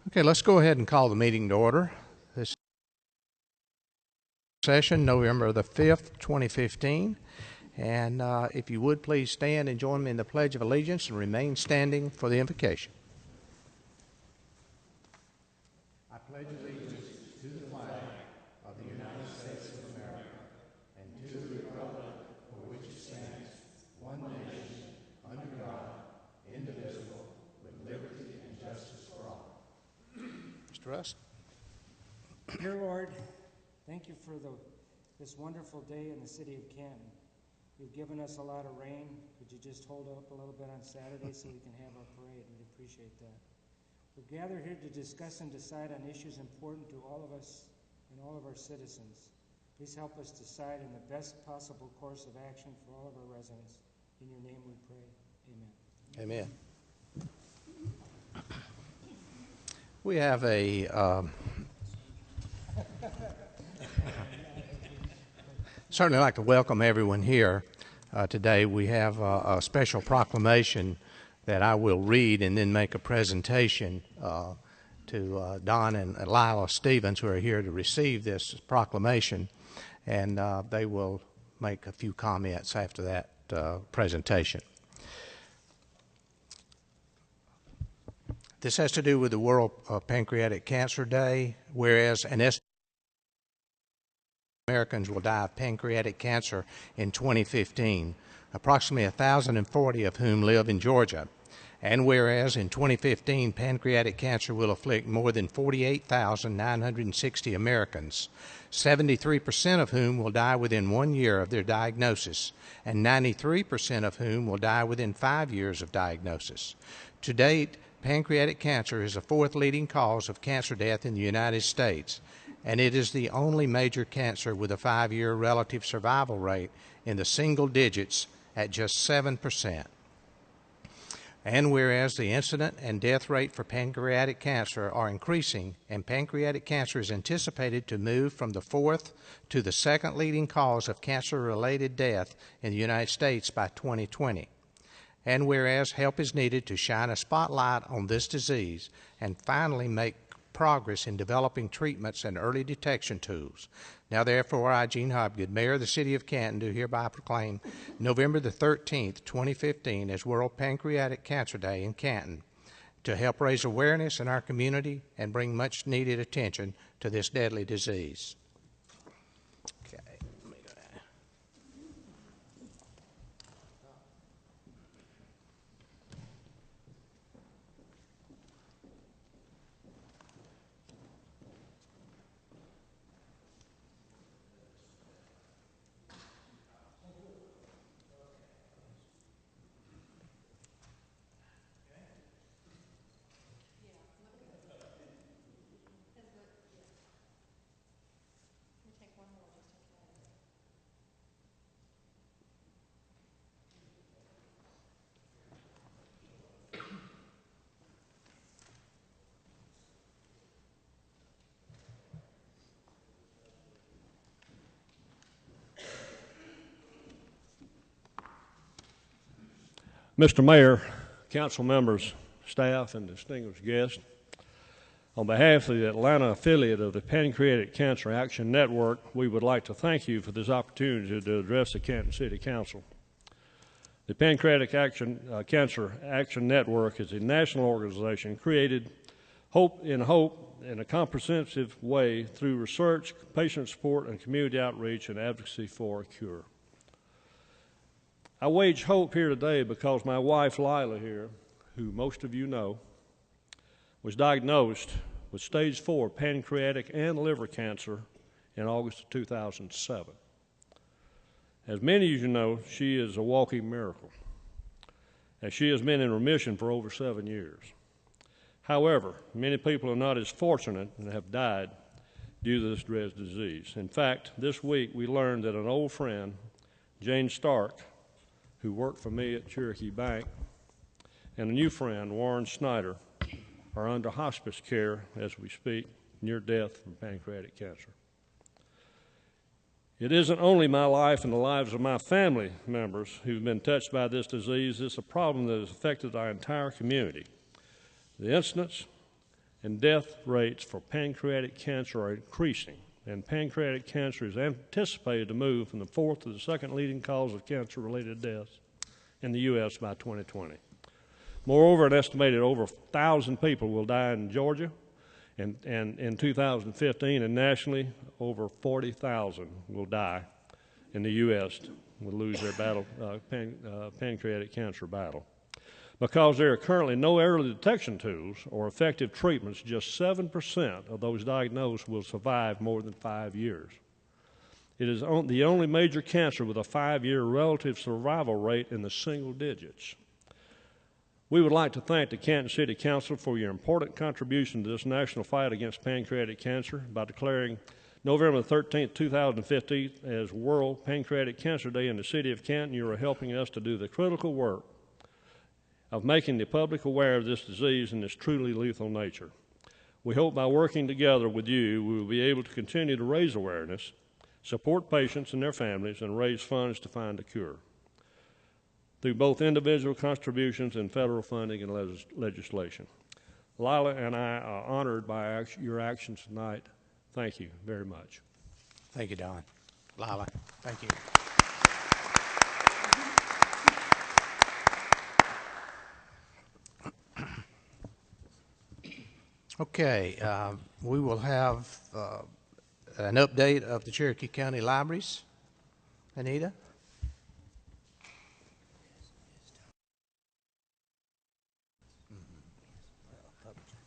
Okay, let's go ahead and call the meeting to order. This session, November the 5th, 2015. And if you would please stand and join me in the Pledge of Allegiance and remain standing for the invocation. I pledge allegiance to the flag of the United States of America and to the republic for which it stands, one nation, under God, indivisible, with liberty and justice for all. Mr. Russ? Dear Lord, thank you for this wonderful day in the city of Canton. You've given us a lot of rain. Could you just hold up a little bit on Saturday so we can have our parade? We'd appreciate that. We're gathered here to discuss and decide on issues important to all of us and all of our citizens. Please help us decide in the best possible course of action for all of our residents. In your name we pray. Amen. Amen. We have certainly like to welcome everyone here today. We have a special proclamation that I will read and then make a presentation to Don and Lila Stevens, who are here to receive this proclamation, and they will make a few comments after that presentation. This has to do with the World Pancreatic Cancer Day, whereas an estimate of Americans will die of pancreatic cancer in 2015, approximately 1,040 of whom live in Georgia. And whereas in 2015, pancreatic cancer will afflict more than 48,960 Americans, 73% of whom will die within 1 year of their diagnosis, and 93% of whom will die within 5 years of diagnosis. To date, pancreatic cancer is the fourth leading cause of cancer death in the United States, and it is the only major cancer with a 5-year relative survival rate in the single digits at just 7%. And whereas the incident and death rate for pancreatic cancer are increasing, and pancreatic cancer is anticipated to move from the fourth to the second leading cause of cancer-related death in the United States by 2020. And whereas help is needed to shine a spotlight on this disease and finally make progress in developing treatments and early detection tools. Now therefore, I, Gene Hobgood, Mayor of the City of Canton, do hereby proclaim November the 13th, 2015 as World Pancreatic Cancer Day in Canton to help raise awareness in our community and bring much needed attention to this deadly disease. Okay. Mr. Mayor, council members, staff, and distinguished guests, on behalf of the Atlanta affiliate of the Pancreatic Cancer Action Network, we would like to thank you for this opportunity to address the Canton City Council. The Pancreatic Cancer Action Network is a national organization created in a comprehensive way through research, patient support, and community outreach and advocacy for a cure. I wage hope here today because my wife, Lila, here, who most of you know, was diagnosed with stage 4 pancreatic and liver cancer in August of 2007. As many of you know, she is a walking miracle, and she has been in remission for over 7 years. However, many people are not as fortunate and have died due to this dread disease. In fact, this week we learned that an old friend, Jane Stark, who worked for me at Cherokee Bank, and a new friend, Warren Snyder, are under hospice care as we speak, near death from pancreatic cancer. It isn't only my life and the lives of my family members who've been touched by this disease. It's a problem that has affected our entire community. The incidence and death rates for pancreatic cancer are increasing, and pancreatic cancer is anticipated to move from the fourth to the second leading cause of cancer-related deaths in the U.S. by 2020. Moreover, an estimated over 1,000 people will die in Georgia and in 2015, and nationally, over 40,000 will die in the U.S. will lose their pancreatic cancer battle. Because there are currently no early detection tools or effective treatments, just 7% of those diagnosed will survive more than 5 years. It is the only major cancer with a 5-year relative survival rate in the single digits. We would like to thank the Canton City Council for your important contribution to this national fight against pancreatic cancer by declaring November 13, 2015 as World Pancreatic Cancer Day in the city of Canton. You are helping us to do the critical work of making the public aware of this disease and its truly lethal nature. We hope by working together with you, we will be able to continue to raise awareness, support patients and their families, and raise funds to find a cure through both individual contributions and federal funding and legislation. Lila and I are honored by your actions tonight. Thank you very much. Thank you, Don. Lila, thank you. Okay, we will have an update of the Cherokee County Libraries. Anita?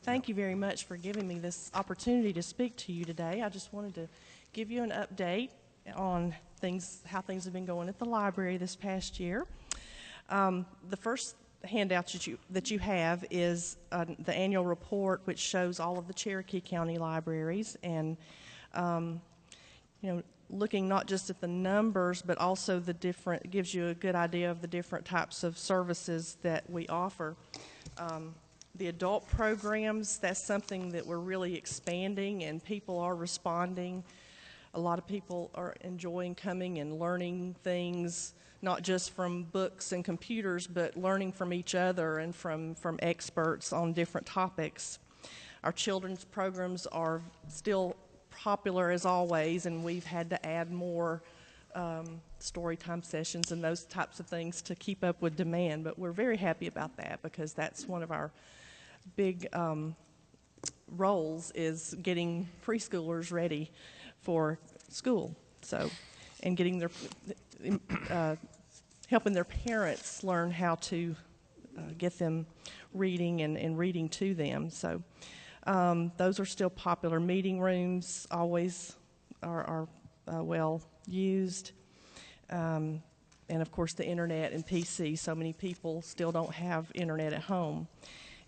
Thank you very much for giving me this opportunity to speak to you today. I just wanted to give you an update on how things have been going at the library this past year. The first handout that you have is the annual report, which shows all of the Cherokee County libraries, and looking not just at the numbers, but also gives you a good idea of the different types of services that we offer. The adult programs, that's something that we're really expanding, and people are responding. A lot of people are enjoying coming and learning things, not just from books and computers, but learning from each other and from experts on different topics. Our children's programs are still popular as always, and we've had to add more story time sessions and those types of things to keep up with demand, but we're very happy about that because that's one of our big roles, is getting preschoolers ready for school, and getting helping their parents learn how to get them reading and reading to them. So those are still popular. Meeting rooms always are well used. And of course the internet and PC. So many people still don't have internet at home,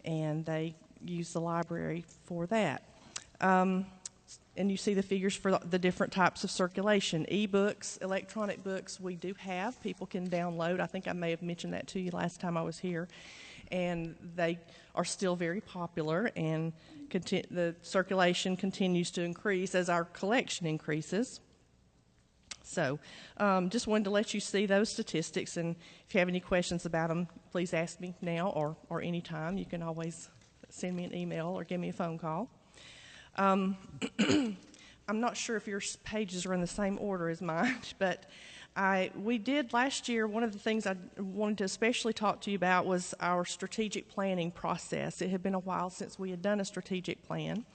and they use the library for that. And you see the figures for the different types of circulation. E-books, electronic books, we do have. People can download. I think I may have mentioned that to you last time I was here. And they are still very popular, and the circulation continues to increase as our collection increases. So just wanted to let you see those statistics, and if you have any questions about them, please ask me now or anytime. You can always send me an email or give me a phone call. I'm not sure if your pages are in the same order as mine, but we did last year, one of the things I wanted to especially talk to you about was our strategic planning process. It had been a while since we had done a strategic plan.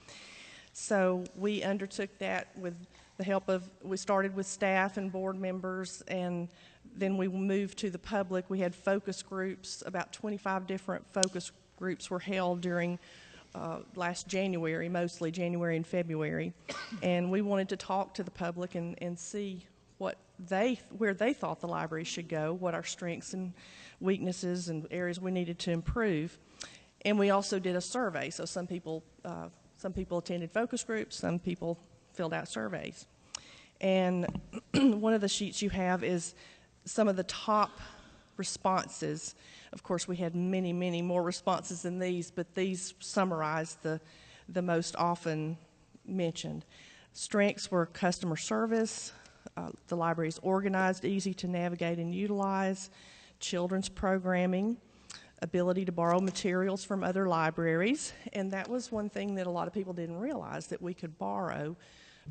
So we undertook that with the help of, we started with staff and board members, and then we moved to the public. We had focus groups. About 25 different focus groups were held during last January, mostly January and February. And we wanted to talk to the public and see where they thought the library should go, what our strengths and weaknesses and areas we needed to improve. And we also did a survey. So some people attended focus groups, some people filled out surveys. And one of the sheets you have is some of the top responses. Of course, we had many, many more responses than these, but these summarize the most often mentioned. Strengths were customer service, the library is organized, easy to navigate and utilize, children's programming, ability to borrow materials from other libraries, and that was one thing that a lot of people didn't realize, that we could borrow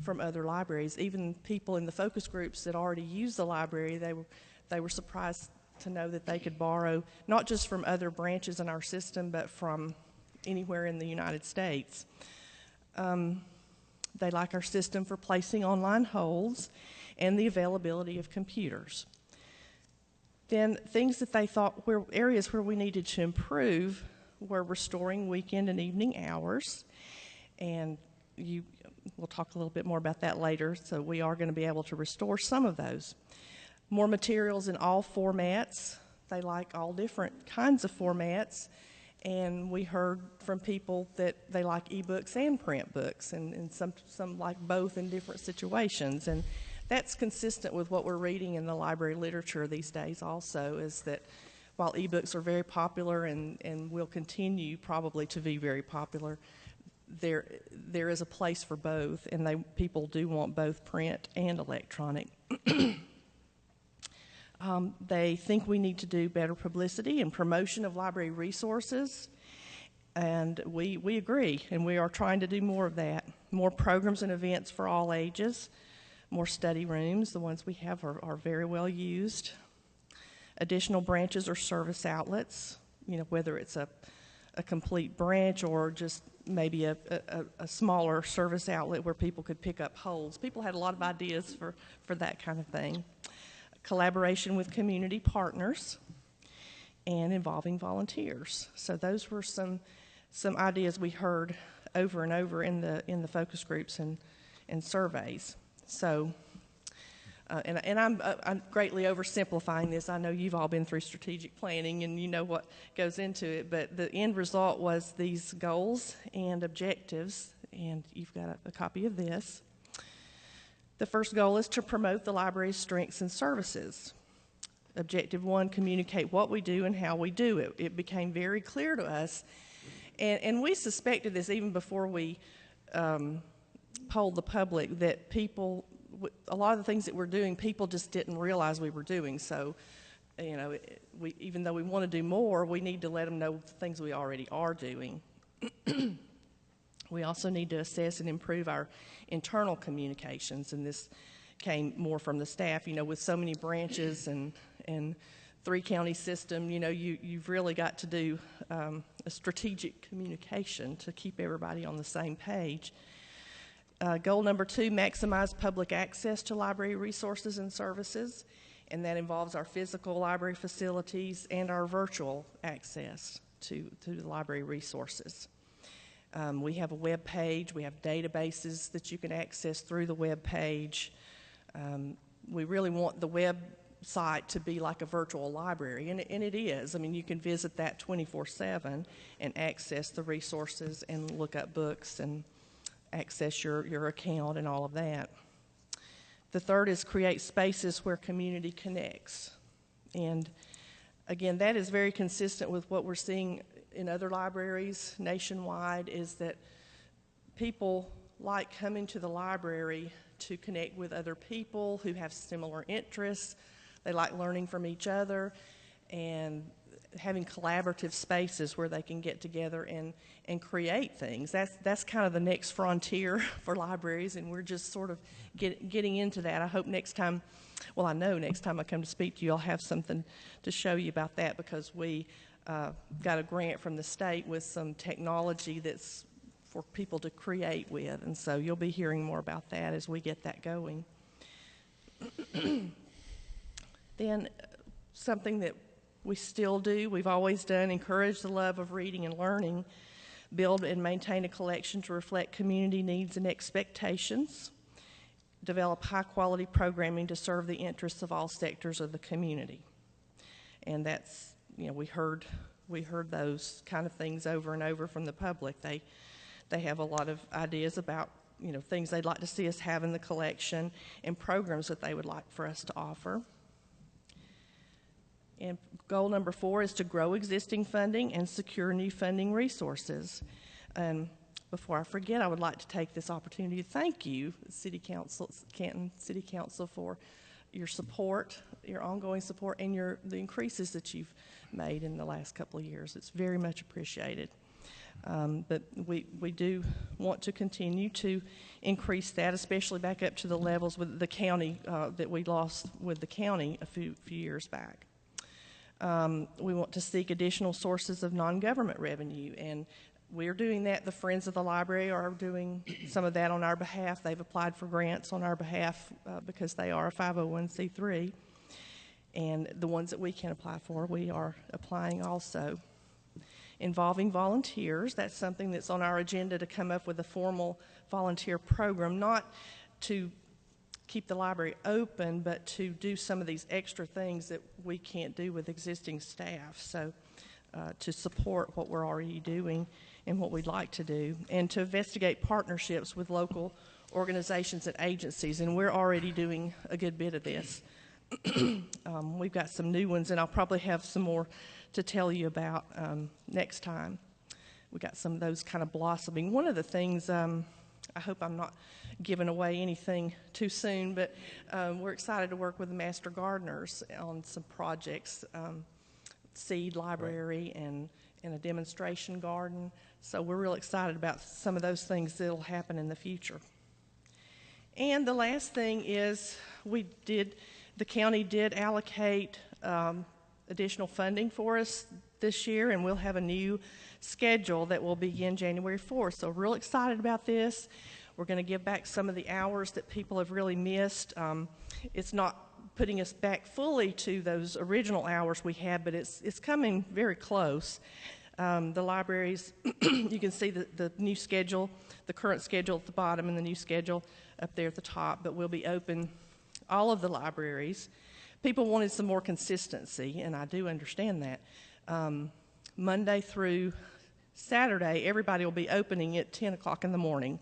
from other libraries. Even people in the focus groups that already use the library, they were surprised to know that they could borrow not just from other branches in our system, but from anywhere in the United States. They like our system for placing online holds and the availability of computers. Then things that they thought were areas where we needed to improve were restoring weekend and evening hours, and we'll talk a little bit more about that later, so we are going to be able to restore some of those. More materials in all formats. They like all different kinds of formats, and we heard from people that they like ebooks and print books, and some like both in different situations. And that's consistent with what we're reading in the library literature these days also, is that while ebooks are very popular and will continue probably to be very popular, there is a place for both, and people do want both print and electronic. They think we need to do better publicity and promotion of library resources, and we agree, and we are trying to do more of that. More programs and events for all ages, more study rooms. The ones we have are very well used. Additional branches or service outlets, whether it's a complete branch or just maybe a smaller service outlet where people could pick up holds. People had a lot of ideas for that kind of thing. Collaboration with community partners and involving volunteers. So those were some ideas we heard over and over in the focus groups and surveys. So, and I'm greatly oversimplifying this. I know you've all been through strategic planning and you know what goes into it, but the end result was these goals and objectives, and you've got a copy of this. The first goal is to promote the library's strengths and services. Objective 1, communicate what we do and how we do it. It became very clear to us, and we suspected this even before we polled the public, that people, a lot of the things that we're doing, people just didn't realize we were doing. So, even though we want to do more, we need to let them know the things we already are doing. We also need to assess and improve our internal communications, and this came more from the staff. With so many branches and 3-county system, you've really got to do a strategic communication to keep everybody on the same page. Goal number 2, maximize public access to library resources and services, and that involves our physical library facilities and our virtual access to the library resources. We have a web page. We have databases that you can access through the web page. We really want the website to be like a virtual library, and it is. I mean, you can visit that 24/7 and access the resources and look up books and access your account and all of that. The third is create spaces where community connects. And again, that is very consistent with what we're seeing in other libraries nationwide, is that people like coming to the library to connect with other people who have similar interests. They like learning from each other and having collaborative spaces where they can get together and create things. That's kind of the next frontier for libraries, and we're just sort of getting into that. I hope next time, well, I know next time I come to speak to you, I'll have something to show you about that, because we got a grant from the state with some technology that's for people to create with, and so you'll be hearing more about that as we get that going. Then something that we still do, we've always done, encourage the love of reading and learning, build and maintain a collection to reflect community needs and expectations, develop high-quality programming to serve the interests of all sectors of the community. And that's, we heard those kind of things over and over from the public. They have a lot of ideas about, things they'd like to see us have in the collection and programs that they would like for us to offer. And goal number 4 is to grow existing funding and secure new funding resources. And before I forget, I would like to take this opportunity to thank you, Canton City Council, for your support, your ongoing support, and the increases that you've made in the last couple of years. It's very much appreciated. But we do want to continue to increase that, especially back up to the levels with the county that we lost with the county a few years back. We want to seek additional sources of non-government revenue, and we're doing that. The Friends of the Library are doing some of that on our behalf. They've applied for grants on our behalf because they are a 501c3. And the ones that we can apply for, we are applying also. Involving volunteers, that's something that's on our agenda, to come up with a formal volunteer program, not to keep the library open, but to do some of these extra things that we can't do with existing staff. So to support what we're already doing and what we'd like to do, and to investigate partnerships with local organizations and agencies, and we're already doing a good bit of this. We've got some new ones, and I'll probably have some more to tell you about next time. We got some of those kind of blossoming. One of the things, I hope I'm not giving away anything too soon, but we're excited to work with the Master Gardeners on some projects, seed library and a demonstration garden. So we're real excited about some of those things that'll happen in the future. And the last thing is the county did allocate additional funding for us this year, and we'll have a new schedule that will begin January 4th. So real excited about this. We're going to give back some of the hours that people have really missed. It's not putting us back fully to those original hours we had, but it's coming very close. The libraries, you can see the new schedule, the current schedule at the bottom and the new schedule up there at the top, but we'll be open, all of the libraries. People wanted some more consistency, and I do understand that. Monday through Saturday, everybody will be opening at 10 o'clock in the morning.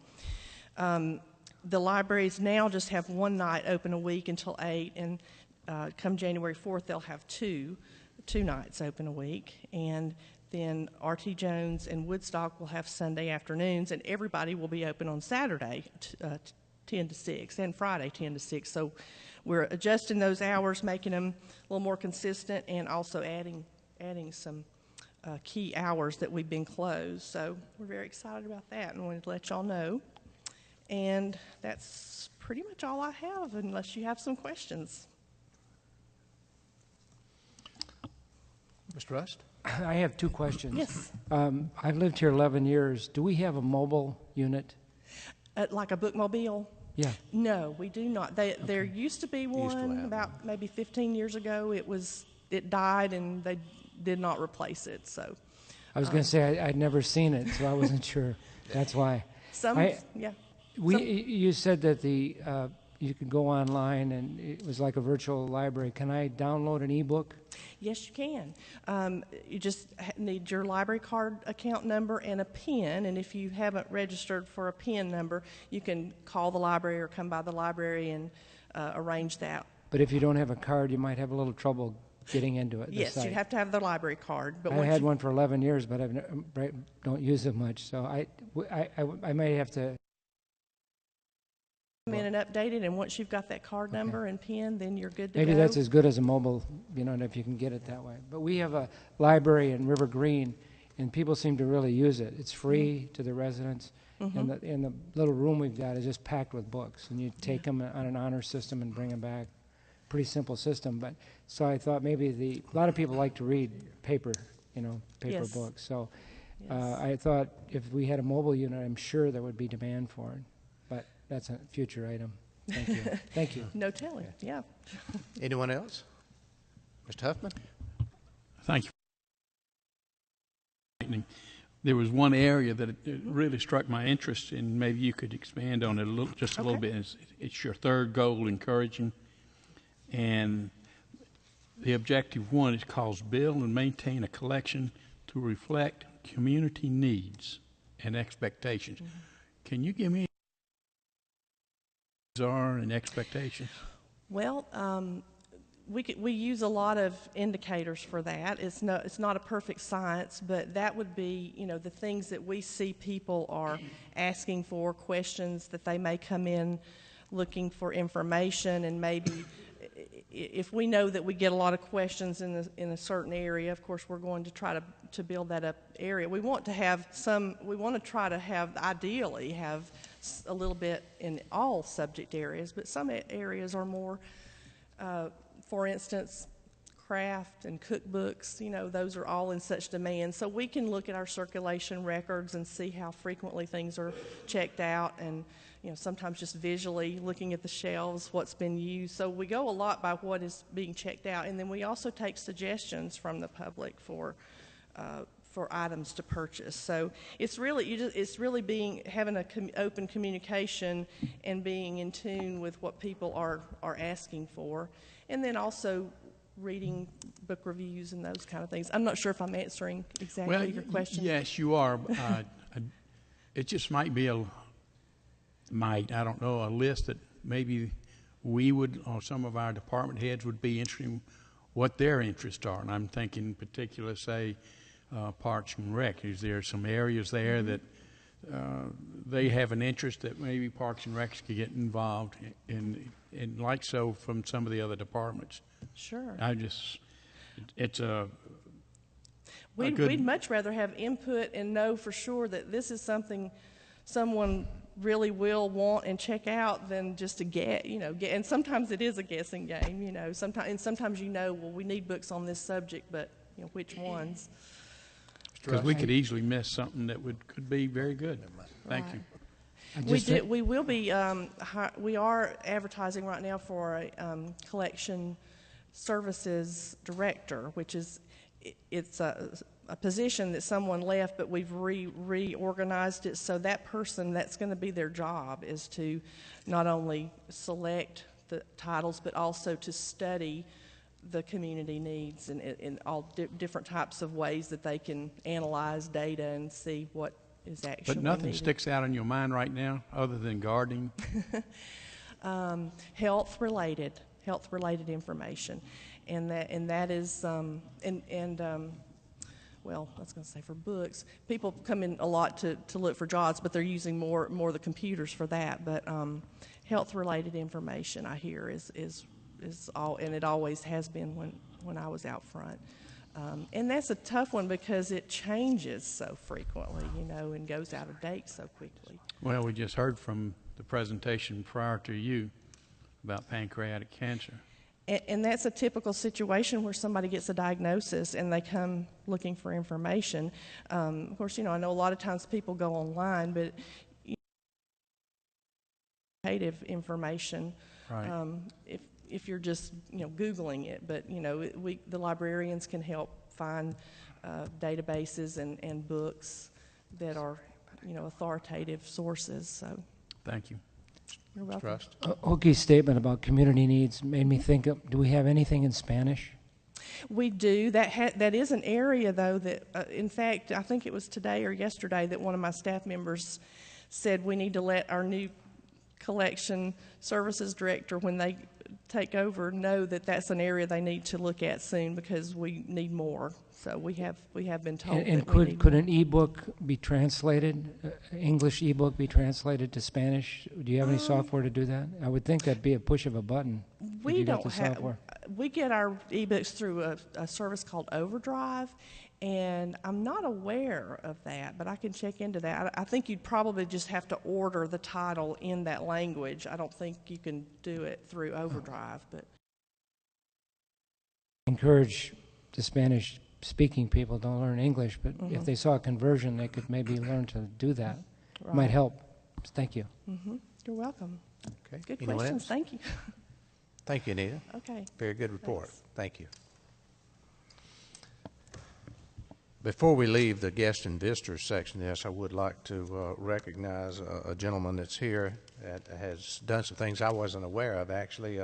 The libraries now just have one night open a week until 8, and come January 4th, they'll have two nights open a week. And then R.T. Jones and Woodstock will have Sunday afternoons, and everybody will be open on Saturday, 10 to 6, and Friday, 10 to 6. So we're adjusting those hours, making them a little more consistent, and also adding some key hours that we've been closed. So we're very excited about that, and wanted to let y'all know. And that's pretty much all I have, unless you have some questions. Mr. Rust? I have two questions. Yes. I've lived here 11 years. Do we have a mobile unit? Like a bookmobile? Yeah. No, we do not. There used to be one about maybe 15 years ago. It died, and they did not replace it. So I was going to say I'd never seen it, so I wasn't sure. That's why. You said that you could go online and it was like a virtual library. Can I download an ebook? Yes, you can. You just need your library card account number and a PIN, and if you haven't registered for a PIN number, you can call the library or come by the library and arrange that. But if you don't have a card, you might have a little trouble getting into it. Yes, you have to have the library card. But I had one for 11 years, but I don't use it much, so I may have to come in and update it, and once you've got that card number and PIN, then you're good to Maybe go. that's as good as a mobile, if you can get it that way. But we have a library in River Green, and people seem to really use it. It's free to the residents, and the little room we've got is just packed with books, and you take them on an honor system and bring them back. Pretty simple system, but so I thought maybe a lot of people like to read paper Yes. books. So Yes. I thought if we had a mobile unit, I'm sure there would be demand for it. But that's a future item. Thank you. Thank you. No telling. Yeah. Anyone else? Mr. Huffman? Thank you. There was one area that it really struck my interest, and maybe you could expand on it a little bit. It's your third goal, encouraging, and the objective one is called build and maintain a collection to reflect community needs and expectations. Can you give me are and expectations? Well, we use a lot of indicators for that. It's not a perfect science, but that would be the things that we see people are asking for, questions that they may come in looking for information, and maybe if we know that we get a lot of questions in a certain area, of course, we're going to try to build that up area. We want to have we want to try to have, ideally, have a little bit in all subject areas, but some areas are more, for instance, craft and cookbooks, you know, those are all in such demand. So we can look at our circulation records and see how frequently things are checked out, and, you know, sometimes just visually looking at the shelves, what's been used. So we go a lot by what is being checked out, and then we also take suggestions from the public for items to purchase. So it's really having open communication and being in tune with what people are asking for, and then also reading book reviews and those kind of things. I'm not sure if I'm answering exactly your question. Yes, you are. It just might be a list that maybe we would, or some of our department heads would be interested in what their interests are. And I'm thinking in particular, say, Parks and Rec. Is there some areas there that they have an interest that maybe Parks and Rec could get involved in, and like so from some of the other departments? Sure. We'd much rather have input and know for sure that this is something someone really will want and check out than just to get. And sometimes it is a guessing game, sometimes well, we need books on this subject, but which ones? Because we could easily miss something that could be very good. Thank you. We are advertising right now for a collection services director, which is it's a position that someone left, but we've reorganized it, so that person, that's going to be their job, is to not only select the titles but also to study the community needs in all different types of ways that they can analyze data and see what is actually But nothing needed. sticks out in your mind right now other than gardening? Health-related information, and that is well, I was going to say for books, people come in a lot to look for jobs, but they're using more the computers for that. But health-related information, I hear, is all, and it always has been when I was out front. And that's a tough one because it changes so frequently, and goes out of date so quickly. Well, we just heard from the presentation prior to you about pancreatic cancer. And that's a typical situation where somebody gets a diagnosis and they come looking for information. Of course, I know a lot of times people go online, but information, Right. If you're just Googling it, but the librarians can help find databases and books that are authoritative sources. So Thank you. you're welcome. Trust. Oki's statement about community needs made me think of, do we have anything in Spanish? We do. That is an area, though, that, in fact, I think it was today or yesterday that one of my staff members said we need to let our new collection services director, when they take over, know that that's an area they need to look at soon because we need more. So we have been told. And that we need could more. an ebook be translated, English ebook be translated to Spanish? Do you have any software to do that? I would think that'd be a push of a button. We got don't the have. software. We get our ebooks through a service called Overdrive, and I'm not aware of that, but I can check into that. I think you'd probably just have to order the title in that language. I don't think you can do it through Overdrive, but Encourage the Spanish-speaking people to learn English, but if they saw a conversion, they could maybe learn to do that. right. Might help. Thank you. You're welcome. Okay. Good Anyone questions. else? Thank you. Thank you, Anita. Okay. Very good report. Thanks. Thank you. Before we leave the guest and visitors section of this, I would like to recognize a gentleman that's here that has done some things I wasn't aware of. Actually,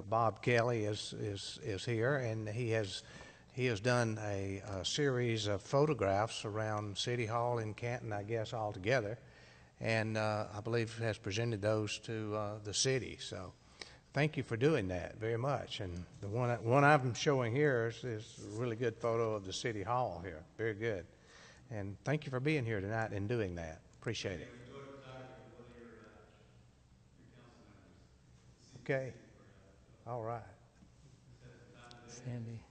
Bob Kelly is here, and he has done a series of photographs around City Hall in Canton, I guess, altogether, and I believe has presented those to the city. So thank you for doing that very much. And the one I'm showing here is a really good photo of the City Hall here. Very good. And thank you for being here tonight and doing that. Appreciate it. Okay. All right. Sandy.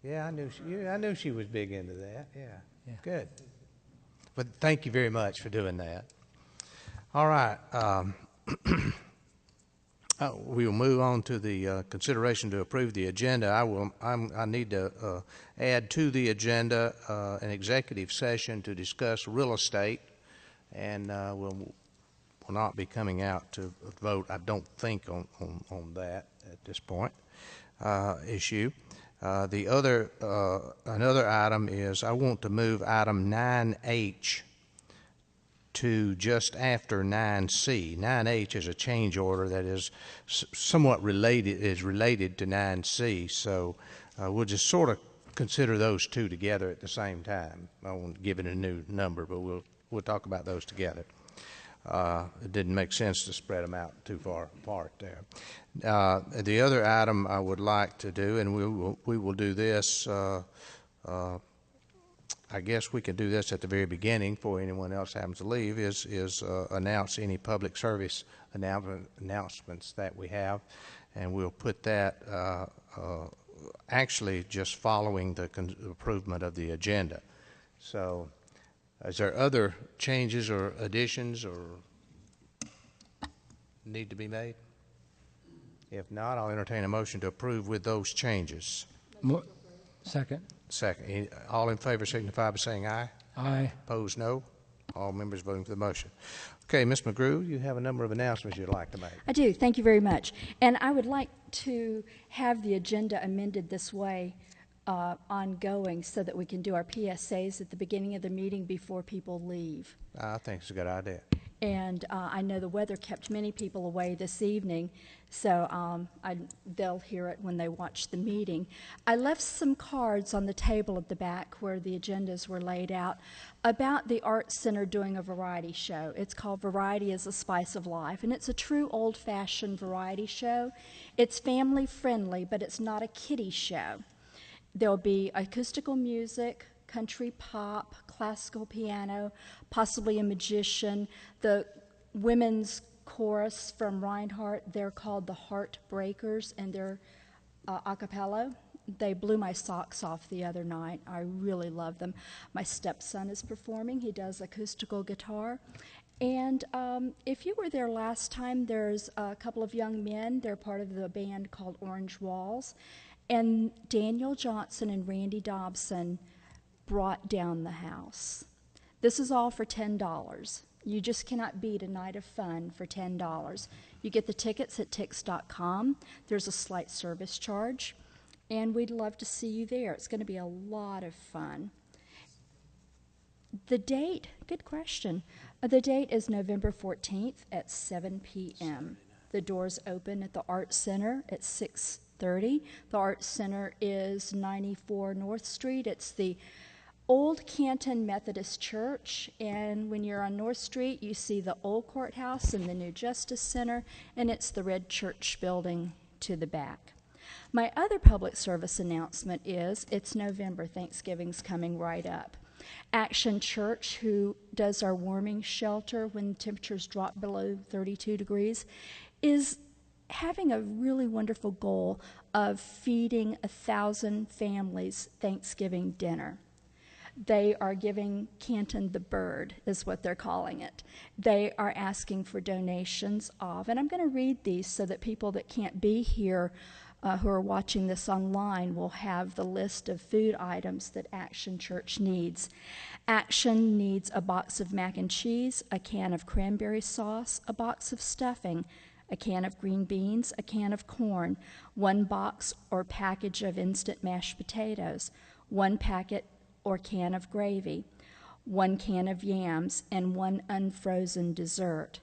Yeah, I knew she was big into that. Yeah. Yeah. Good. But thank you very much for doing that. All right. We will move on to the consideration to approve the agenda. I need to add to the agenda an executive session to discuss real estate, and we'll not be coming out to vote, I don't think, on that at this point issue. Another item is I want to move item 9H to just after 9C. 9H is a change order that is somewhat related to 9C, so we'll just sort of consider those two together at the same time. I won't give it a new number, but we'll talk about those together. It didn't make sense to spread them out too far apart there. The other item I would like to do, and we will do this, I guess we can do this at the very beginning before anyone else happens to leave, is announce any public service announcements that we have, and we'll put that actually just following the improvement of the agenda. So is there other changes or additions or need to be made? If not, I'll entertain a motion to approve with those changes. Second. Second. All in favor signify by saying aye. Aye. Opposed, no. All members voting for the motion. Okay, Ms. McGrew, you have a number of announcements you'd like to make. I do. Thank you very much. And I would like to have the agenda amended this way ongoing so that we can do our PSAs at the beginning of the meeting before people leave. I think it's a good idea. And I know the weather kept many people away this evening, so they'll hear it when they watch the meeting. I left some cards on the table at the back where the agendas were laid out about the Arts Center doing a variety show. It's called Variety is the Spice of Life, and it's a true old-fashioned variety show. It's family-friendly, but it's not a kiddie show. There'll be acoustical music, country pop, classical piano, possibly a magician. The women's chorus from Reinhardt, they're called the Heartbreakers, and they're a cappella. They blew my socks off the other night. I really love them. My stepson is performing. He does acoustical guitar. And if you were there last time, there's a couple of young men. They're part of the band called Orange Walls. And Daniel Johnson and Randy Dobson brought down the house. This is all for $10. You just cannot beat a night of fun for $10. You get the tickets at tix.com. There's a slight service charge, and we'd love to see you there. It's going to be a lot of fun. The date, good question. The date is November 14th at 7 p.m. The doors open at the Arts Center at 6:30. The Arts Center is 94 North Street. It's the old Canton Methodist Church, and when you're on North Street, you see the old courthouse and the new Justice Center, and it's the red church building to the back. My other public service announcement is it's November. Thanksgiving's coming right up. Action Church, who does our warming shelter when temperatures drop below 32 degrees, is having a really wonderful goal of feeding 1,000 families Thanksgiving dinner. They are giving Canton the bird, is what they're calling it. They are asking for donations of, and I'm going to read these so that people that can't be here who are watching this online will have the list of food items that Action Church needs. Action needs a box of mac and cheese, a can of cranberry sauce, a box of stuffing, a can of green beans, a can of corn, one box or package of instant mashed potatoes, one packet or can of gravy, one can of yams, and one unfrozen dessert.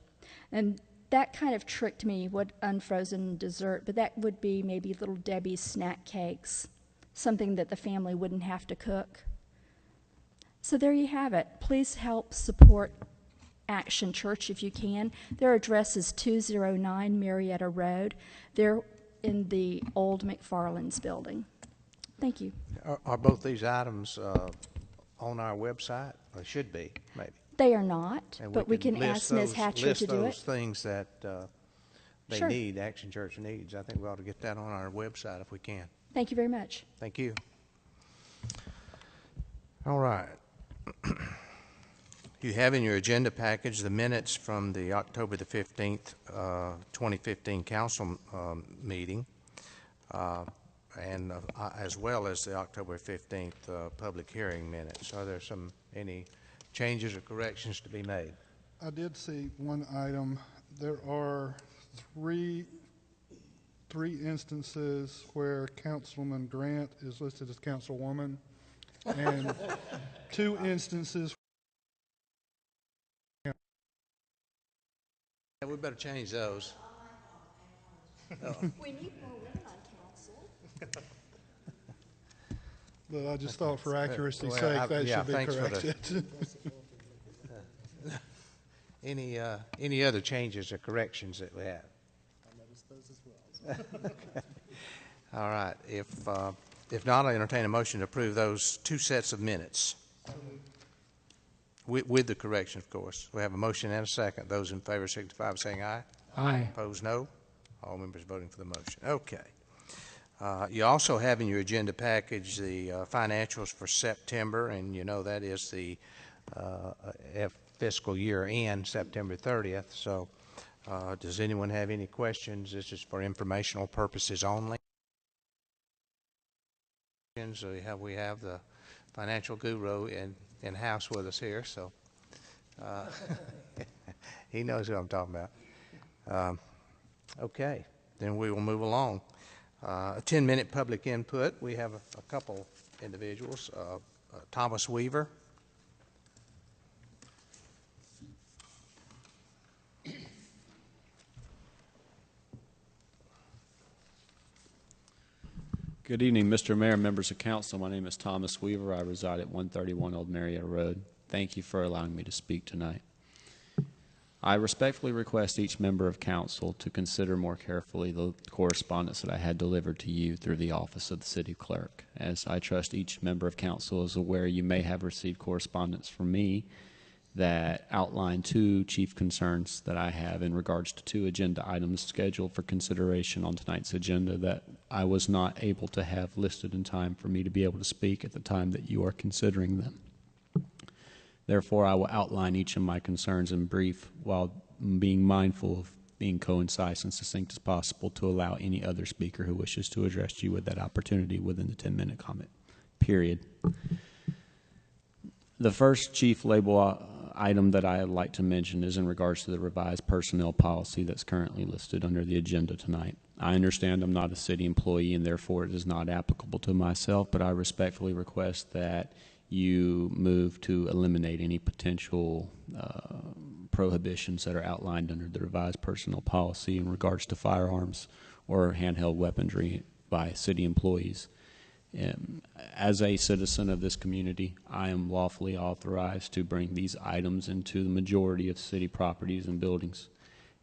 And that kind of tricked me, what unfrozen dessert, but that would be maybe Little Debbie's snack cakes, something that the family wouldn't have to cook. So there you have it. Please help support Action Church if you can. Their address is 209 Marietta Road. They're in the old McFarland's building. Thank you. Are both these items on our website? Or should be, maybe. They are not, And but we can ask Ms. Hatcher to do list it. those things that they Sure. need, Action Church needs. I think we ought to get that on our website if we can. Thank you very much. Thank you. All right. You have in your agenda package the minutes from the October the 15th, 2015 council meeting, and as well as the October 15th public hearing minutes. Are there any changes or corrections to be made? I did see one item. There are three instances where Councilwoman Grant is listed as Councilwoman, and 2 instances. Yeah, we better change those. We need more women on council. But I just thought for accuracy's Well, sake that should be thanks for the- corrected. Any other changes or corrections that we have? I noticed those as well. All right. If not, I entertain a motion to approve those 2 sets of minutes. With the correction, of course. We have a motion and a second. Those in favor signify by saying aye. Aye. Opposed, no. All members voting for the motion. Okay. You also have in your agenda package the financials for September, and you know that is the fiscal year end, September 30th. So does anyone have any questions? This is for informational purposes only. So we have the financial guru in-house with us here, so he knows who I'm talking about. Okay, then we will move along. A 10-minute public input. We have a couple individuals. Thomas Weaver. Good evening, Mr. Mayor, members of council. My name is Thomas Weaver. I reside at 131 Old Marietta Road. Thank you for allowing me to speak tonight. I respectfully request each member of council to consider more carefully the correspondence that I had delivered to you through the office of the city clerk. As I trust each member of council is aware, you may have received correspondence from me that outline 2 chief concerns that I have in regards to 2 agenda items scheduled for consideration on tonight's agenda that I was not able to have listed in time for me to be able to speak at the time that you are considering them. Therefore, I will outline each of my concerns in brief while being mindful of being concise and succinct as possible to allow any other speaker who wishes to address you with that opportunity within the 10-minute comment period. The first chief label item that I'd like to mention is in regards to the revised personnel policy that's currently listed under the agenda tonight. I understand I'm not a city employee and therefore it is not applicable to myself, but I respectfully request that you move to eliminate any potential prohibitions that are outlined under the revised personnel policy in regards to firearms or handheld weaponry by city employees. As a citizen of this community, I am lawfully authorized to bring these items into the majority of city properties and buildings.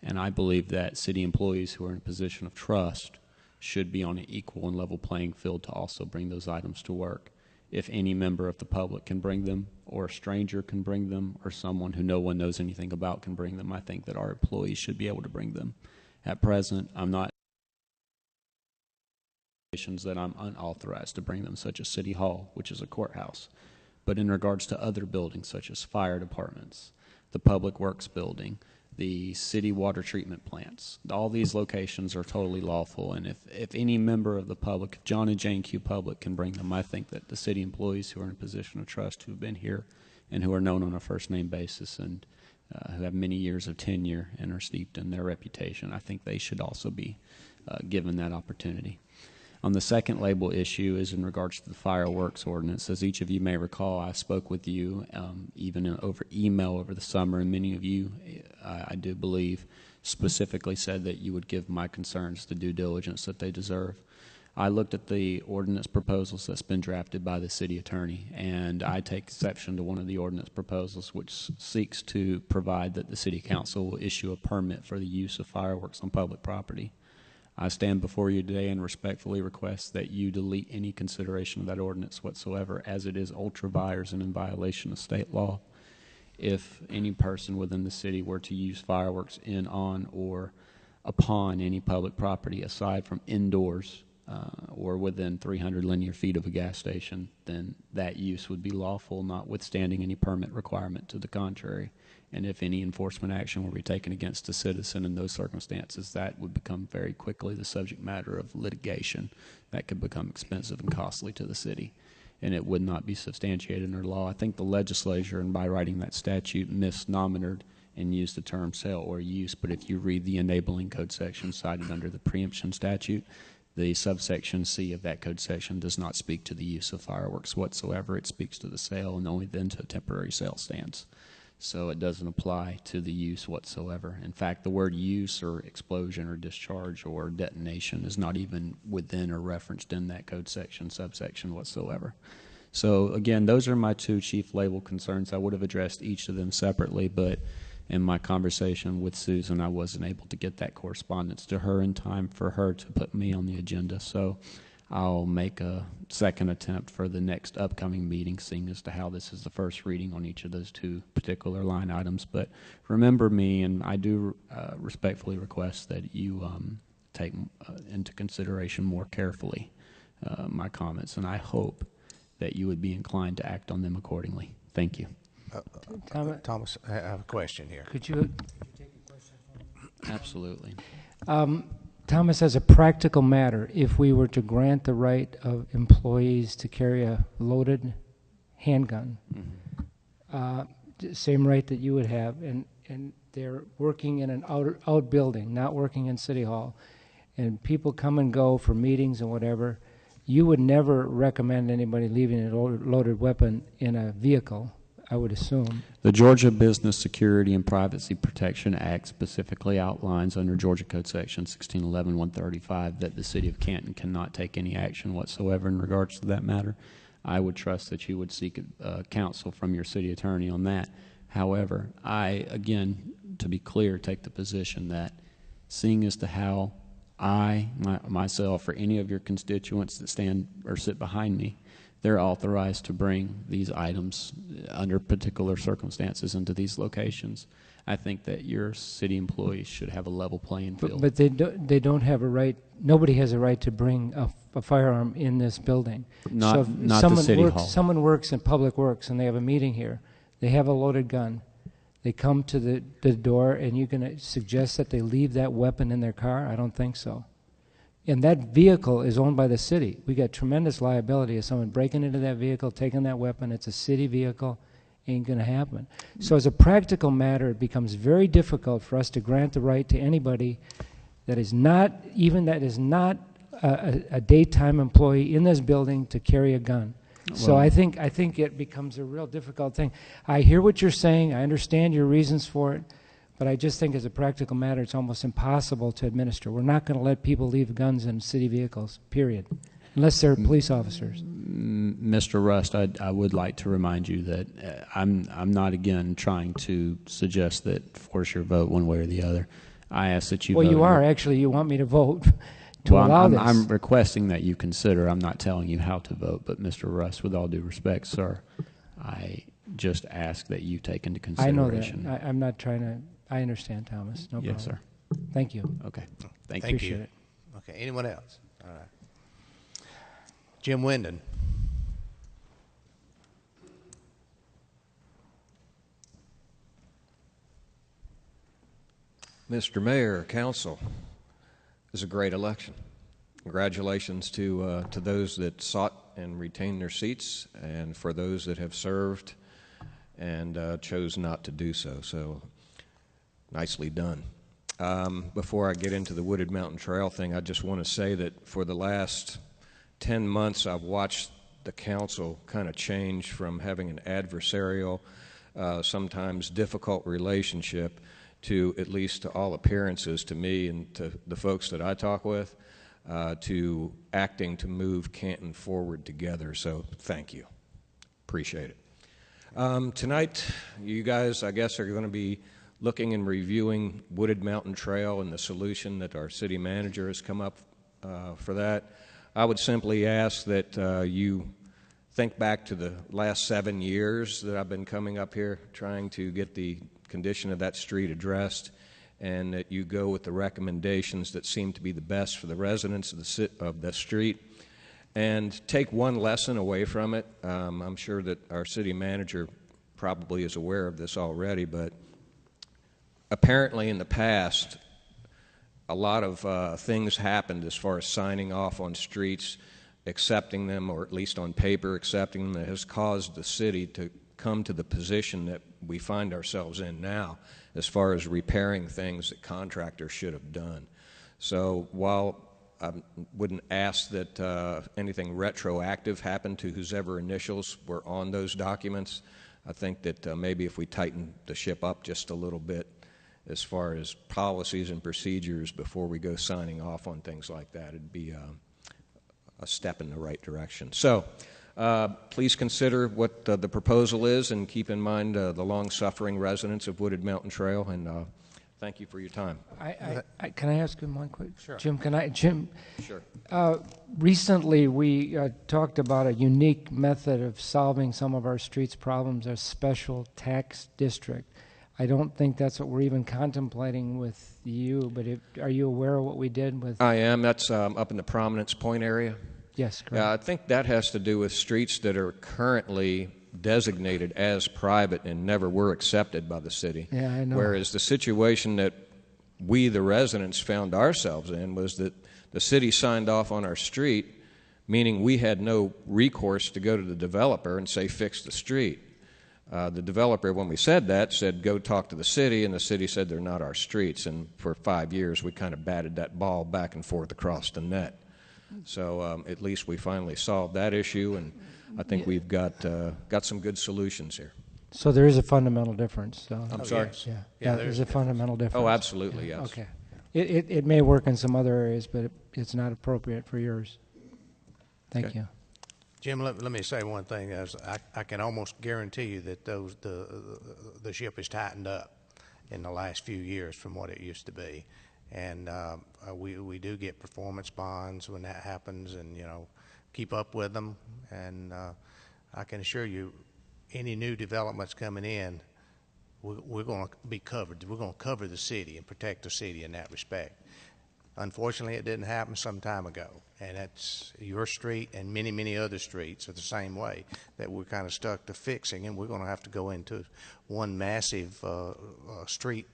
And I believe that city employees who are in a position of trust should be on an equal and level playing field to also bring those items to work. If any member of the public can bring them, or a stranger can bring them, or someone who no one knows anything about can bring them, I think that our employees should be able to bring them. At present, I'm not that I'm unauthorized to bring them, such as City Hall, which is a courthouse. But in regards to other buildings, such as fire departments, the Public Works building, the city water treatment plants, all these locations are totally lawful. And if any member of the public, if John and Jane Q. Public can bring them, I think that the city employees who are in a position of trust, who have been here and who are known on a first-name basis and who have many years of tenure and are steeped in their reputation, I think they should also be given that opportunity. On the second label issue is in regards to the fireworks ordinance. As each of you may recall, I spoke with you even over email over the summer, and many of you, I do believe, specifically said that you would give my concerns the due diligence that they deserve. I looked at the ordinance proposals that's been drafted by the city attorney, and I take exception to one of the ordinance proposals which seeks to provide that the city council will issue a permit for the use of fireworks on public property. I stand before you today and respectfully request that you delete any consideration of that ordinance whatsoever, as it is ultra vires and in violation of state law. If any person within the city were to use fireworks in, on, or upon any public property aside from indoors, or within 300 linear feet of a gas station, then that use would be lawful, notwithstanding any permit requirement to the contrary. And if any enforcement action were to be taken against a citizen in those circumstances, that would become very quickly the subject matter of litigation that could become expensive and costly to the city, and it would not be substantiated under law. I think the legislature, and by writing that statute, misnominated and used the term sale or use, but if you read the enabling code section cited under the preemption statute, the subsection C of that code section does not speak to the use of fireworks whatsoever. It speaks to the sale and only then to temporary sale stands. So it doesn't apply to the use whatsoever. In fact, the word use or explosion or discharge or detonation is not even within or referenced in that code section, subsection whatsoever. So again, those are my two chief label concerns. I would have addressed each of them separately, but in my conversation with Susan, I wasn't able to get that correspondence to her in time for her to put me on the agenda. So I'll make a second attempt for the next upcoming meeting, seeing as to how this is the first reading on each of those two particular line items. But remember me, and I do respectfully request that you take into consideration more carefully my comments, and I hope that you would be inclined to act on them accordingly. Thank you. Thomas, I have a question here. Could you? Absolutely. Thomas, as a practical matter, if we were to grant the right of employees to carry a loaded handgun, same right that you would have, and they're working in an out building, not working in City Hall, and people come and go for meetings and whatever, you would never recommend anybody leaving a loaded weapon in a vehicle, I would assume. The Georgia Business Security and Privacy Protection Act specifically outlines under Georgia Code Section 1611-135 that the City of Canton cannot take any action whatsoever in regards to that matter. I would trust that you would seek counsel from your city attorney on that. However, I, again, to be clear, take the position that seeing as to how I, myself, or any of your constituents that stand or sit behind me, they're authorized to bring these items under particular circumstances into these locations. I think that your city employees should have a level playing field. But they don't have a right, nobody has a right to bring a firearm in this building. Not so the City Hall. Someone works in Public Works and they have a meeting here. They have a loaded gun. They come to the door and you're going to suggest that they leave that weapon in their car? I don't think so. And that vehicle is owned by the city. We got tremendous liability of someone breaking into that vehicle, taking that weapon. It's a city vehicle. Ain't going to happen. So as a practical matter, it becomes very difficult for us to grant the right to anybody that is not a daytime employee in this building to carry a gun. So I think it becomes a real difficult thing. I hear what you're saying. I understand your reasons for it. But I just think as a practical matter, it's almost impossible to administer. We're not going to let people leave guns in city vehicles, period, unless they're police officers. Mr. Rust, I would like to remind you that I'm not, again, trying to suggest that force your vote one way or the other. I ask that you vote. Well, you are. Actually, you want me to vote to allow this. I'm requesting that you consider. I'm not telling you how to vote. But, Mr. Rust, with all due respect, sir, I just ask that you take into consideration. I know that. I'm not trying to. I understand, Thomas. No problem. Yes, sir. Thank you. Okay. Thank you. Appreciate it. Okay. Anyone else? All right. Jim Wyndon. Mr. Mayor, Council, this is a great election. Congratulations to those that sought and retained their seats, and for those that have served and chose not to do so. So, nicely done. Before I get into the Wooded Mountain Trail thing, I just want to say that for the last 10 months, I've watched the council kind of change from having an adversarial, sometimes difficult relationship to, at least to all appearances, to me and to the folks that I talk with, to acting to move Canton forward together. So thank you. Appreciate it. Tonight, you guys, I guess, are going to be looking and reviewing Wooded Mountain Trail and the solution that our city manager has come up for that. I would simply ask that you think back to the last 7 years that I've been coming up here trying to get the condition of that street addressed, and that you go with the recommendations that seem to be the best for the residents of the street. And take one lesson away from it. I'm sure that our city manager probably is aware of this already, but apparently in the past, a lot of things happened as far as signing off on streets, accepting them, or at least on paper accepting them, that has caused the city to come to the position that we find ourselves in now as far as repairing things that contractors should have done. So while I wouldn't ask that anything retroactive happen to whosever initials were on those documents, I think that maybe if we tighten the ship up just a little bit as far as policies and procedures before we go signing off on things like that, it'd be a step in the right direction. So please consider what the proposal is, and keep in mind the long-suffering residents of Wooded Mountain Trail, and thank you for your time. Can I ask him one quick? Sure. Jim, Sure. recently we talked about a unique method of solving some of our streets' problems, a special tax district. I don't think that's what we're even contemplating with you, but are you aware of what we did with? I am. That's up in the Prominence Point area. Yes, correct. Yeah, I think that has to do with streets that are currently designated as private and never were accepted by the city. Yeah, I know. Whereas the situation that we, the residents, found ourselves in was that the city signed off on our street, meaning we had no recourse to go to the developer and say, fix the street. The developer, when we said that, said, go talk to the city, and the city said they're not our streets. And for 5 years, we kind of batted that ball back and forth across the net. So at least we finally solved that issue, and I think we've got some good solutions here. So there is a fundamental difference. So. I'm sorry? Yeah, Yeah, there's a fundamental difference. Oh, absolutely, yes. Okay. It may work in some other areas, but it's not appropriate for yours. Thank Okay. you. Jim, let me say one thing. I can almost guarantee you that the ship has tightened up in the last few years from what it used to be. And we do get performance bonds when that happens, and, keep up with them. And I can assure you, any new developments coming in, we're going to be covered. We're going to cover the city and protect the city in that respect. Unfortunately, it didn't happen some time ago, and that's your street and many, many other streets are the same way, that we're kind of stuck to fixing, and we're going to have to go into one massive street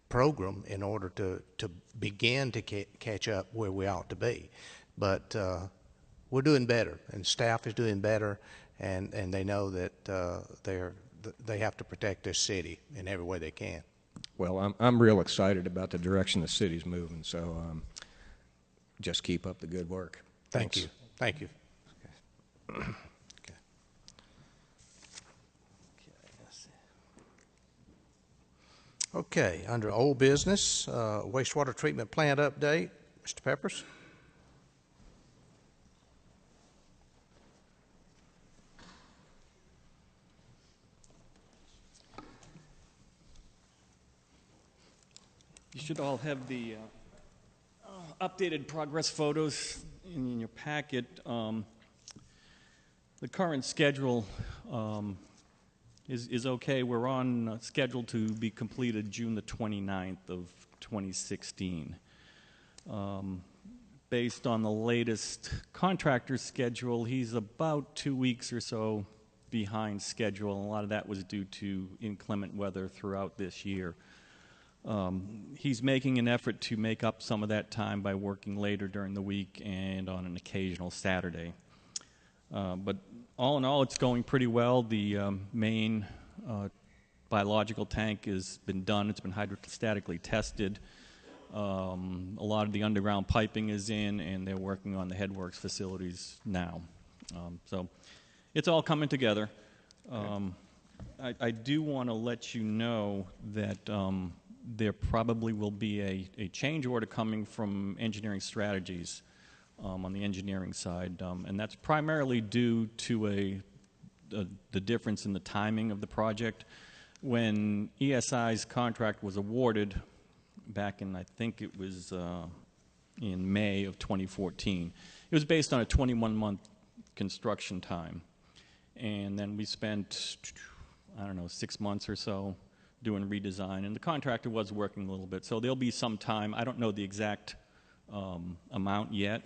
program in order to begin to catch up where we ought to be. But we're doing better, and staff is doing better, and they know that they have to protect this city in every way they can. Well, I'm real excited about the direction the city's moving, so just keep up the good work. Thank Thanks. you. Thank you. Okay. Okay, under old business, wastewater treatment plant update. Mr. Peppers? You should all have the updated progress photos in your packet. The current schedule is okay. We're on schedule to be completed June the 29th of 2016. Based on the latest contractor's schedule, he's about 2 weeks or so behind schedule. A lot of that was due to inclement weather throughout this year. He's making an effort to make up some of that time by working later during the week and on an occasional Saturday. But all in all, it's going pretty well. The main biological tank has been done. It's been hydrostatically tested. A lot of the underground piping is in, and they're working on the headworks facilities now. So it's all coming together. I do want to let you know that there probably will be a change order coming from Engineering Strategies on the engineering side, and that's primarily due to the difference in the timing of the project. When ESI's contract was awarded back in, I think it was in May of 2014, it was based on a 21-month construction time, and then we spent, I don't know, 6 months or so doing redesign, and the contractor was working a little bit. So there'll be some time. I don't know the exact amount yet,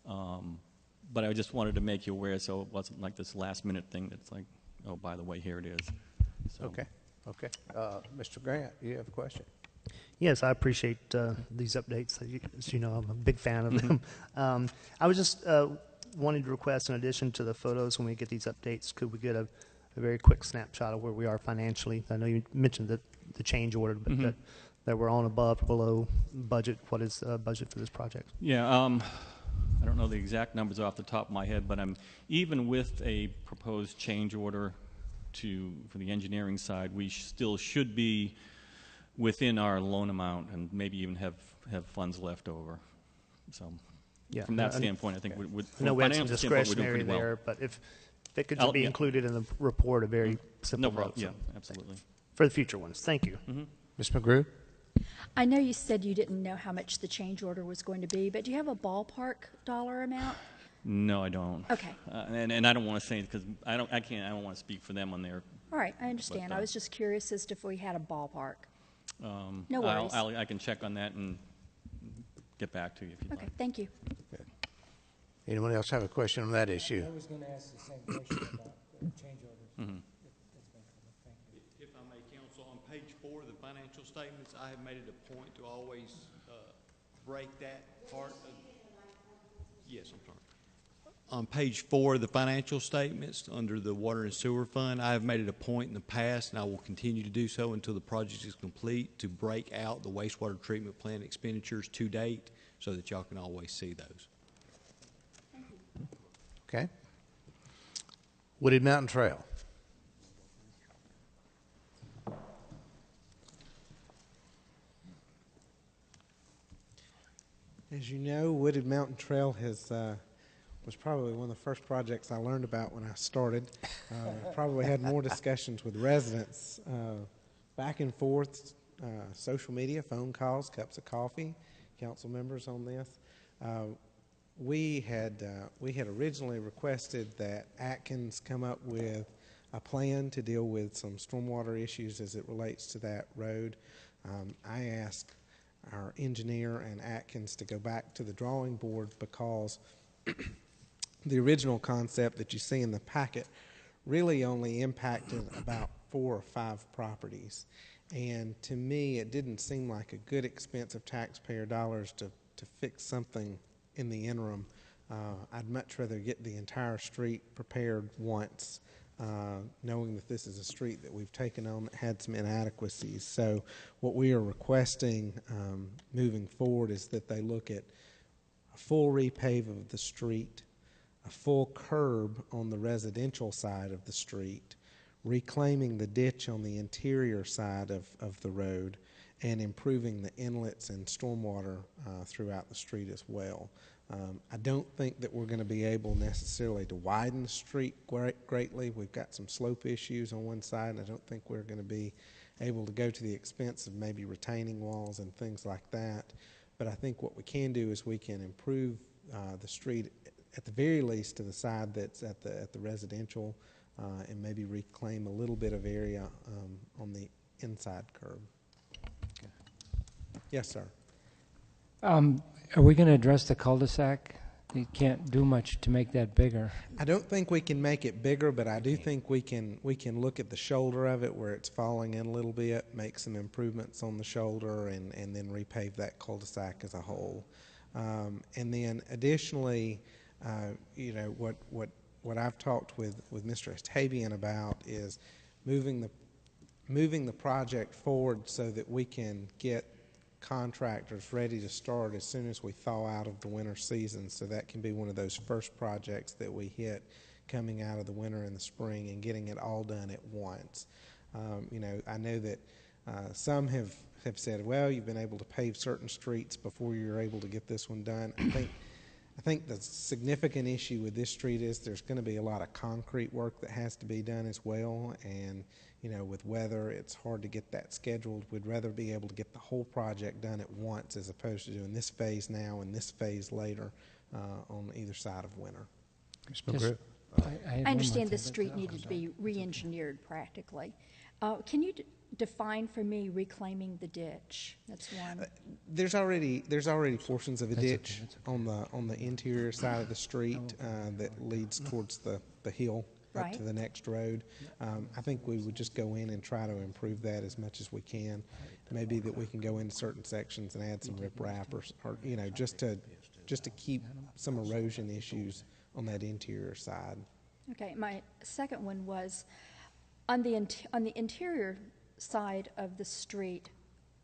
but I just wanted to make you aware so it wasn't like this last-minute thing that's like, oh, by the way, here it is. So. Okay. Okay. Mr. Grant, you have a question? Yes, I appreciate these updates. As you know, I'm a big fan of them. I was just wanting to request, in addition to the photos, when we get these updates, could we get a very quick snapshot of where we are financially? I know you mentioned the change order, but that we're on above or below budget. What is budget for this project? Yeah, I don't know the exact numbers off the top of my head, but I'm even with a proposed change order for the engineering side, we still should be within our loan amount and maybe even have funds left over. So Yeah, from that standpoint, I think I from know a we had some financial standpoint, we're doing discretionary pretty well. there, but if it could just be included in the report, a very simple No problem. note, Yeah, so absolutely. for the future ones. Thank you. Ms. McGrew? I know you said you didn't know how much the change order was going to be, but do you have a ballpark dollar amount? No, I don't. Okay. And I don't want to say it because I don't want to speak for them on their. All right, I understand. I was just curious as to if we had a ballpark. No I'll- worries. I can check on that and get back to you if you'd Okay, like. thank you. Anyone else have a question on that issue? I was going to ask the same question about the change orders. That's been covered. Thank you. If I may, counsel, on page 4 of the financial statements, I have made it a point to always break that part of. Yes, I'm sorry. On page 4 of the financial statements, under the Water and Sewer Fund, I have made it a point in the past, and I will continue to do so until the project is complete, to break out the wastewater treatment plant expenditures to date so that y'all can always see those. Okay. Wooded Mountain Trail. As you know, Wooded Mountain Trail was probably one of the first projects I learned about when I started. Probably had more discussions with residents, back and forth, social media, phone calls, cups of coffee, council members on this. We had originally requested that Atkins come up with a plan to deal with some stormwater issues as it relates to that road. I asked our engineer and Atkins to go back to the drawing board because the original concept that you see in the packet really only impacted about 4 or 5 properties. And to me, it didn't seem like a good expense of taxpayer dollars to fix something in the interim. I'd much rather get the entire street prepared once, knowing that this is a street that we've taken on that had some inadequacies. So what we are requesting moving forward is that they look at a full repave of the street, a full curb on the residential side of the street, reclaiming the ditch on the interior side of the road, and improving the inlets and stormwater throughout the street as well. I don't think that we're going to be able necessarily to widen the street greatly. We've got some slope issues on one side, and I don't think we're going to be able to go to the expense of maybe retaining walls and things like that. But I think what we can do is we can improve the street at the very least to the side that's at the residential, and maybe reclaim a little bit of area on the inside curb. Okay. Yes, sir. Are we going to address the cul-de-sac? You can't do much to make that bigger. I don't think we can make it bigger, but I do think we can look at the shoulder of it where it's falling in a little bit, make some improvements on the shoulder, and then repave that cul-de-sac as a whole. And then additionally, you know, what I've talked with Mr. Estabian about is moving the project forward so that we can get contractors ready to start as soon as we thaw out of the winter season. So that can be one of those first projects that we hit coming out of the winter and the spring, and getting it all done at once. You know, I know that some have said, well, you've been able to pave certain streets before you're able to get this one done. I think the significant issue with this street is there's going to be a lot of concrete work that has to be done as well, and you know, with weather, it's hard to get that scheduled. We'd rather be able to get the whole project done at once as opposed to doing this phase now and this phase later on either side of winter. Yes. I understand the street needed to be re-engineered practically. Can you define for me reclaiming the ditch? That's one. There's already portions of a ditch on the interior side of the street that leads towards the hill up to the next road. I think we would just go in and try to improve that as much as we can. Maybe that we can go into certain sections and add some riprap or just to keep some erosion issues on that interior side. Okay, my second one was on the interior side of the street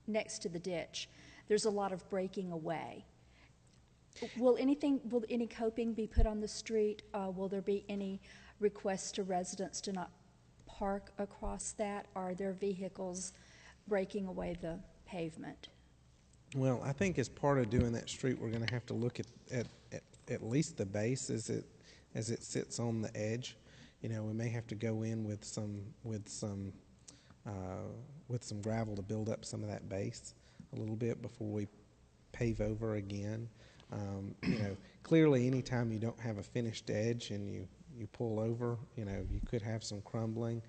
next to the ditch, there's a lot of breaking away. Will any coping be put on the street? Will there be any requests to residents to not park across that? Are there vehicles breaking away the pavement? Well, I think as part of doing that street, we're going to have to look at least the base as it sits on the edge. We may have to go in with some gravel to build up some of that base a little bit before we pave over again. Clearly, anytime you don't have a finished edge and you pull over, you could have some crumbling.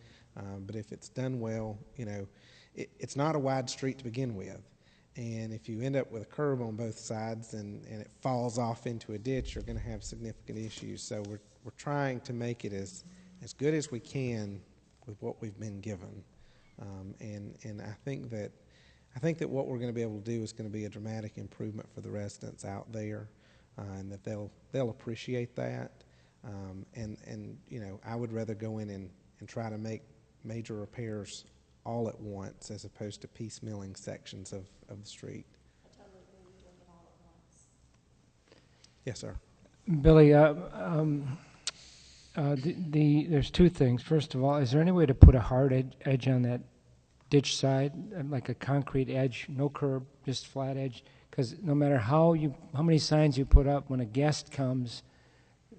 But if it's done well, it's not a wide street to begin with. And if you end up with a curb on both sides and it falls off into a ditch, you're going to have significant issues. So we're trying to make it as good as we can with what we've been given. And I think that what we're going to be able to do is going to be a dramatic improvement for the residents out there, and that they'll appreciate that. And I would rather go in and try to make major repairs all at once as opposed to piecemealing sections of the street. I totally agree with doing it all at once. Yes, sir. Billy, there's two things. First of all, is there any way to put a hard edge on that ditch side, like a concrete edge, no curb, just flat edge? Because no matter how many signs you put up, when a guest comes,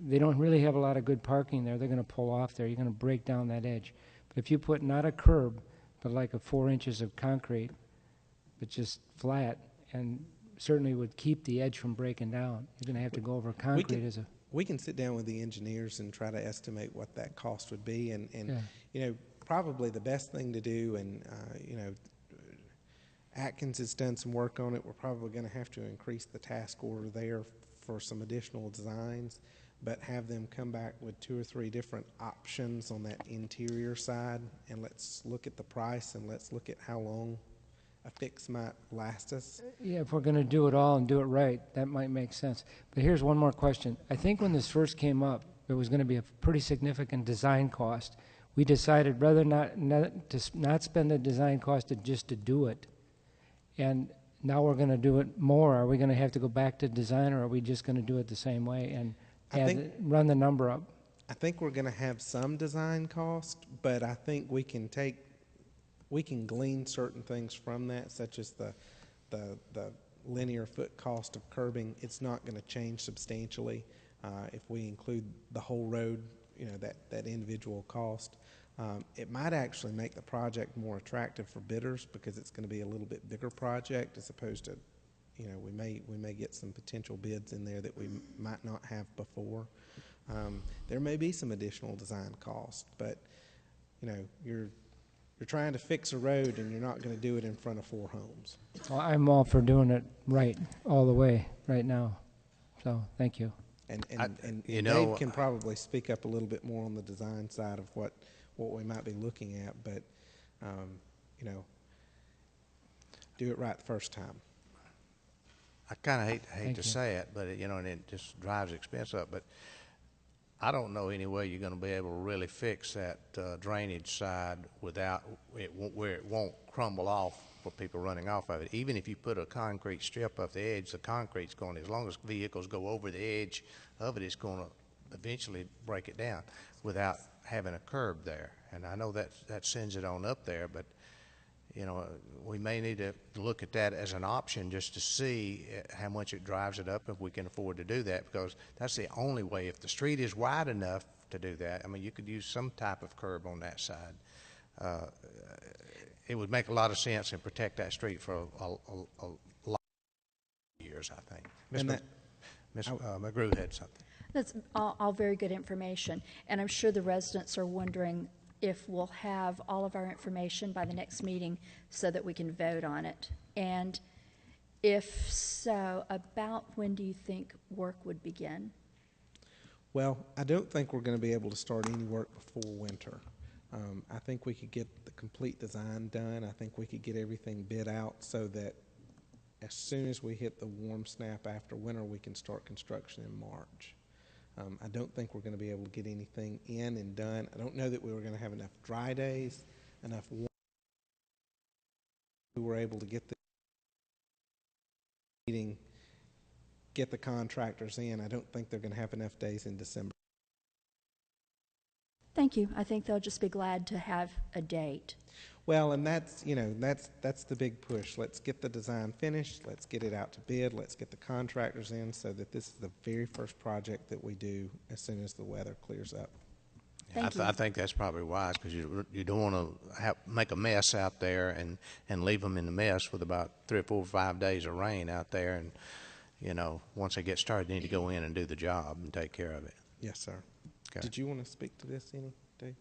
they don't really have a lot of good parking there. They're going to pull off there. You're going to break down that edge. But if you put not a curb, but like a 4 inches of concrete, but just flat, and certainly would keep the edge from breaking down. You're going to have to go over concrete We can sit down with the engineers and try to estimate what that cost would be, and probably the best thing to do, and Atkins has done some work on it. We're probably going to have to increase the task order there for some additional designs, but have them come back with 2 or 3 different options on that interior side, and let's look at the price and let's look at how long a fix might last us. Yeah, if we're going to do it all and do it right, that might make sense. But here's one more question. I think when this first came up, there was going to be a pretty significant design cost. We decided rather not spend the design cost just to do it. And now we're going to do it more. Are we going to have to go back to design, or are we just going to do it the same way and run the number up? I think we're going to have some design cost, but I think we can glean certain things from that, such as the linear foot cost of curbing. It's not going to change substantially if we include the whole road, that individual cost. It might actually make the project more attractive for bidders because it's going to be a little bit bigger project as opposed to, we may get some potential bids in there that we might not have before. There may be some additional design cost, but you're trying to fix a road and you're not going to do it in front of 4 homes. Well, I'm all for doing it right all the way right now. So thank you. And Dave can probably speak up a little bit more on the design side of what we might be looking at, but do it right the first time. I kind of hate to say it, but and it just drives expense up. But I don't know any way you're going to be able to really fix that drainage side without where it won't crumble off for people running off of it. Even if you put a concrete strip up the edge, the concrete's going, as long as vehicles go over the edge of it, it's going to eventually break it down without having a curb there. And I know that sends it on up there, but we may need to look at that as an option just to see how much it drives it up, if we can afford to do that, because that's the only way. If the street is wide enough to do that, I mean, you could use some type of curb on that side. It would make a lot of sense and protect that street for a lot of years, I think. Ms. McGrew had something. That's all very good information, and I'm sure the residents are wondering if we'll have all of our information by the next meeting so that we can vote on it. And if so, about when do you think work would begin? Well, I don't think we're going to be able to start any work before winter. I think we could get the complete design done. I think we could get everything bid out so that as soon as we hit the warm snap after winter, we can start construction in March. I don't think we're going to be able to get anything in and done. I don't know that we were going to have enough dry days, enough warm. We were able to get the meeting, get the contractors in. I don't think they're going to have enough days in December. Thank you. I think they'll just be glad to have a date. Well, and that's, you know, that's the big push. Let's get the design finished. Let's get it out to bid. Let's get the contractors in so that this is the very first project that we do as soon as the weather clears up. I think that's probably wise, because you don't want to make a mess out there and leave them in the mess with about 3 or 4 or 5 days of rain out there. And, you know, once they get started, they need to go in and do the job and take care of it. Yes, sir. Okay. Did you want to speak to this any, Dave?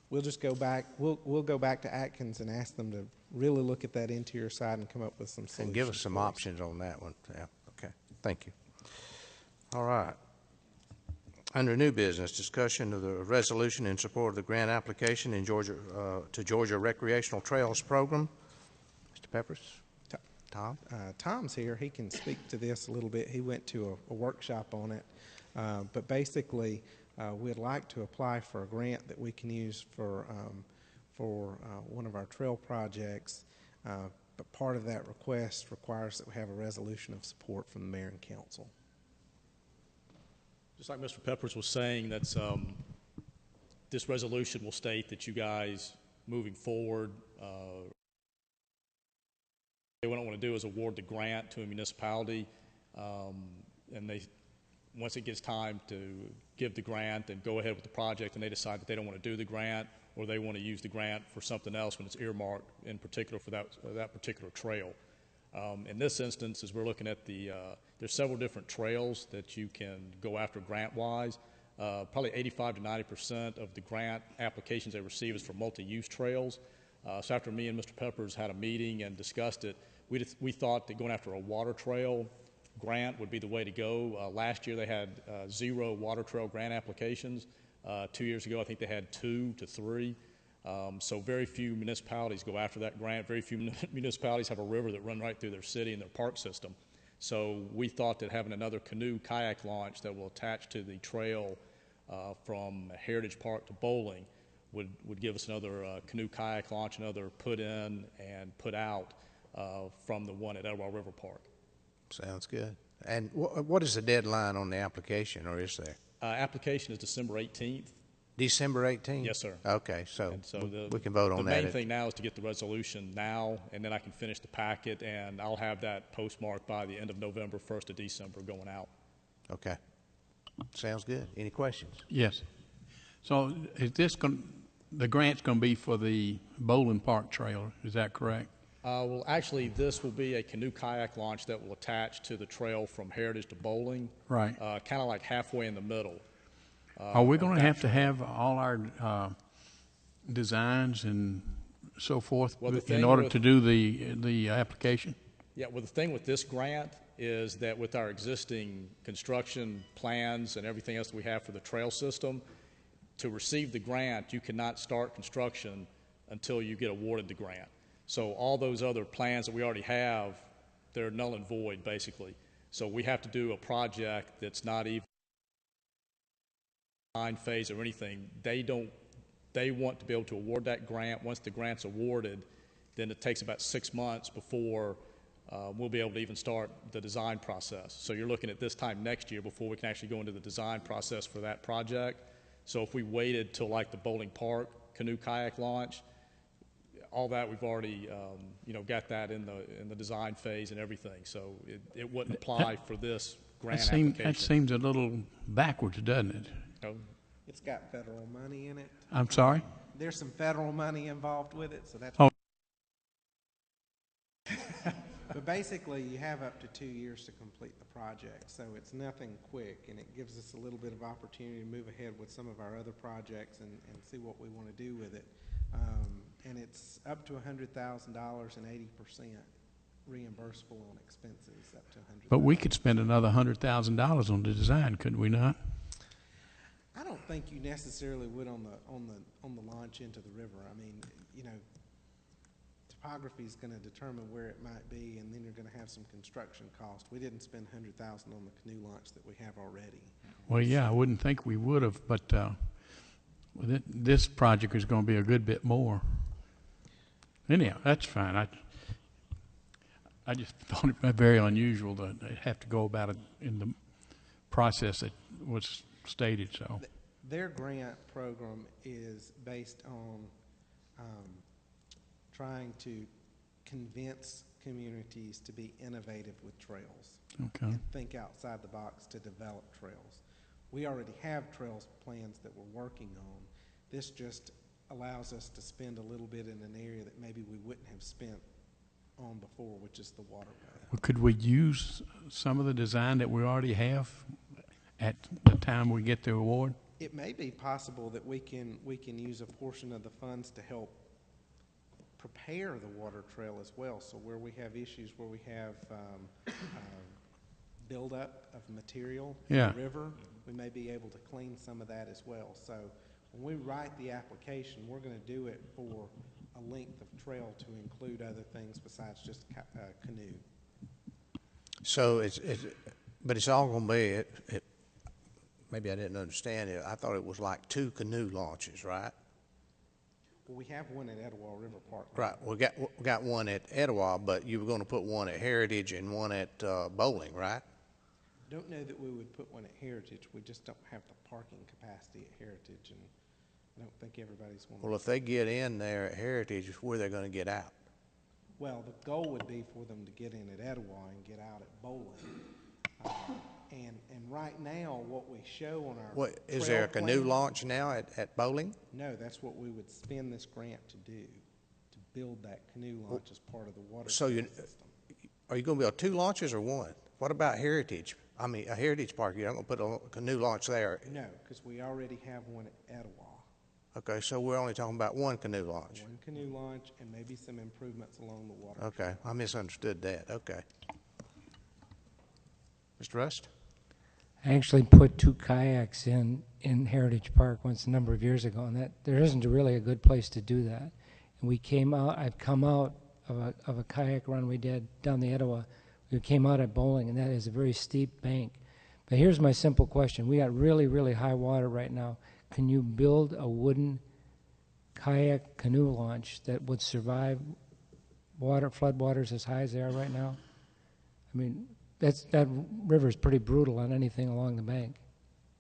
We'll just go back. We'll go back to Atkins and ask them to really look at that interior side and come up with some solutions. And give us some options on that one. Yeah. Okay. Thank you. All right. Under new business, discussion of the resolution in support of the grant application in Georgia to Georgia Recreational Trails Program. Mr. Peppers? Tom? Tom's here. He can speak to this a little bit. He went to a workshop on it. But basically, we'd like to apply for a grant that we can use for one of our trail projects. But part of that request requires that we have a resolution of support from the mayor and council. Just like Mr. Peppers was saying, that's this resolution will state that you guys moving forward, what I don't want to do is award the grant to a municipality, and they, once it gets time to give the grant and go ahead with the project, and they decide that they don't want to do the grant, or they want to use the grant for something else when it's earmarked in particular for that particular trail. In this instance, as we're looking at there's several different trails that you can go after grant-wise. Probably 85 to 90% of the grant applications they receive is for multi-use trails. So after me and Mr. Peppers had a meeting and discussed it, we thought that going after a water trail grant would be the way to go. Last year they had 0 water trail grant applications. 2 years ago I think they had 2 to 3. So very few municipalities go after that grant. Very few municipalities have a river that runs right through their city and their park system. So we thought that having another canoe kayak launch that will attach to the trail from Heritage Park to Bowling would give us another canoe kayak launch, another put in and put out from the one at Etowah River Park. Sounds good. And what is the deadline on the application, or is there? Application is December 18th. December 18th? Yes, sir. Okay, so we can vote on that. The main thing now is to get the resolution now, and then I can finish the packet, and I'll have that postmarked by the end of November, 1st of December going out. Okay. Sounds good. Any questions? Yes. So is this the grant's going to be for the Bowling Park Trail, is that correct? Well, actually, this will be a canoe kayak launch that will attach to the trail from Heritage to Bowling. Right. Kind of like halfway in the middle. Are we going to have all our designs and so forth in order to do the application? Yeah, well, the thing with this grant is that with our existing construction plans and everything else that we have for the trail system, to receive the grant, you cannot start construction until you get awarded the grant. So all those other plans that we already have, they're null and void, basically. So we have to do a project that's not even design phase or anything. They want to be able to award that grant. Once the grant's awarded, then it takes about 6 months before we'll be able to even start the design process. So you're looking at this time next year before we can actually go into the design process for that project. So if we waited till like the Bowling Park canoe kayak launch, all that we've already got that in the design phase and everything. So it wouldn't apply for this grant application. That seems a little backwards, doesn't it? No. It's got federal money in it. I'm sorry? There's some federal money involved with it, so that's. Oh. But basically, you have up to 2 years to complete the project, so it's nothing quick, and it gives us a little bit of opportunity to move ahead with some of our other projects and see what we want to do with it. And it's up to $100,000 and 80% reimbursable on expenses, up to $100,000. But we could spend another $100,000 on the design, could we not? I don't think you necessarily would on the launch into the river. I mean, you know, topography is going to determine where it might be, and then you're going to have some construction cost. We didn't spend $100,000 on the canoe launch that we have already. Well, yeah, I wouldn't think we would have, but this project is going to be a good bit more. Anyhow, that's fine. I just thought it very unusual that they have to go about it in the process that was stated. So their grant program is based on trying to convince communities to be innovative with trails. Okay. And think outside the box to develop trails. We already have trails plans that we're working on. This just allows us to spend a little bit in an area that maybe we wouldn't have spent on before, which is the waterway. Well, could we use some of the design that we already have at the time we get the award? It may be possible that we can use a portion of the funds to help prepare the water trail as well. So where we have issues where we have buildup of material in the river, we may be able to clean some of that as well. So when we write the application, we're going to do it for a length of trail to include other things besides just canoe. So but it's all going to be, maybe I didn't understand it. I thought it was like 2 canoe launches, right? Well, we have one at Etowah River Park. Right. We got one at Etowah, but you were going to put one at Heritage and one at Bowling, right? Don't know that we would put one at Heritage. We just don't have the parking capacity at Heritage, and I don't think everybody's going to. Well, if they get in there at Heritage, where they're going to get out? Well, the goal would be for them to get in at Etowah and get out at Bowling. And right now, what we show on our What, is there a canoe launch now at Bowling? No, that's what we would spend this grant to do, to build that canoe launch as part of the water system. Are you going to build 2 launches or 1? What about Heritage? I mean, a Heritage Park, you're not going to put a canoe launch there? No, because we already have one at Etowah. Okay, so we're only talking about 1 canoe launch. 1 canoe launch and maybe some improvements along the water. Okay, I misunderstood that. Okay. Mr. Rust? I actually put 2 kayaks in Heritage Park once a number of years ago, and that there isn't really a good place to do that. And we came out. I've come out of a kayak run we did down the Etowah. We came out at Bowling, and that is a very steep bank. But here's my simple question: we got really, really high water right now. Can you build a wooden kayak canoe launch that would survive floodwaters as high as they are right now? I mean, that river is pretty brutal on anything along the bank.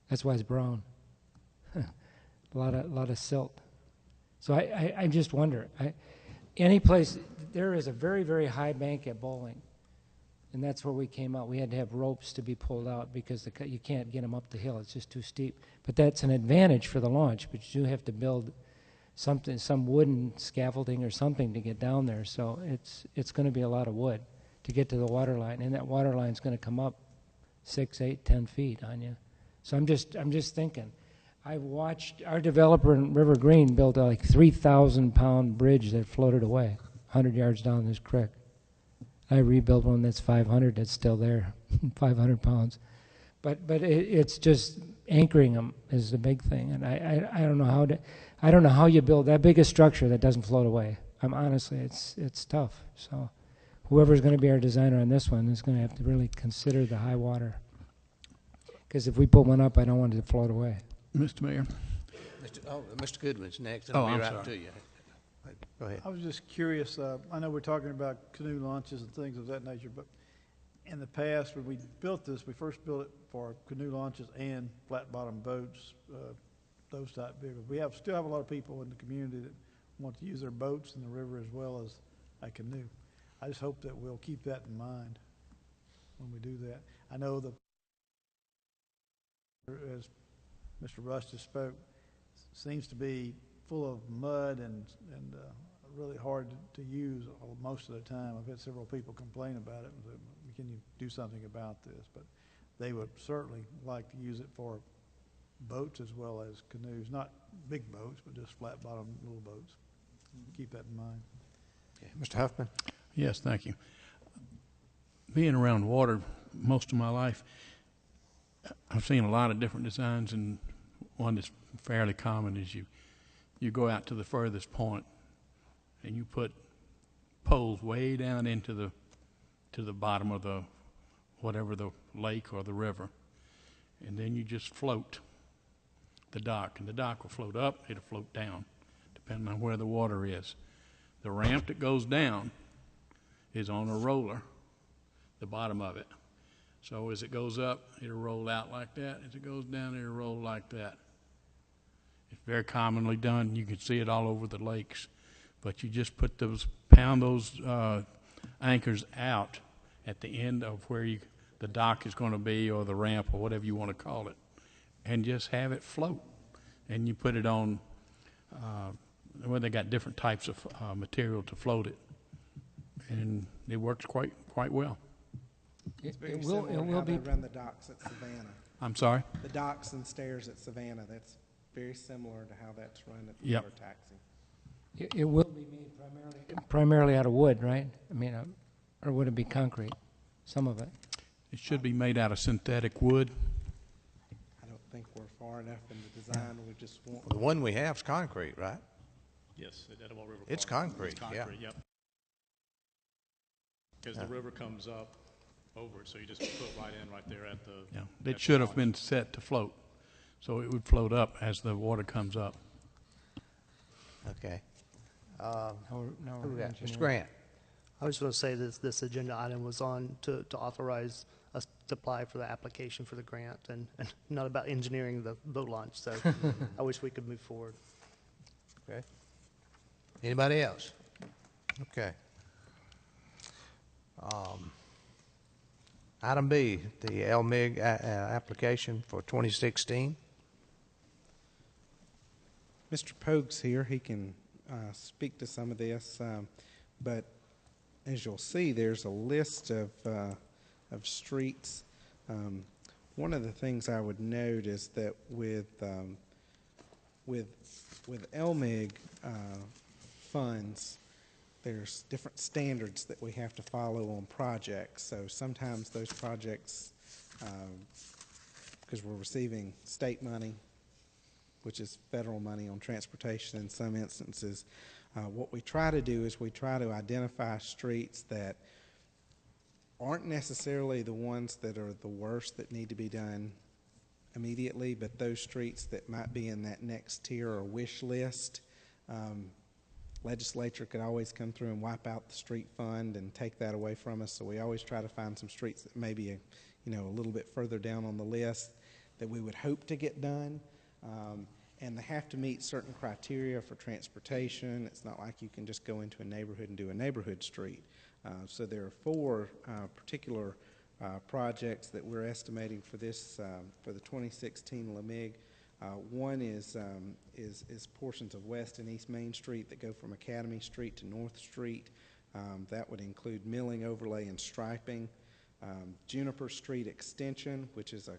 That's why it's brown. a lot of silt. So I just wonder, any place, there is a very, very high bank at Bowling, and that's where we came out. We had to have ropes to be pulled out because you can't get them up the hill. It's just too steep. But that's an advantage for the launch, but you do have to build something, some wooden scaffolding or something to get down there. So it's going to be a lot of wood to get to the water line, and that water line is going to come up 6, 8, 10 feet on you. So I'm just thinking. I watched our developer in River Green build a 3,000-pound bridge that floated away 100 yards down this creek. I rebuilt one that's 500 that's still there, 500 pounds. But it's just anchoring them is the big thing, and I don't know how you build that big a structure that doesn't float away. Honestly, it's tough. So whoever's going to be our designer on this one is going to have to really consider the high water. Because if we put one up, I don't want it to float away. Mr. Mayor. Mr. Goodman's next. Oh, I'll I'm be right sorry. to you. Go ahead. I was just curious. I know we're talking about canoe launches and things of that nature, but in the past, when we built this, we first built it for canoe launches and flat-bottom boats, those type vehicles. We still have a lot of people in the community that want to use their boats in the river as well as a canoe. I just hope that we'll keep that in mind when we do that. I know as Mr. Russ just spoke, seems to be full of mud and really hard to use most of the time. I've had several people complain about it and say, can you do something about this? But they would certainly like to use it for boats as well as canoes, not big boats, but just flat bottom little boats. Keep that in mind. Okay. Mr. Huffman? Yes, thank you. Being around water most of my life, I've seen a lot of different designs, and one that's fairly common is you go out to the furthest point and you put poles way down into the bottom of the whatever the lake or the river, and then you just float the dock, and the dock will float up, it'll float down, depending on where the water is. The ramp that goes down is on a roller, the bottom of it. So as it goes up, it'll roll out like that. As it goes down, it'll roll like that. It's very commonly done. You can see it all over the lakes. But you just pound those anchors out at the end of where the dock is going to be, or the ramp, or whatever you want to call it, and just have it float. And you put it on, well, they got different types of material to float it, and it works quite well. It's very It will- similar it to will how be- they run the docks at Savannah. I'm sorry? The docks and stairs at Savannah, that's very similar to how that's run at the Yep. water taxi. It will be made primarily out of wood, right? I mean, or would it be concrete? Some of it. It should be made out of synthetic wood. I don't think we're far enough in the design. We just want. The one we have is concrete, right? Yes, at Etowah River It's Park. concrete, It's yeah. concrete, yep. Because the river comes up over it, so you just put right in right there at the. Yeah, at it the should have launch. been set to float, so it would float up as the water comes up. Okay. Now Who we got? Mr. engineering. Grant? I was going to say this agenda item was on to authorize us to apply for the application for the grant, and not about engineering the boat launch, so I wish we could move forward. Okay. Anybody else? Okay. Item B, the LMIG application for 2016. Mr. Pogue's here. He can speak to some of this, but as you'll see, there's a list of streets. One of the things I would note is that with LMIG funds, there's different standards that we have to follow on projects. So sometimes those projects, because we're receiving state money, which is federal money on transportation in some instances, what we try to do is we try to identify streets that aren't necessarily the ones that are the worst that need to be done immediately, but those streets that might be in that next tier or wish list. Legislature could always come through and wipe out the street fund and take that away from us, so we always try to find some streets that may be a little bit further down on the list that we would hope to get done. And they have to meet certain criteria for transportation. It's not like you can just go into a neighborhood and do a neighborhood street. So there are four particular projects that we're estimating for this for the 2016 LMIG. One is portions of West and East Main Street that go from Academy Street to North Street. That would include milling, overlay, and striping. Juniper Street Extension, which is a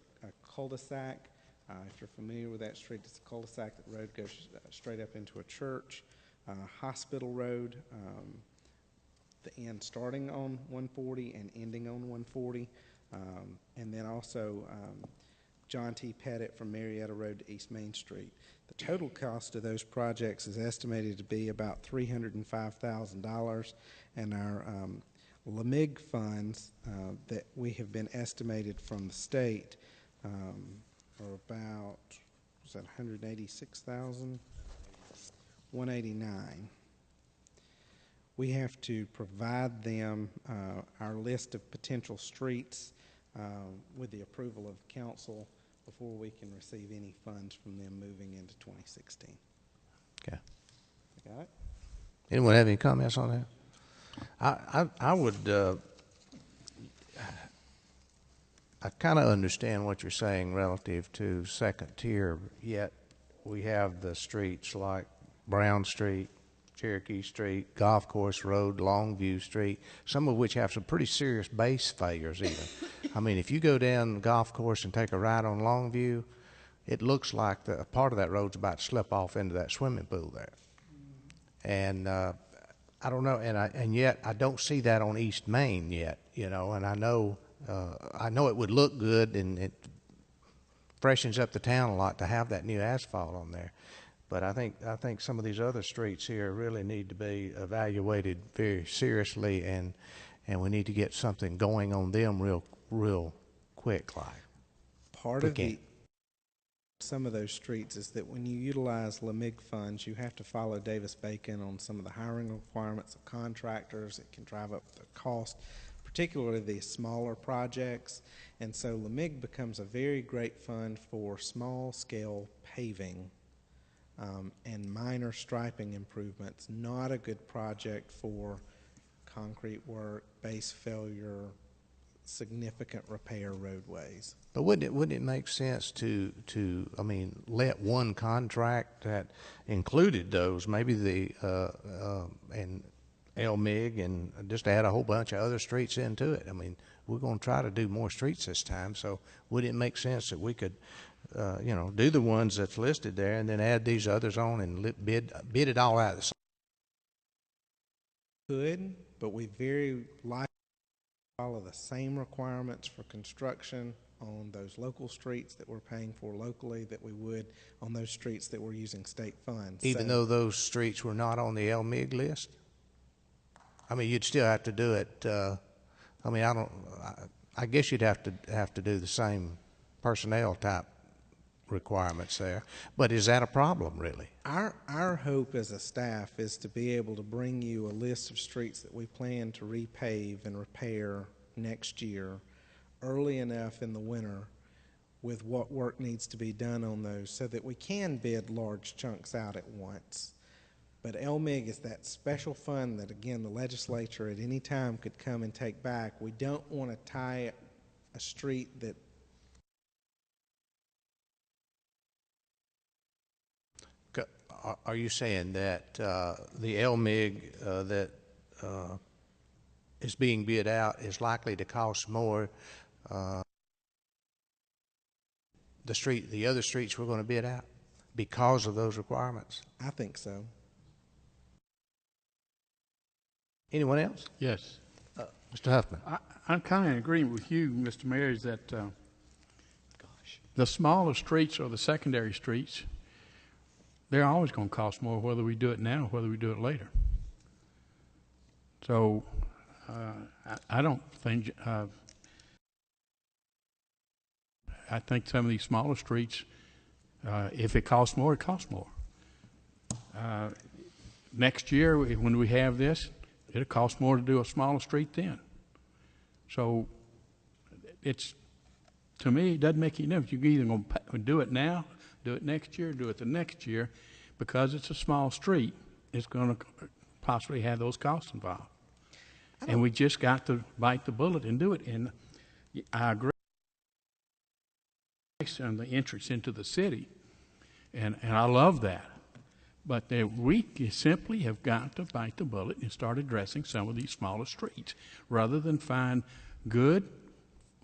cul-de-sac. If you're familiar with that street, it's a cul-de-sac. The road goes straight up into a church. Hospital Road, the end starting on 140 and ending on 140. And then also John T. Pettit from Marietta Road to East Main Street. The total cost of those projects is estimated to be about $305,000, and our LMIG funds that we have been estimated from the state are about, was that 186,000? 189. We have to provide them our list of potential streets with the approval of council before we can receive any funds from them moving into 2016. Okay. Got it? Anyone have any comments on that? I would, I kind of understand what you're saying relative to second tier, yet we have the streets like Brown Street, Cherokee Street, Golf Course Road, Longview Street, some of which have some pretty serious base failures even. I mean, if you go down the golf course and take a ride on Longview, it looks like a part of that road's about to slip off into that swimming pool there. And I don't know, and yet I don't see that on East Main yet, you know, and I know it would look good and it freshens up the town a lot to have that new asphalt on there. But I think some of these other streets here really need to be evaluated very seriously, and we need to get something going on them real quick. Like part of some of those streets is that when you utilize LMIG funds, you have to follow Davis-Bacon on some of the hiring requirements of contractors. It can drive up the cost, particularly the smaller projects. And so LMIG becomes a very great fund for small-scale paving and minor striping improvements. Not a good project for concrete work, base failure, significant repair roadways. But wouldn't it make sense to let one contract that included those, maybe the and LMIG, and just add a whole bunch of other streets into it? I mean, we're going to try to do more streets this time, so would it make sense that we could do the ones that's listed there and then add these others on and bid it all out? Could, but we very likely follow the same requirements for construction on those local streets that we're paying for locally that we would on those streets that we're using state funds. Even though those streets were not on the LMIG list? I mean, you'd still have to do it. I guess you'd have to do the same personnel type requirements there. But is that a problem, really? Our hope as a staff is to be able to bring you a list of streets that we plan to repave and repair next year early enough in the winter with what work needs to be done on those so that we can bid large chunks out at once. But LMIG is that special fund that, again, the legislature at any time could come and take back. We don't want to tie a street that Are you saying that the LMIG that is being bid out is likely to cost more the other streets we're going to bid out because of those requirements? I think so. Anyone else? Yes. Mr. Huffman. I'm kind of in agreement with you, Mr. Mayor, is that the smaller streets or the secondary streets, they're always going to cost more whether we do it now or whether we do it later. So I don't think I think some of these smaller streets, if it costs more, it costs more. Next year, when we have this, it'll cost more to do a smaller street then. So to me, it doesn't make any difference. You're either going to do it now, do it next year, do it the next year. Because it's a small street, it's going to possibly have those costs involved. And we just got to bite the bullet and do it. And I agree on the entrance into the city, and I love that. But we simply have got to bite the bullet and start addressing some of these smaller streets rather than find good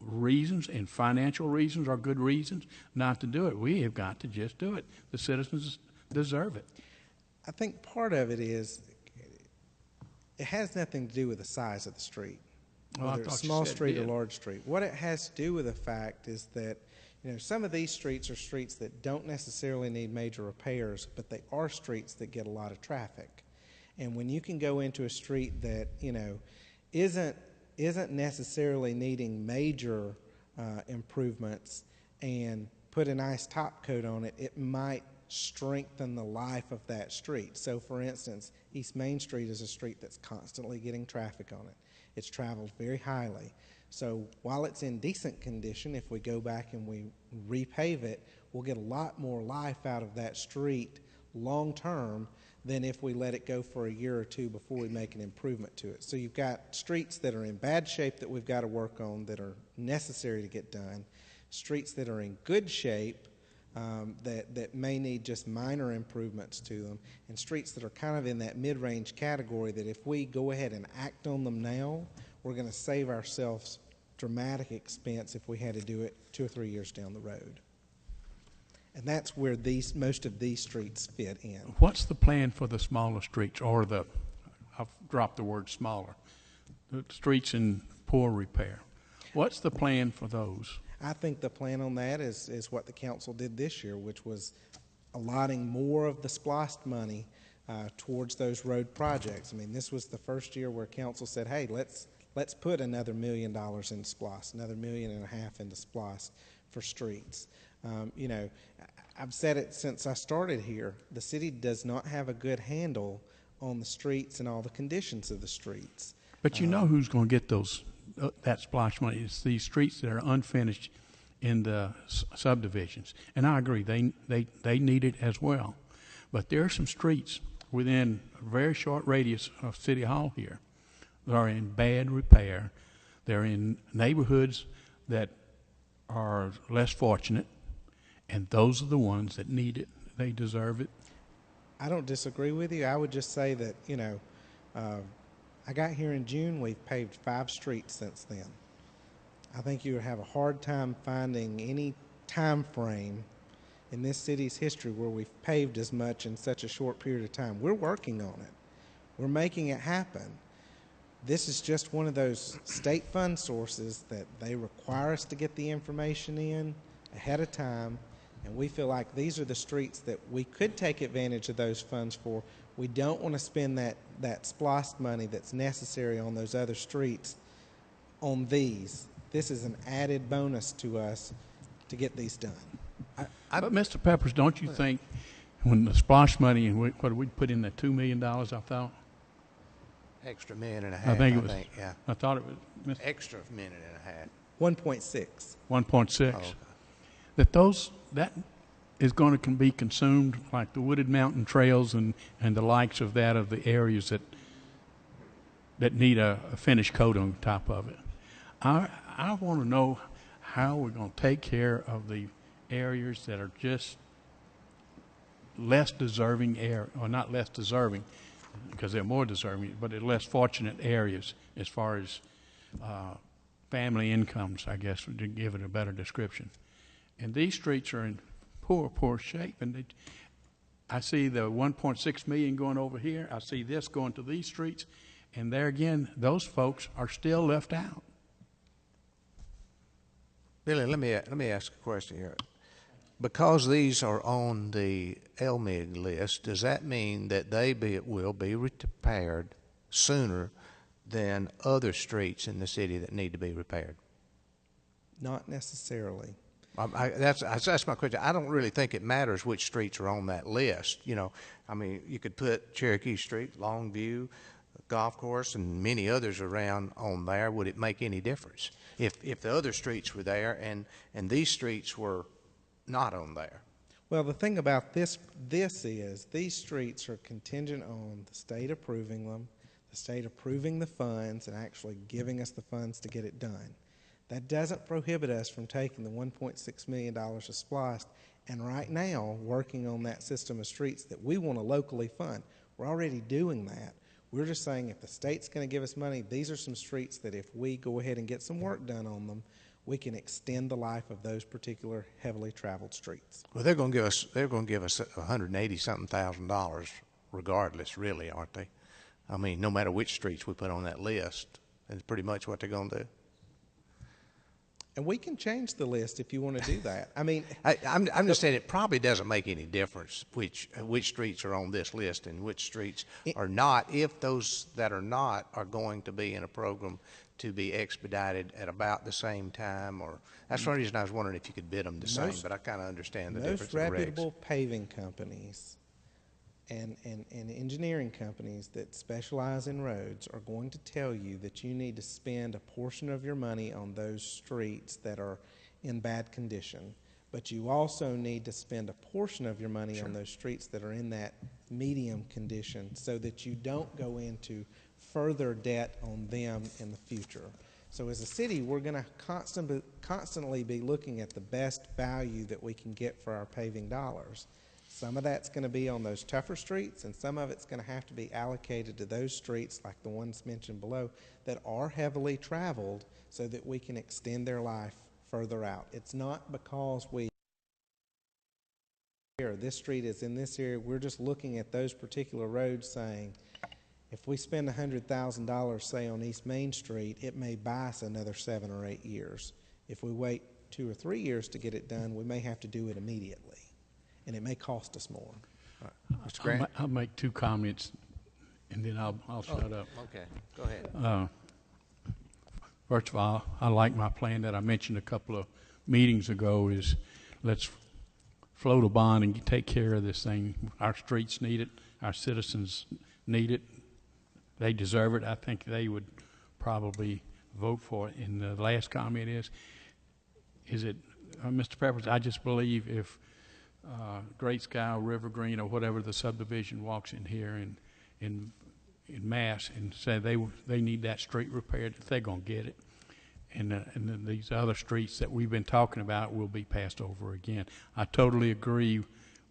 reasons, and financial reasons are good reasons not to do it. We have got to just do it. The citizens deserve it. I think part of it is it has nothing to do with the size of the street, whether it's small street or large street. What it has to do with the fact is that some of these streets are streets that don't necessarily need major repairs, but they are streets that get a lot of traffic. And when you can go into a street that isn't necessarily needing major improvements and put a nice top coat on it, it might strengthen the life of that street. So, for instance, East Main Street is a street that's constantly getting traffic on it. It's traveled very highly. So while it's in decent condition, if we go back and we repave it, we'll get a lot more life out of that street long term than if we let it go for a year or two before we make an improvement to it. So you've got streets that are in bad shape that we've got to work on that are necessary to get done, streets that are in good shape that may need just minor improvements to them, and streets that are kind of in that mid-range category that if we go ahead and act on them now, we're going to save ourselves dramatic expense if we had to do it 2 or 3 years down the road. And that's where most of these streets fit in. What's the plan for the smaller streets, or I've dropped the word smaller, the streets in poor repair? What's the plan for those? I think the plan on that is what the council did this year, which was allotting more of the SPLOST money towards those road projects. I mean, this was the first year where council said, hey, let's put another $1 million in SPLOST, another $1.5 million into SPLOST for streets. You know, I've said it since I started here, the city does not have a good handle on the streets and all the conditions of the streets. But you know who's going to get that splash money? It's these streets that are unfinished in the subdivisions. And I agree, they need it as well. But there are some streets within a very short radius of City Hall here that are in bad repair. They're in neighborhoods that are less fortunate, and those are the ones that need it. They deserve it. I don't disagree with you. I would just say that, you know, I got here in June. We've paved 5 streets since then. I think you would have a hard time finding any time frame in this city's history where we've paved as much in such a short period of time. We're working on it. We're making it happen. This is just one of those state fund sources that they require us to get the information in ahead of time, and we feel like these are the streets that we could take advantage of those funds for. We don't want to spend that SPLOST money that's necessary on those other streets on these. This is an added bonus to us to get these done. But Mr. Peppers, don't you think when the splash money, and what did we put in, that $2 million, I thought? Extra $1.5 million. I think it was. Yeah. I thought it was. Extra $1.5 million. 1.6. 1.6. Oh, okay. That is going to be consumed like the wooded mountain trails and the likes of that, of the areas that need a finish coat on top of it. I want to know how we're going to take care of the areas that are just less deserving or not less deserving, because they're more deserving, but they're less fortunate areas as far as family incomes, I guess, to give it a better description. And these streets are in poor shape, and I see the 1.6 million going over here. I see this going to these streets, and there again, those folks are still left out. Billy, let me ask a question here. Because these are on the LMIG list, does that mean that they will be repaired sooner than other streets in the city that need to be repaired? Not necessarily. That's my question. I don't really think it matters which streets are on that list. You know, I mean, you could put Cherokee Street, Longview, Golf Course, and many others around on there. Would it make any difference if the other streets were there and these streets were not on there? Well, the thing about this is these streets are contingent on the state approving them, the state approving the funds, and actually giving us the funds to get it done. That doesn't prohibit us from taking the $1.6 million of SPLOST and right now working on that system of streets that we want to locally fund. We're already doing that. We're just saying if the state's going to give us money, these are some streets that if we go ahead and get some work done on them, we can extend the life of those particular heavily traveled streets. Well, they're going to give us $180-something thousand regardless, really, aren't they? I mean, no matter which streets we put on that list, that's pretty much what they're going to do. And we can change the list if you want to do that. I mean, I'm just saying it probably doesn't make any difference which streets are on this list and which streets are not, if those that are not are going to be in a program to be expedited at about the same time. Or that's one reason I was wondering if you could bid them the same, but I kind of understand the difference in most the regs. reputable paving companies and engineering companies that specialize in roads are going to tell you that you need to spend a portion of your money on those streets that are in bad condition, but you also need to spend a portion of your money on those streets that are in that medium condition so that you don't go into further debt on them in the future. So as a city, we're going to constantly be looking at the best value that we can get for our paving dollars. Some of that's going to be on those tougher streets, and some of it's going to have to be allocated to those streets like the ones mentioned below that are heavily traveled so that we can extend their life further out. It's not because this street is in this area. We're just looking at those particular roads saying, if we spend $100,000, say, on East Main Street, it may buy us another 7 or 8 years. If we wait 2 or 3 years to get it done, we may have to do it immediately, and it may cost us more. Mr. Grant? I'll make 2 comments, and then I'll shut up. Okay, go ahead. First of all, I like my plan that I mentioned a couple of meetings ago is let's float a bond and take care of this thing. Our streets need it. Our citizens need it. They deserve it. I think they would probably vote for it. And the last comment is it, Mr. Peppers, I just believe if Great Sky or River Green or whatever the subdivision walks in here in mass and say they need that street repaired, they're going to get it. And then these other streets that we've been talking about will be passed over again. I totally agree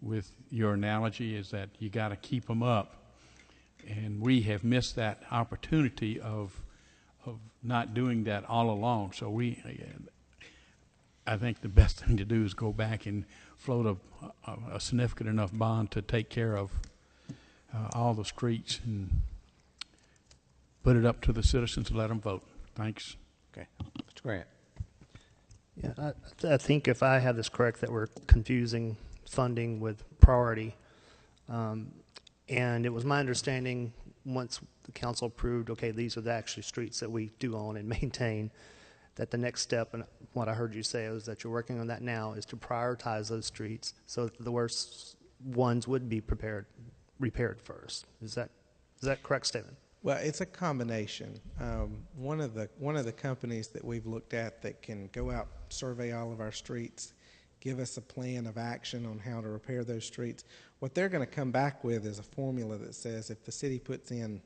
with your analogy is that you got to keep them up. And we have missed that opportunity of not doing that all along. So I think the best thing to do is go back and float a significant enough bond to take care of all the streets and put it up to the citizens and let them vote. Thanks. Okay. Mr. Grant. Yeah, I think if I have this correct, that we're confusing funding with priority. And it was my understanding once the council approved, okay, these are the actually streets that we do own and maintain, that the next step, and what I heard you say is that you're working on that now, is to prioritize those streets so that the worst ones would be repaired first. Is that a correct statement? Well, it's a combination. One of the companies that we've looked at that can go out, survey all of our streets, give us a plan of action on how to repair those streets. What they're going to come back with is a formula that says if the city puts in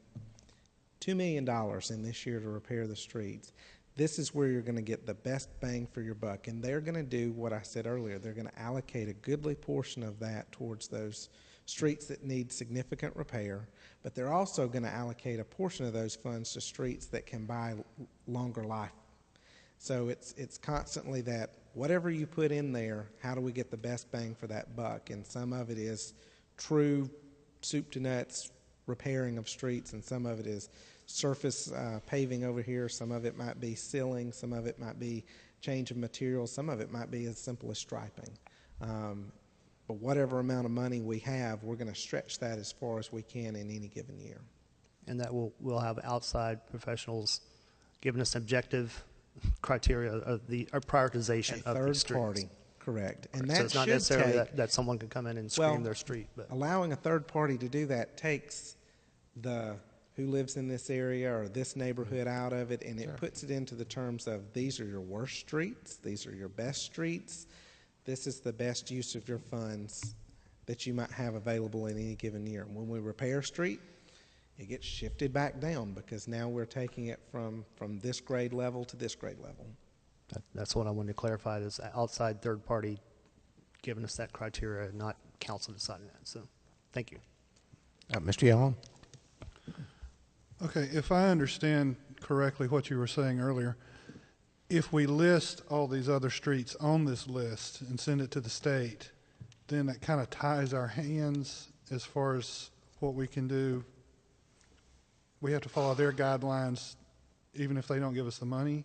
$2 million in this year to repair the streets, this is where you're going to get the best bang for your buck. And they're going to do what I said earlier. They're going to allocate a goodly portion of that towards those streets that need significant repair, but they're also going to allocate a portion of those funds to streets that can buy longer life. So it's constantly that whatever you put in there, how do we get the best bang for that buck? And some of it is true soup to nuts repairing of streets, and some of it is surface paving over here. Some of it might be sealing. Some of it might be change of materials. Some of it might be as simple as striping. But whatever amount of money we have, we're going to stretch that as far as we can in any given year. And that we'll have outside professionals giving us objective criteria of the prioritization of the streets. Third party, correct. And so it's not necessarily that someone can come in and scream their street. But allowing a third party to do that takes who lives in this area or this neighborhood out of it, and it puts it into the terms of these are your worst streets, these are your best streets, this is the best use of your funds that you might have available in any given year. And when we repair a street, it gets shifted back down because now we're taking it from this grade level to this grade level. That's what I wanted to clarify, is outside third party giving us that criteria, not council deciding that. So thank you. Mr. Yellen? Okay, if I understand correctly what you were saying earlier, if we list all these other streets on this list and send it to the state, then that kind of ties our hands as far as what we can do. We have to follow their guidelines even if they don't give us the money.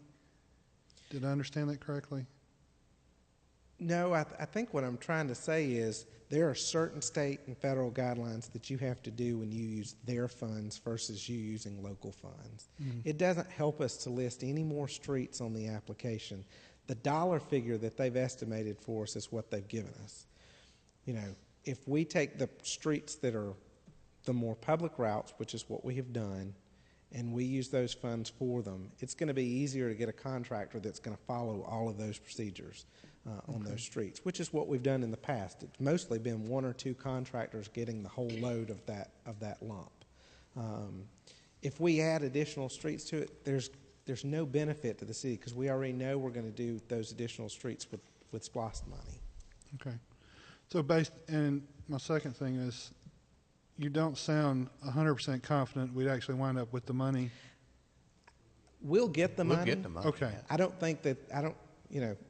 Did I understand that correctly? No, I think what I'm trying to say is there are certain state and federal guidelines that you have to do when you use their funds versus you using local funds. Mm-hmm. It doesn't help us to list any more streets on the application. The dollar figure that they've estimated for us is what they've given us. You know, if we take the streets that are the more public routes, which is what we have done, and we use those funds for them, it's going to be easier to get a contractor that's going to follow all of those procedures on those streets, which is what we've done in the past. It's mostly been one or two contractors getting the whole load of that lump. If we add additional streets to it, there's there's no benefit to the city because we already know we're going to do those additional streets with SPLOST money. Okay. So and my second thing is, you don't sound 100% confident we'd actually wind up with the money. We'll get the money. We'll get the money. Okay. I don't think that,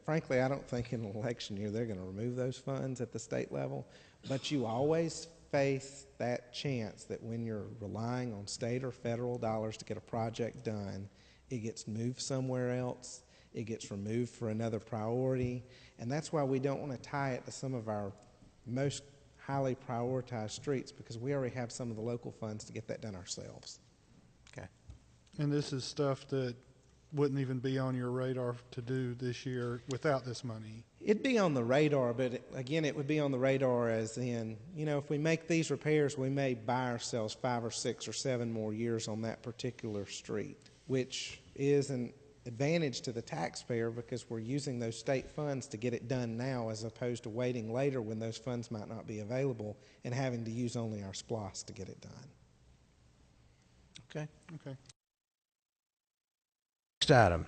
frankly, I don't think in an election year they're going to remove those funds at the state level. But you always face that chance that when you're relying on state or federal dollars to get a project done, it gets moved somewhere else, it gets removed for another priority, and that's why we don't want to tie it to some of our most highly prioritized streets, because we already have some of the local funds to get that done ourselves. Okay. And this is stuff that wouldn't even be on your radar to do this year without this money. It'd be on the radar, but again, it would be on the radar as in, if we make these repairs, we may buy ourselves 5 or 6 or 7 more years on that particular street, which is an advantage to the taxpayer because we're using those state funds to get it done now as opposed to waiting later when those funds might not be available and having to use only our SPLOST to get it done. Okay. Okay. Next item,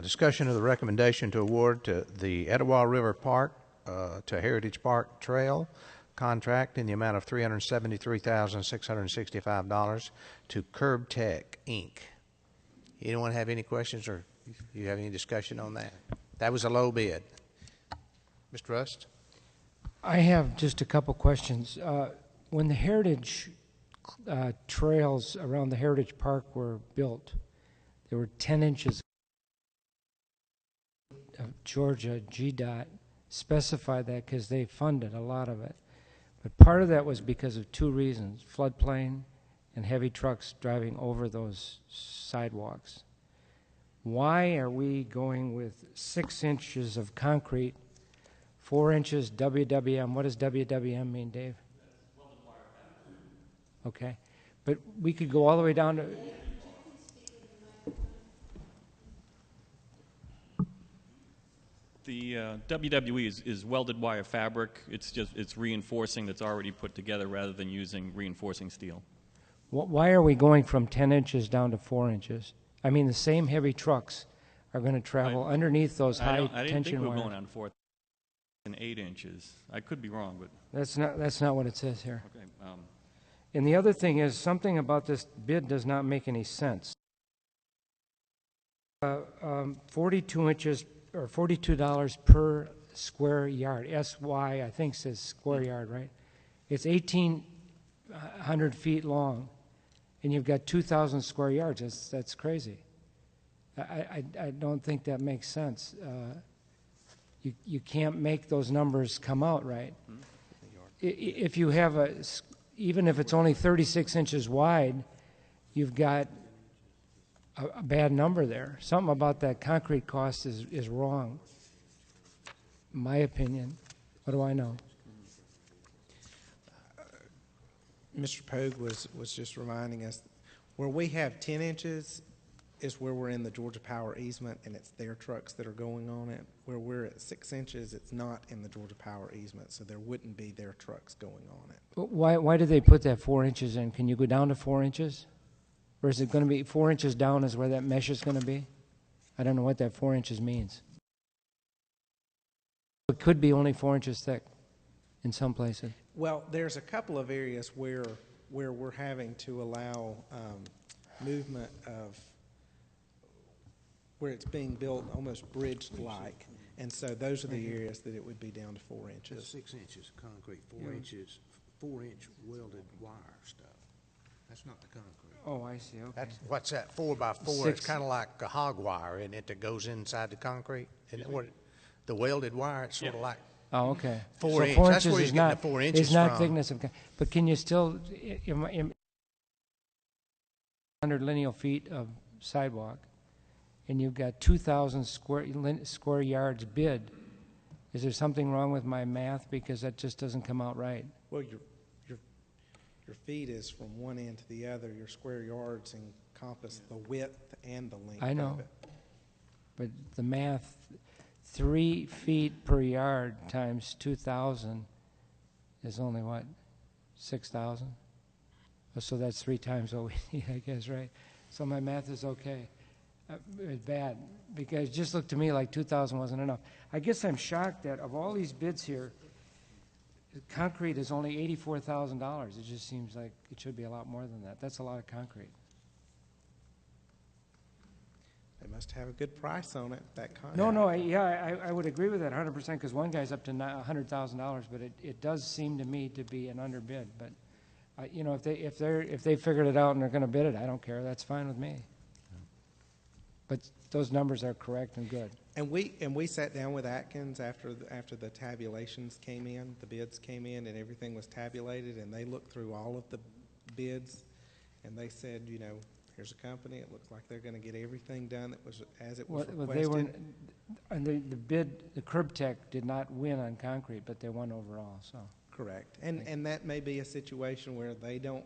discussion of the recommendation to award to the Etowah River Park to Heritage Park Trail contract in the amount of $373,665 to Curb Tech, Inc. Anyone have any questions or you have any discussion on that? That was a low bid. Mr. Rust? I have just a couple questions. When the heritage trails around the Heritage Park were built, there were 10 inches of Georgia GDOT specified that because they funded a lot of it. But part of that was because of 2 reasons, floodplain and heavy trucks driving over those sidewalks. Why are we going with 6 inches of concrete, 4 inches WWM? What does WWM mean, Dave? Okay. But we could go all the way down to... The WWE is welded wire fabric. It's reinforcing that's already put together rather than using reinforcing steel. Why are we going from 10 inches down to 4 inches? I mean, the same heavy trucks are going to travel underneath those high tension wires. I didn't think we were going on 4 and 8 inches. I could be wrong, but that's not what it says here. okay. And the other thing is, something about this bid does not make any sense. 42 inches or $42 per square yard. SY, I think, says square yard, right? It's 1,800 feet long, and you've got 2,000 square yards. That's crazy. I don't think that makes sense. You can't make those numbers come out right. If you have even if it's only 36 inches wide, you've got a bad number there. Something about that concrete cost is wrong, in my opinion. What do I know? Mr. Pogue was just reminding us, where we have 10 inches is where we're in the Georgia Power easement, and it's their trucks that are going on it. Where we're at 6 inches, it's not in the Georgia Power easement, so there wouldn't be their trucks going on it. Why did they put that 4 inches in? Can you go down to 4 inches? Or is it going to be 4 inches down is where that mesh is going to be? I don't know what that 4 inches means. It could be only 4 inches thick in some places. Well, there's a couple of areas where we're having to allow movement of where it's being built almost bridge-like, and so those are the areas that it would be down to 4 inches. 6 inches concrete, 4 inches, 4-inch welded wire stuff. That's not the concrete. Oh, I see. Okay. That's what's that 4 by 4? It's kind of like a hog wire, isn't it, that goes inside the concrete? And the welded wire, it's sort of like. Oh, okay. 4 inch. 4 That's inches where you is get not, the 4 inches is not from. thickness of, but can you still, 100 lineal feet of sidewalk, and you've got 2,000 square yards bid. Is there something wrong with my math? Because that just doesn't come out right. Well, your feet is from one end to the other. Your square yards encompass the width and the length I know, of it. but the math, 3 feet per yard times 2,000 is only what, 6,000? So that's 3 times what we need, I guess, right? So my math is okay. It's bad, because it just looked to me like 2,000 wasn't enough. I guess I'm shocked that of all these bids here, concrete is only $84,000. It just seems like it should be a lot more than that. That's a lot of concrete. They must have a good price on it, that contract. No, I would agree with that 100%, because one guy's up to $100,000, but it does seem to me to be an underbid. But you know, if they figured it out and they're going to bid it, I don't care. That's fine with me. But those numbers are correct and good. And we sat down with Atkins after the tabulations came in, the bids came in, and everything was tabulated, and they looked through all of the bids, and they said, you know, here's a company. It looks like they're going to get everything done that was as it was requested. They were, and the bid, the Curb Tech did not win on concrete, but they won overall. So correct, and that may be a situation where they don't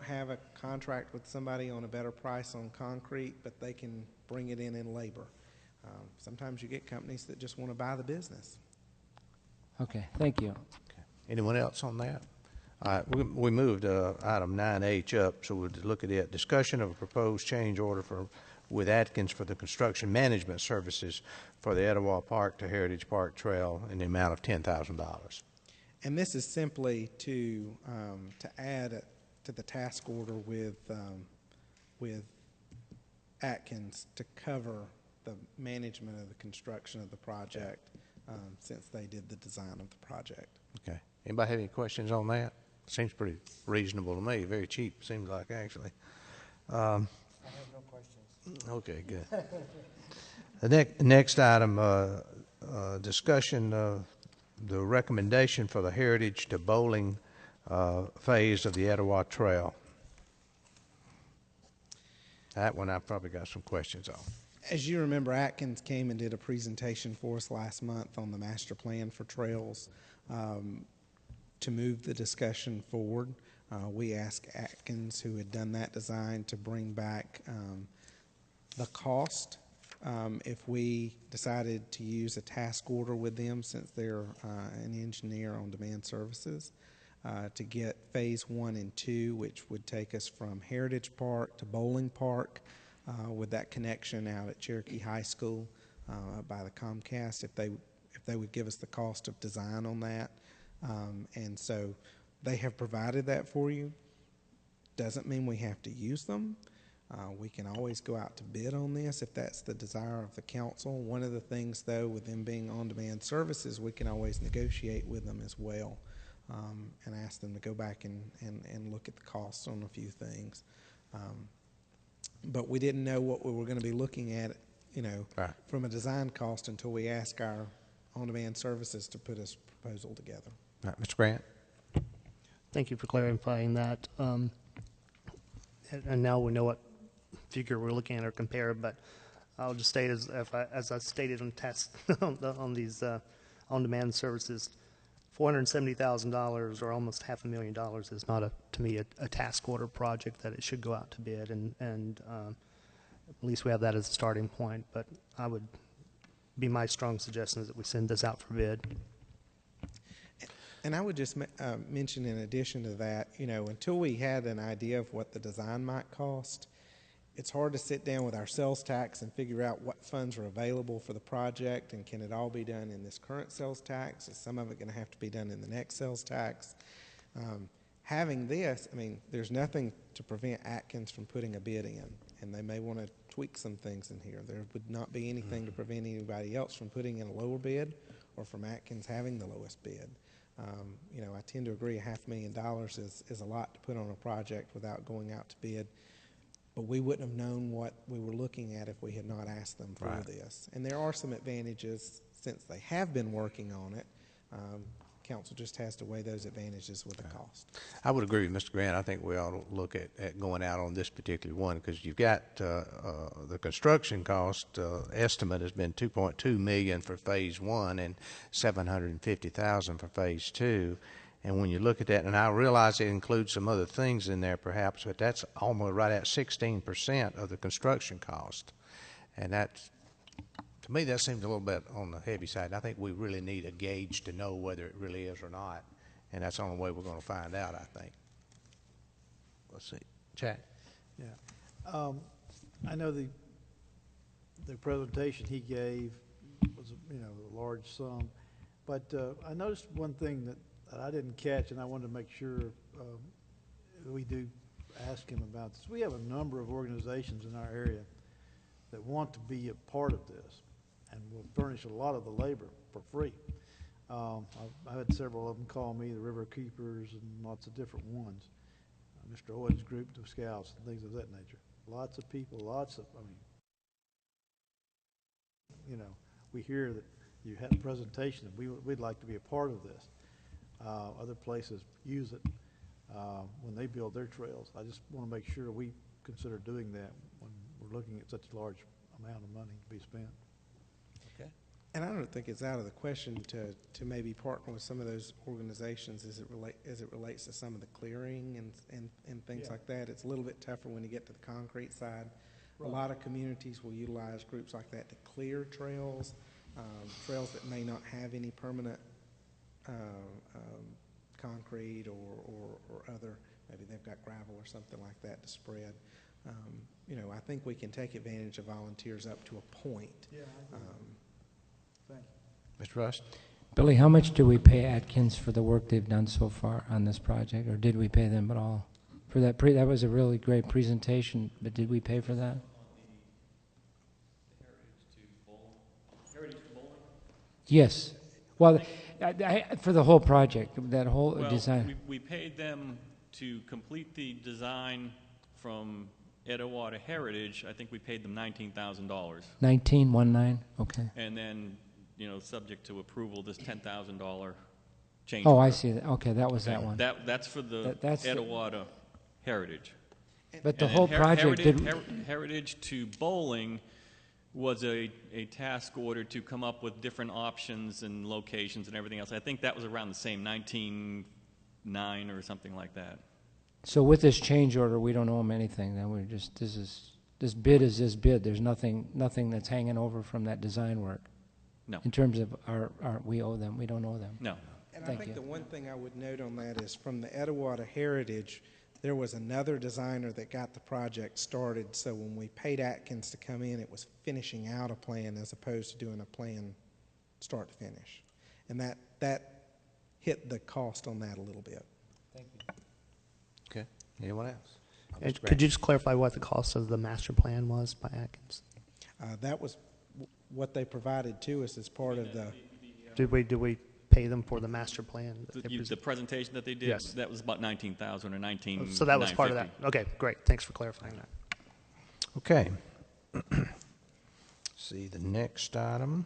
have a contract with somebody on a better price on concrete, but they can bring it in labor. Sometimes you get companies that just want to buy the business. Okay, thank you. Okay. Anyone else on that? All right, we moved item 9H up, so we'll look at it. Discussion of a proposed change order with Atkins for the construction management services for the Etowah Park to Heritage Park Trail in the amount of $10,000. And this is simply to add to the task order with Atkins to cover the management of the construction of the project since they did the design of the project. Okay. Anybody have any questions on that? Seems pretty reasonable to me. Very cheap, seems like, actually. I have no questions. Okay, good. The next item, discussion of the recommendation for the Heritage to Bowling phase of the Etowah Trail. That one I've probably got some questions on. As you remember, Atkins came and did a presentation for us last month on the master plan for trails. To move the discussion forward, we asked Atkins, who had done that design, to bring back the cost if we decided to use a task order with them, since they're an engineer on demand services, to get phase 1 and 2, which would take us from Heritage Park to Bowling Park, with that connection out at Cherokee High School by the Comcast, if they would give us the cost of design on that. And so they have provided that for you. Doesn't mean we have to use them. We can always go out to bid on this if that's the desire of the council. One of the things, though, with them being on-demand services, we can always negotiate with them as well, and ask them to go back and look at the costs on a few things. But we didn't know what we were going to be looking at, you know, right, from a design cost until we asked our on-demand services to put a proposal together. Right, Mr. Grant? Thank you for clarifying that. And now we know what figure we're looking at or compare, but I'll just state as I stated on test on these on-demand services, $470,000 or almost $500,000 is not to me a task order project that it should go out to bid, and at least we have that as a starting point. But I would be my strong suggestion is that we send this out for bid. And I would just mention, in addition to that, you know, until we had an idea of what the design might cost, it's hard to sit down with our sales tax and figure out what funds are available for the project, and can it all be done in this current sales tax? Is some of it going to have to be done in the next sales tax? Having this, I mean, there's nothing to prevent Atkins from putting a bid in, and they may want to tweak some things in here. There would not be anything to prevent anybody else from putting in a lower bid or from Atkins having the lowest bid. You know, I tend to agree $500,000 is a lot to put on a project without going out to bid, but we wouldn't have known what we were looking at if we had not asked them for this. And there are some advantages since they have been working on it. Council just has to weigh those advantages with the cost. I would agree with Mr. Grant. I think we ought to look at going out on this particular one, because you've got the construction cost estimate has been $2.2 million for phase 1 and $750,000 for phase 2. And when you look at that, and I realize it includes some other things in there perhaps, but that's almost right at 16% of the construction cost. And that's, to me, that seems a little bit on the heavy side. I think we really need a gauge to know whether it really is or not, and that's the only way we're going to find out, I think. Let's see. Jack? Yeah. I know the the presentation he gave was, a large sum. But I noticed one thing that I didn't catch, and I wanted to make sure we do ask him about this. We have a number of organizations in our area that want to be a part of this and will furnish a lot of the labor for free. I've had several of them call me, the River Keepers and lots of different ones. Mr. Owens' group, the Scouts, and things of that nature. Lots of people, we hear that you had a presentation, and we'd like to be a part of this. Other places use it when they build their trails. I just want to make sure we consider doing that when we're looking at such a large amount of money to be spent. Okay. And I don't think it's out of the question to maybe partner with some of those organizations as it relates to some of the clearing and things like that. It's a little bit tougher when you get to the concrete side. Right. A lot of communities will utilize groups like that to clear trails, trails that may not have any permanent concrete or other. Maybe they've got gravel or something like that to spread. I think we can take advantage of volunteers up to a point. Yeah, thank you. Mr. Rust? Billy, how much do we pay Atkins for the work they've done so far on this project, or did we pay them at all? For that, that was a really great presentation, but did we pay for that? Yes. Well, for the whole project, that whole design. We paid them to complete the design from Edgewater Heritage. I think we paid them $19,000. 1919. Okay. And then, subject to approval, this $10,000 change. Oh, order. I see that. Okay, that was that one. That's for the Edgewater Heritage. But the whole project Heritage to Bowling was a task order to come up with different options and locations and everything else. I think that was around the same 1909 or something like that. So with this change order, we don't owe them anything. Then we're just this bid is this bid. There's nothing that's hanging over from that design work. No. In terms of our we owe them. We don't owe them. No. And I think the one thing I would note on that is from the Edgewater Heritage, there was another designer that got the project started, so when we paid Atkins to come in, it was finishing out a plan as opposed to doing a plan start to finish. And that hit the cost on that a little bit. Thank you. Okay. Anyone else? And could you just clarify what the cost of the master plan was by Atkins? That was what they provided to us as part of the... Did we pay them for the master plan? The presentation that they did, yes. That was about $19,000 or $19,950. So that was part of that. Okay, great. Thanks for clarifying that. Okay. See the next item.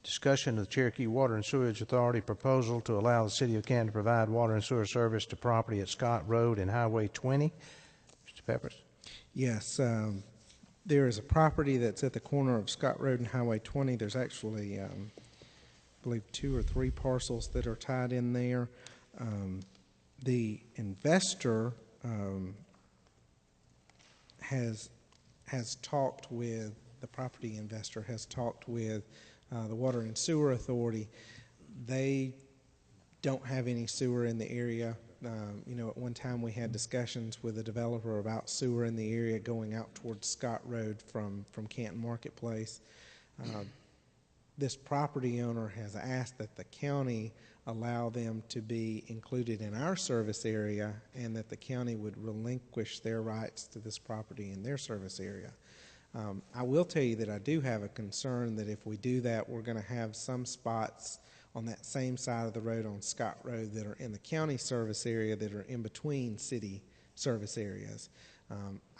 Discussion of the Cherokee Water and Sewage Authority proposal to allow the City of Canton to provide water and sewer service to property at Scott Road and Highway 20. Mr. Peppers? Yes. There is a property that's at the corner of Scott Road and Highway 20. There's actually... I believe 2 or 3 parcels that are tied in there. The investor has talked with, the property investor has talked with the Water and Sewer Authority. They don't have any sewer in the area. At one time we had discussions with a developer about sewer in the area going out towards Scott Road from Canton Marketplace. This property owner has asked that the county allow them to be included in our service area and that the county would relinquish their rights to this property in their service area. I will tell you that I do have a concern that if we do that, we're going to have some spots on that same side of the road on Scott Road that are in the county service area that are in between city service areas.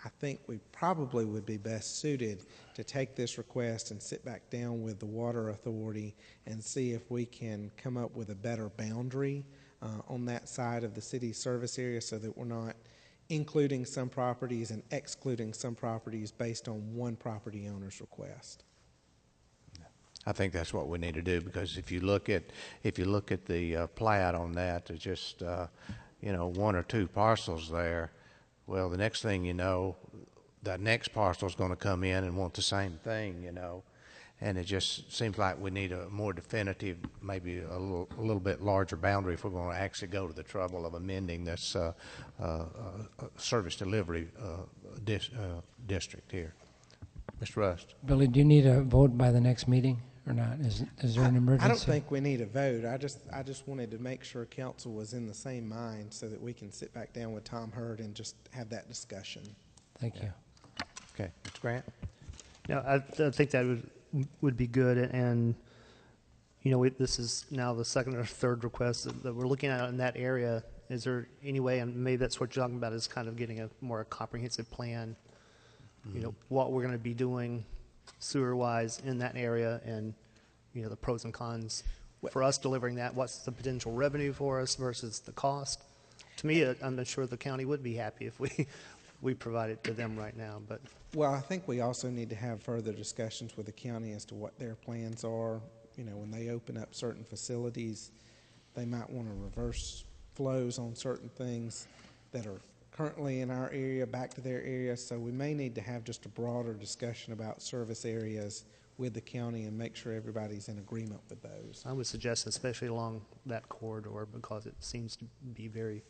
I think we probably would be best suited to take this request and sit back down with the Water Authority and see if we can come up with a better boundary on that side of the city service area so that we're not including some properties and excluding some properties based on one property owner's request. I think that's what we need to do, because if you look at the plat on that, there's just 1 or 2 parcels there. Well, the next thing you know, that next parcel is going to come in and want the same thing, and it just seems like we need a more definitive, maybe a little bit larger boundary if we're going to actually go to the trouble of amending this service delivery district here. Mr. Rust. Billy, do you need a vote by the next meeting or not? Is there an emergency? I don't think we need a vote. I just wanted to make sure council was in the same mind so that we can sit back down with Tom Hurd and just have that discussion. Thank you. Okay, Mr. Grant. No, I think that would be good, and you know, this is now the second or third request that we're looking at in that area. Is there any way, and maybe that's what you're talking about, is kind of getting a more comprehensive plan, you know, what we're going to be doing sewer-wise in that area, and, you know, the pros and cons for us delivering that, what's the potential revenue for us versus the cost. To me, I'm not sure the county would be happy if we provide it to them right now, but. Well, I think we also need to have further discussions with the county as to what their plans are. You know, when they open up certain facilities, they might want to reverse flows on certain things that are currently in our area back to their area. So we may need to have just a broader discussion about service areas with the county and make sure everybody's in agreement with those. I would suggest, especially along that corridor, because it seems to be very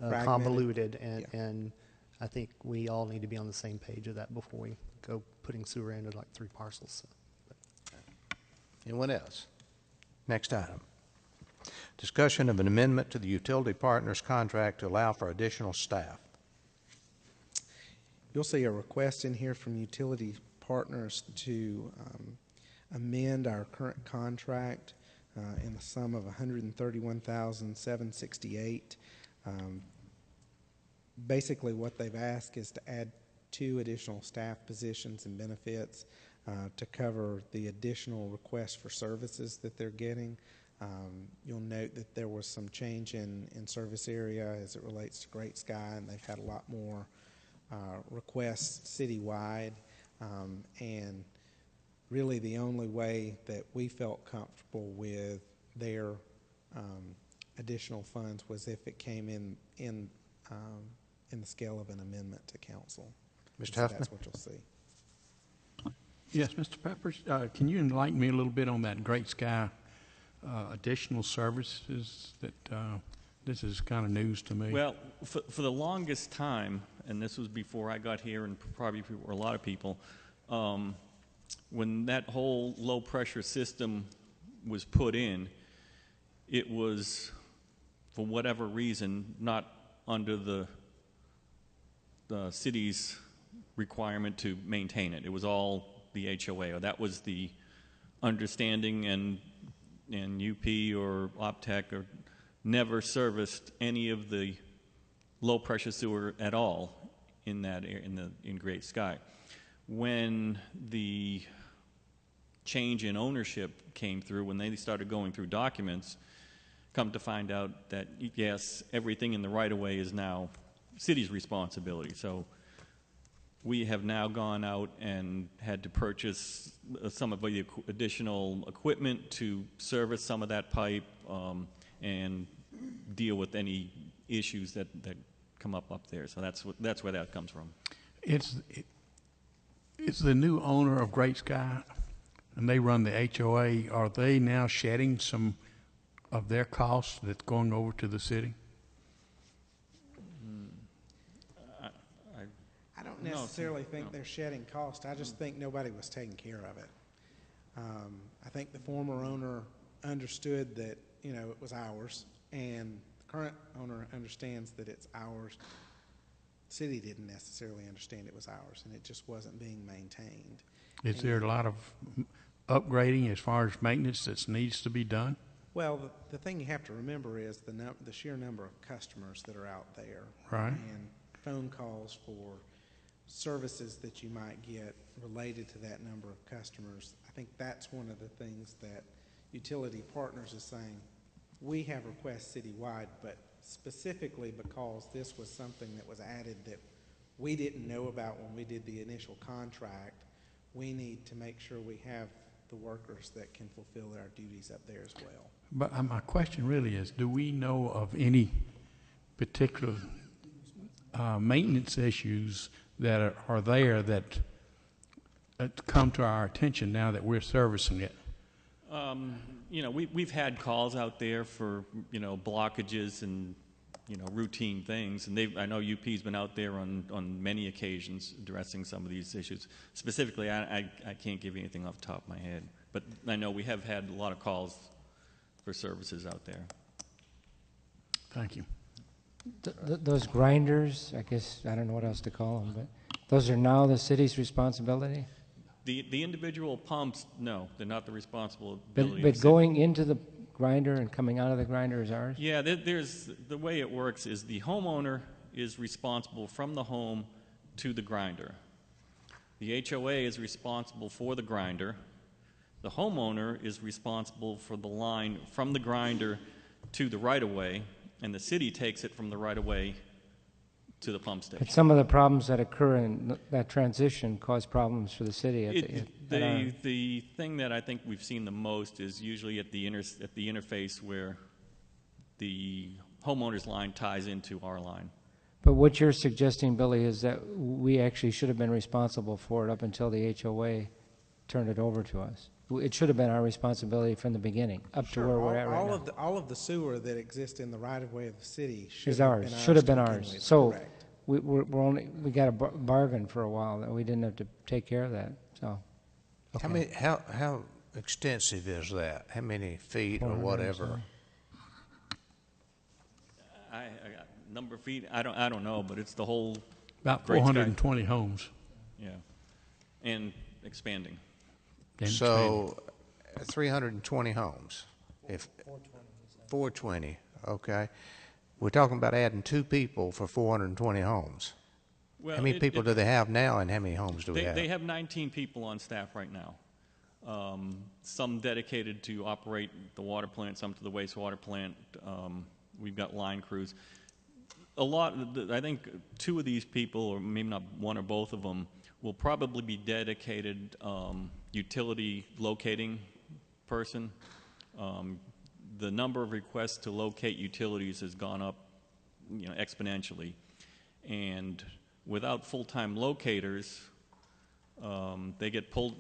convoluted, and I think we all need to be on the same page of that before we go putting sewer into like 3 parcels. Anyone else? Next item. Discussion of an amendment to the utility partners contract to allow for additional staff. You'll see a request in here from utility partners to amend our current contract in the sum of $131,768. Basically, what they've asked is to add 2 additional staff positions and benefits to cover the additional requests for services that they're getting. You'll note that there was some change in service area as it relates to Great Sky, and they've had a lot more requests citywide. And really the only way that we felt comfortable with their additional funds was if it came in the scale of an amendment to council. Mr. So Huffman? that's what you'll see. Yes, Mr. Peppers, can you enlighten me a little bit on that Great Sky additional services that this is kind of news to me? Well, for the longest time, and this was before I got here and probably for a lot of people, when that whole low-pressure system was put in, it was, for whatever reason, not under the city's requirement to maintain it. It was all the HOA, or that was the understanding, and UP or Optech or never serviced any of the low-pressure sewer at all in that in Great Sky. When the change in ownership came through, when they started going through documents, come to find out that yes, everything in the right-of-way is now city's responsibility. So we have now gone out and had to purchase some of the additional equipment to service some of that pipe and deal with any issues that come up there. So that's where that comes from. It's the new owner of Great Sky, and they run the HOA. Are they now shedding some of their costs that's going over to the city? I don't necessarily think they're shedding cost. I just think nobody was taking care of it. I think the former owner understood that, you know, it was ours, and the current owner understands that it's ours. The city didn't necessarily understand it was ours, and it just wasn't being maintained. Is there a lot of upgrading as far as maintenance that needs to be done? Well, the thing you have to remember is the sheer number of customers that are out there. Right. And phone calls for services that you might get related to that number of customers. I think that's one of the things that utility partners is saying. We have requests citywide, but specifically because this was something that was added that we didn't know about when we did the initial contract, we need to make sure we have the workers that can fulfill our duties up there as well. But my question really is, do we know of any particular maintenance issues that are there that come to our attention now that we're servicing it? You know, we've had calls out there for, you know, blockages and routine things. And I know UP's been out there on many occasions addressing some of these issues. Specifically, I can't give you anything off the top of my head, but I know we have had a lot of calls for services out there. Thank you. Those grinders, I guess, I don't know what else to call them, but those are now the city's responsibility? The individual pumps, no, they're not the responsibility. But going into the grinder and coming out of the grinder is ours? Yeah, the way it works is the homeowner is responsible from the home to the grinder. The HOA is responsible for the grinder. The homeowner is responsible for the line from the grinder to the right-of-way, and the city takes it from the right-of-way to the pump station. But some of the problems that occur in that transition cause problems for the city. The thing that I think we've seen the most is usually at the interface where the homeowner's line ties into our line. But what you're suggesting, Billy, is that we actually should have been responsible for it up until the HOA turned it over to us. It should have been our responsibility from the beginning, up to where we're at right now. All of the sewer that exists in the right-of-way of the city Should have been ours. So we got a bargain for a while that we didn't have to take care of that. So, okay. How extensive is that? How many feet or whatever? I got number of feet. I don't know, but it's the whole. About 420 homes. Yeah, and expanding. So, 320 homes. If 420, okay. We're talking about adding 2 people for 420 homes. Well, how many people do they have now, and how many homes do we have? They have 19 people on staff right now. Some dedicated to operate the water plant, some to the wastewater plant. We've got line crews. I think 2 of these people, or maybe not 1 or both of them, will probably be dedicated utility locating person. The number of requests to locate utilities has gone up, exponentially, and without full-time locators, they get pulled.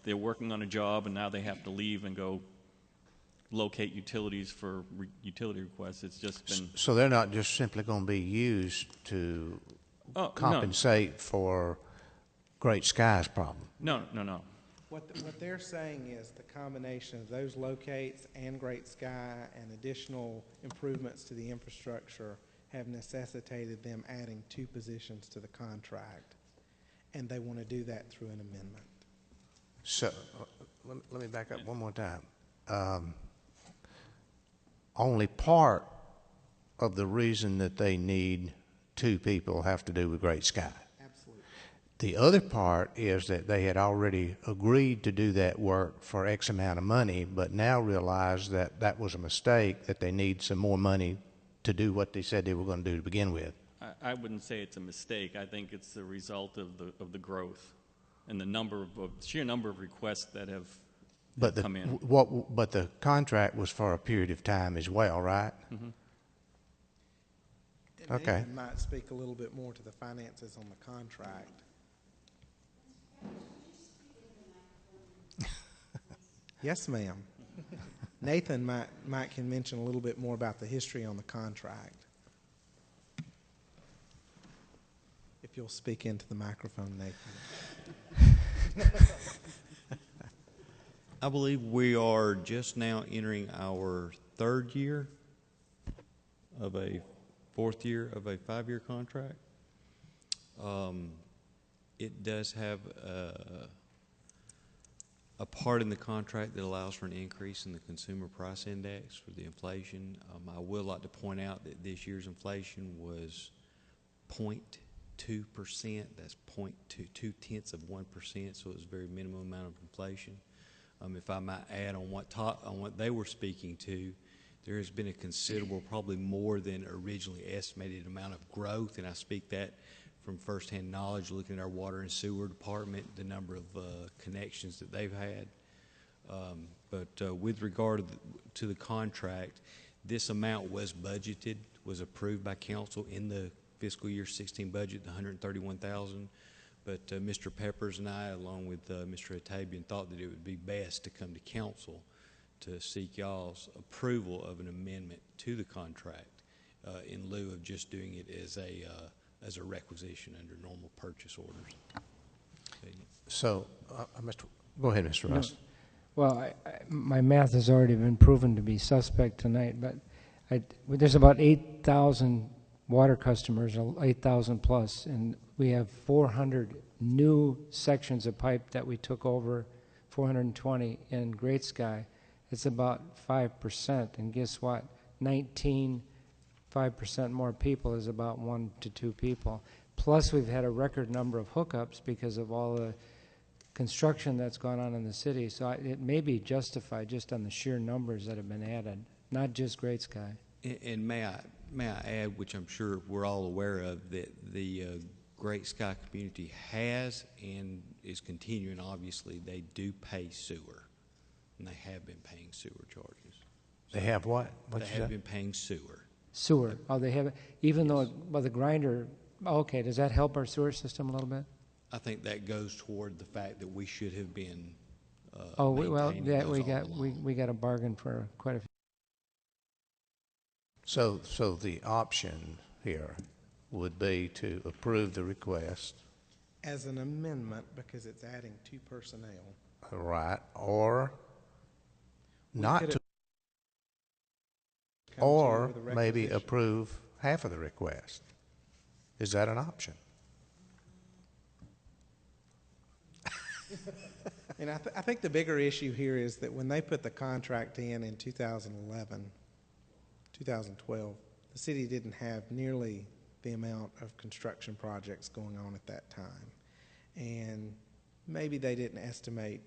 They're working on a job, and now they have to leave and go locate utilities for utility requests. It's just been. So they're not just simply going to be used to compensate for Great Sky's problem. No. What they're saying is the combination of those locates and Great Sky and additional improvements to the infrastructure have necessitated them adding 2 positions to the contract, and they want to do that through an amendment. So let me back up one more time. Only part of the reason that they need 2 people have to do with Great Sky. The other part is that they had already agreed to do that work for X amount of money, but now realize that that was a mistake, that they need some more money to do what they said they were going to do to begin with. I wouldn't say it's a mistake. I think it's the result of the growth and the sheer number of requests that have come in. But the contract was for a period of time as well, right? Mm-hmm. Okay. Nathan might speak a little bit more to the finances on the contract. Yes, ma'am. Nathan might can mention a little bit more about the history on the contract. If you'll speak into the microphone, Nathan. I believe we are just now entering our 3rd year of a 4th year of a 5-year contract. It does have a part in the contract that allows for an increase in the consumer price index for the inflation. I would like to point out that this year's inflation was 0.2%. That's 0.2%, so it was a very minimum amount of inflation. If I might add on what they were speaking to, there has been a considerable, probably more than originally estimated amount of growth, and I speak that from firsthand knowledge, looking at our water and sewer department, the number of connections that they've had. But with regard to the contract, this amount was budgeted, was approved by council in the fiscal year 16 budget, the $131,000. But Mr. Peppers and I, along with Mr. Atabian, thought that it would be best to come to council to seek y'all's approval of an amendment to the contract. in lieu of just doing it as a requisition under normal purchase orders. So, go ahead, Mr. Ross. No. Well, my math has already been proven to be suspect tonight, but there's about 8,000 water customers, 8,000 plus, and we have 400 new sections of pipe that we took over, 420 in Great Sky. It's about 5%, and guess what? 5% more people is about 1 to 2 people. Plus, we've had a record number of hookups because of all the construction that's gone on in the city. So it may be justified just on the sheer numbers that have been added, not just Great Sky. And may I add, which I'm sure we're all aware of, that the Great Sky community has and is continuing, obviously, they do pay sewer. And they have been paying sewer charges. They have what? They have been paying sewer. Sewer. Oh, they have, even though, well, the grinder, okay, does that help our sewer system a little bit? I think that goes toward the fact that we should have been we got a bargain for quite a few. So the option here would be to approve the request. As an amendment, because it's adding 2 personnel. Right, or not to, to or maybe approve half of the request. Is that an option? And I think the bigger issue here is that when they put the contract in 2011, 2012, the city didn't have nearly the amount of construction projects going on at that time. And maybe they didn't estimate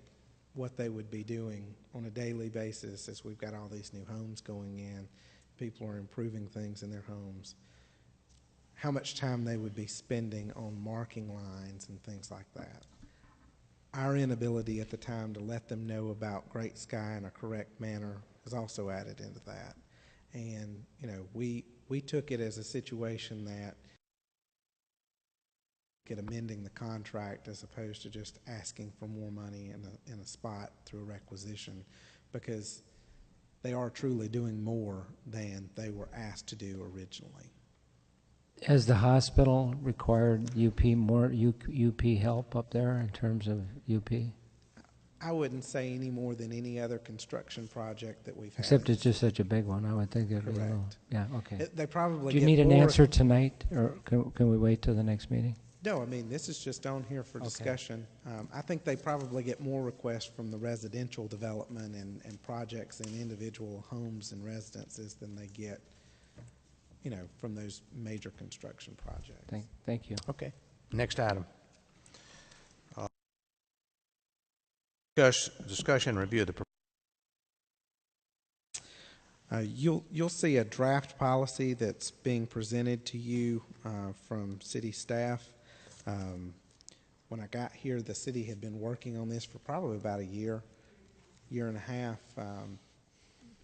what they would be doing on a daily basis as we've got all these new homes going in, people are improving things in their homes, how much time they would be spending on marking lines and things like that. Our inability at the time to let them know about Great Sky in a correct manner is also added into that. And, you know, we took it as a situation that amending the contract as opposed to just asking for more money in a spot through a requisition, because they are truly doing more than they were asked to do originally. Has the hospital required more UP help up there in terms of UP? I wouldn't say any more than any other construction project that we've had. Except it's just such a big one. I would think it'd be a little. Yeah, okay. They probably. Do you need an answer tonight, or can we wait till the next meeting? No, I mean, this is just on here for discussion. I think they probably get more requests from the residential development and projects in individual homes and residences than they get, you know, from those major construction projects. Thank you. Okay. Next item. Discussion review of the You'll see a draft policy that's being presented to you from city staff. When I got here, the city had been working on this for probably about a year and a half.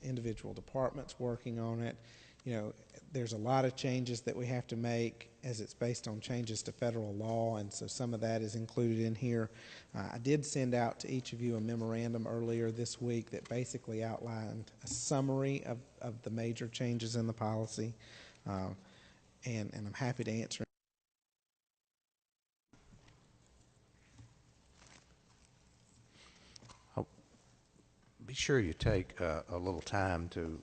Individual departments working on it. You know, there's a lot of changes that we have to make as it's based on changes to federal law, and so some of that is included in here. I did send out to each of you a memorandum earlier this week that basically outlined a summary of the major changes in the policy, and I'm happy to answer. Be sure you take a little time to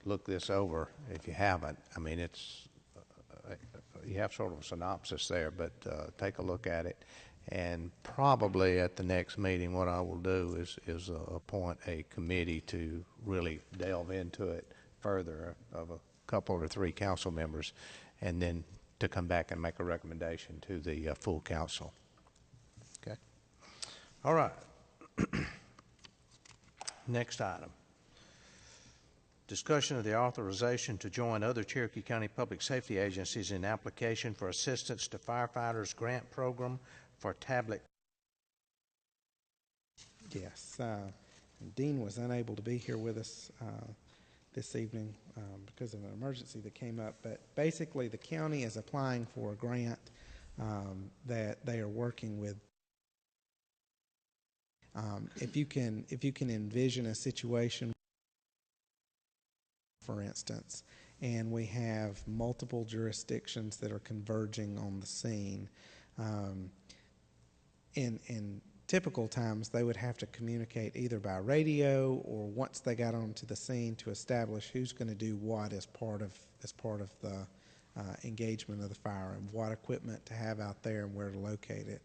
look this over if you haven't. I mean, it's you have sort of a synopsis there, but take a look at it. And probably at the next meeting, what I will do is appoint a committee to really delve into it further, of a couple or 3 council members, and then to come back and make a recommendation to the full council. Okay. All right. Next item. Discussion of the authorization to join other Cherokee County public safety agencies in application for assistance to firefighters grant program for tablet. Yes. Dean was unable to be here with us this evening because of an emergency that came up. But basically, the county is applying for a grant that they are working with. If you can envision a situation, for instance, and we have multiple jurisdictions that are converging on the scene. In typical times, they would have to communicate either by radio or once they got onto the scene to establish who's going to do what as part of the engagement of the fire and what equipment to have out there and where to locate it.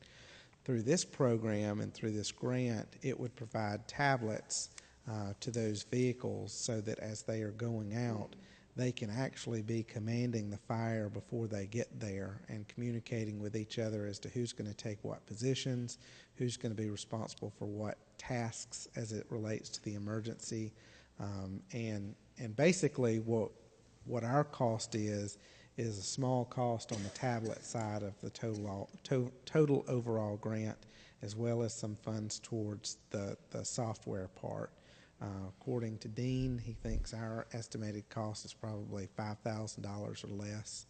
Through this program and through this grant, it would provide tablets to those vehicles so that as they are going out, they can actually be commanding the fire before they get there and communicating with each other as to who's going to take what positions, who's going to be responsible for what tasks as it relates to the emergency. And basically what our cost is a small cost on the tablet side of the total overall grant, as well as some funds towards the software part. According to Dean, he thinks our estimated cost is probably $5,000 or less.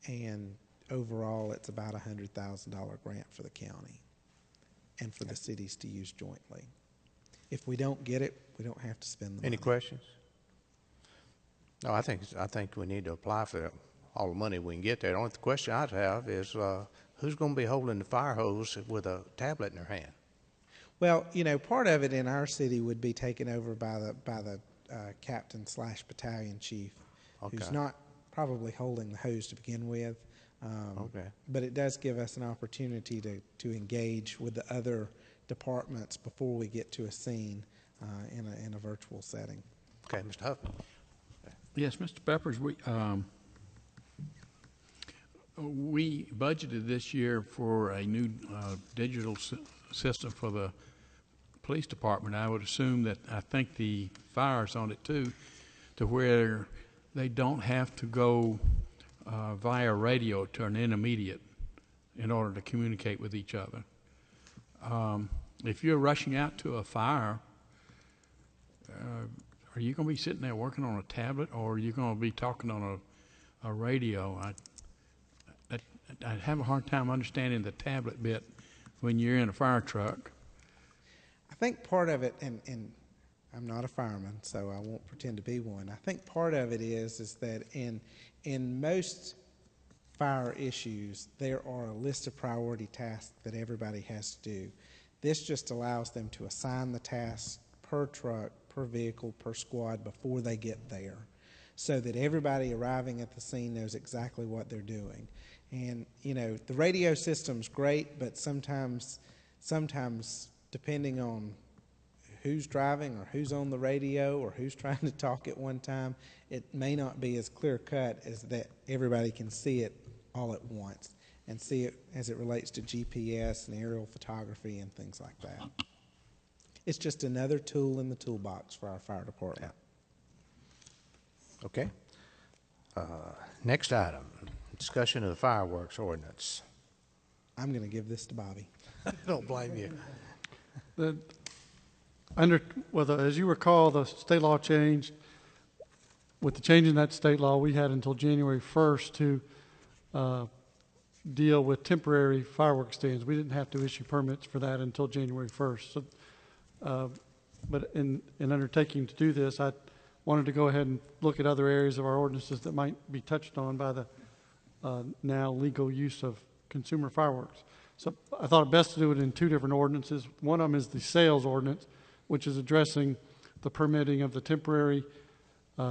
And overall, it's about a $100,000 grant for the county and for the cities to use jointly. If we don't get it, we don't have to spend the money. Any questions? No, I think we need to apply for all the money we can get there. The only question I'd have is who's going to be holding the fire hose with a tablet in their hand? Well, part of it in our city would be taken over by the captain/battalion chief, who's not probably holding the hose to begin with. Okay. But it does give us an opportunity to engage with the other departments before we get to a scene in a virtual setting. Okay, Mr. Huffman. Yes, Mr. Peppers, we budgeted this year for a new digital system for the police department. I would assume that I think the fire's on it too, to where they don't have to go via radio to an intermediate in order to communicate with each other. If you're rushing out to a fire, are you going to be sitting there working on a tablet, or are you going to be talking on a radio? I have a hard time understanding the tablet bit when you're in a fire truck. I think part of it, and I'm not a fireman, so I won't pretend to be one. I think part of it is that in most fire issues, there are a list of priority tasks that everybody has to do. This just allows them to assign the tasks per truck, per vehicle, per squad before they get there, so that everybody arriving at the scene knows exactly what they're doing. And, the radio system's great, but sometimes depending on who's driving or who's on the radio or who's trying to talk at one time, it may not be as clear cut as that everybody can see it all at once and see it as it relates to GPS and aerial photography and things like that. It's just another tool in the toolbox for our fire department. Yeah. Okay. Next item, discussion of the fireworks ordinance. I'm going to give this to Bobby. Don't blame you. As you recall, the state law changed. With the change in that state law, we had until January 1st to deal with temporary fireworks stands. We didn't have to issue permits for that until January 1st. So, but in undertaking to do this, I wanted to go ahead and look at other areas of our ordinances that might be touched on by the now legal use of consumer fireworks. So I thought it best to do it in two different ordinances. One of them is the sales ordinance, which is addressing the permitting of the temporary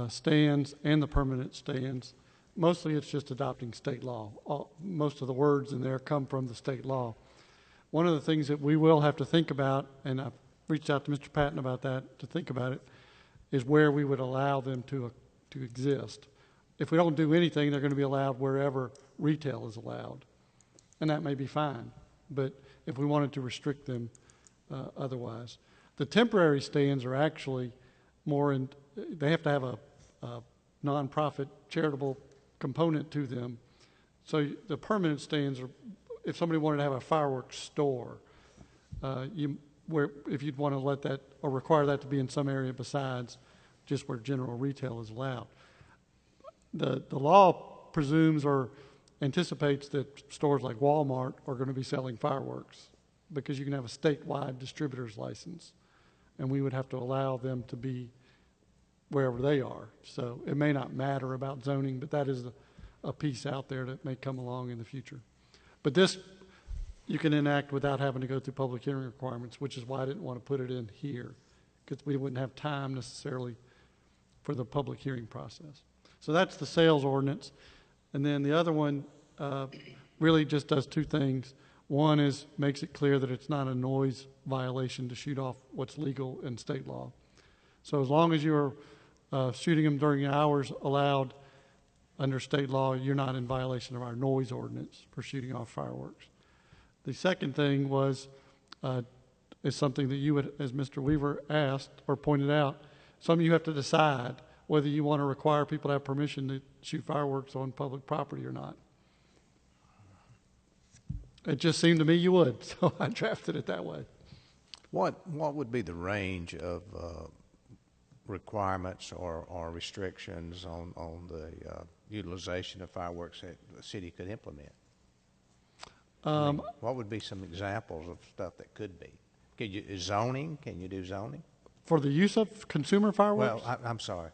stands and the permanent stands. Mostly it's just adopting state law. Most of the words in there come from the state law. One of the things that we will have to think about, and I've reached out to Mr. Patton about that, to think about it, is where we would allow them to exist. If we don't do anything, they're going to be allowed wherever retail is allowed. And that may be fine, but if we wanted to restrict them otherwise. The temporary stands are actually they have to have a nonprofit charitable component to them. So the permanent stands are, if somebody wanted to have a fireworks store, if you'd want to let that or require that to be in some area besides just where general retail is allowed. The law presumes or anticipates that stores like Walmart are going to be selling fireworks because you can have a statewide distributor's license, and we would have to allow them to be wherever they are. So it may not matter about zoning, but that is a piece out there that may come along in the future. But this you can enact without having to go through public hearing requirements, which is why I didn't want to put it in here, because we wouldn't have time necessarily for the public hearing process. So that's the sales ordinance. And then the other one really just does two things. One is makes it clear that it's not a noise violation to shoot off what's legal in state law. So as long as you're shooting them during the hours allowed under state law, you're not in violation of our noise ordinance for shooting off fireworks. The second thing was is something that you would, as Mr. Weaver asked or pointed out, something you have to decide whether you want to require people to have permission to shoot fireworks on public property or not. It just seemed to me you would, so I drafted it that way. What would be the range of requirements or restrictions on the utilization of fireworks that the city could implement? What would be some examples of stuff that could be? Zoning? Can you do zoning? For the use of consumer fireworks? Well, I'm sorry.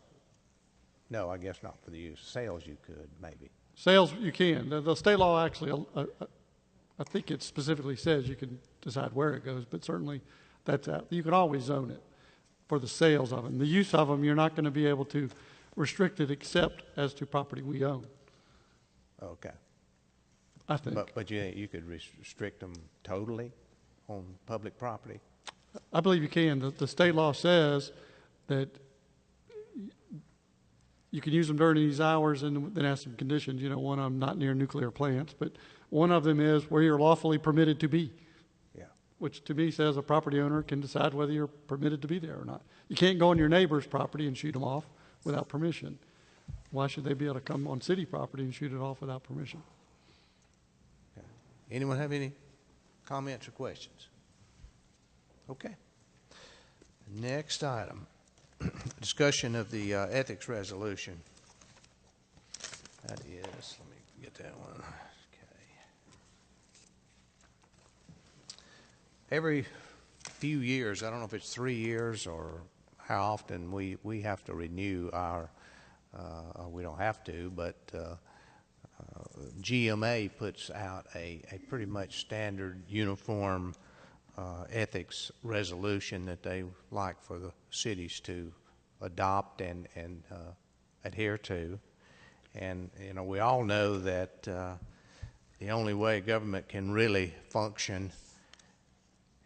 No, I guess not for the use. Sales you could, maybe. Sales you can. The state law actually, I think it specifically says you can decide where it goes, but certainly that's out. You can always zone it for the sales of them. The use of them, you're not going to be able to restrict it except as to property we own. Okay. I think. But you could restrict them totally on public property? I believe you can. The state law says that you can use them during these hours and then has some conditions. You know, one of them not near nuclear plants, but one of them is where you're lawfully permitted to be. Yeah. Which to me says a property owner can decide whether you're permitted to be there or not. You can't go on your neighbor's property and shoot them off without permission. Why should they be able to come on city property and shoot it off without permission? Okay. Anyone have any comments or questions? Okay. Next item, discussion of the ethics resolution. That is, let me get that one. Okay. Every few years, I don't know if it's 3 years or how often we have to renew our, we don't have to, but GMA puts out a pretty much standard uniform ethics resolution that they like for the cities to adopt and adhere to. And, you know, we all know that the only way government can really function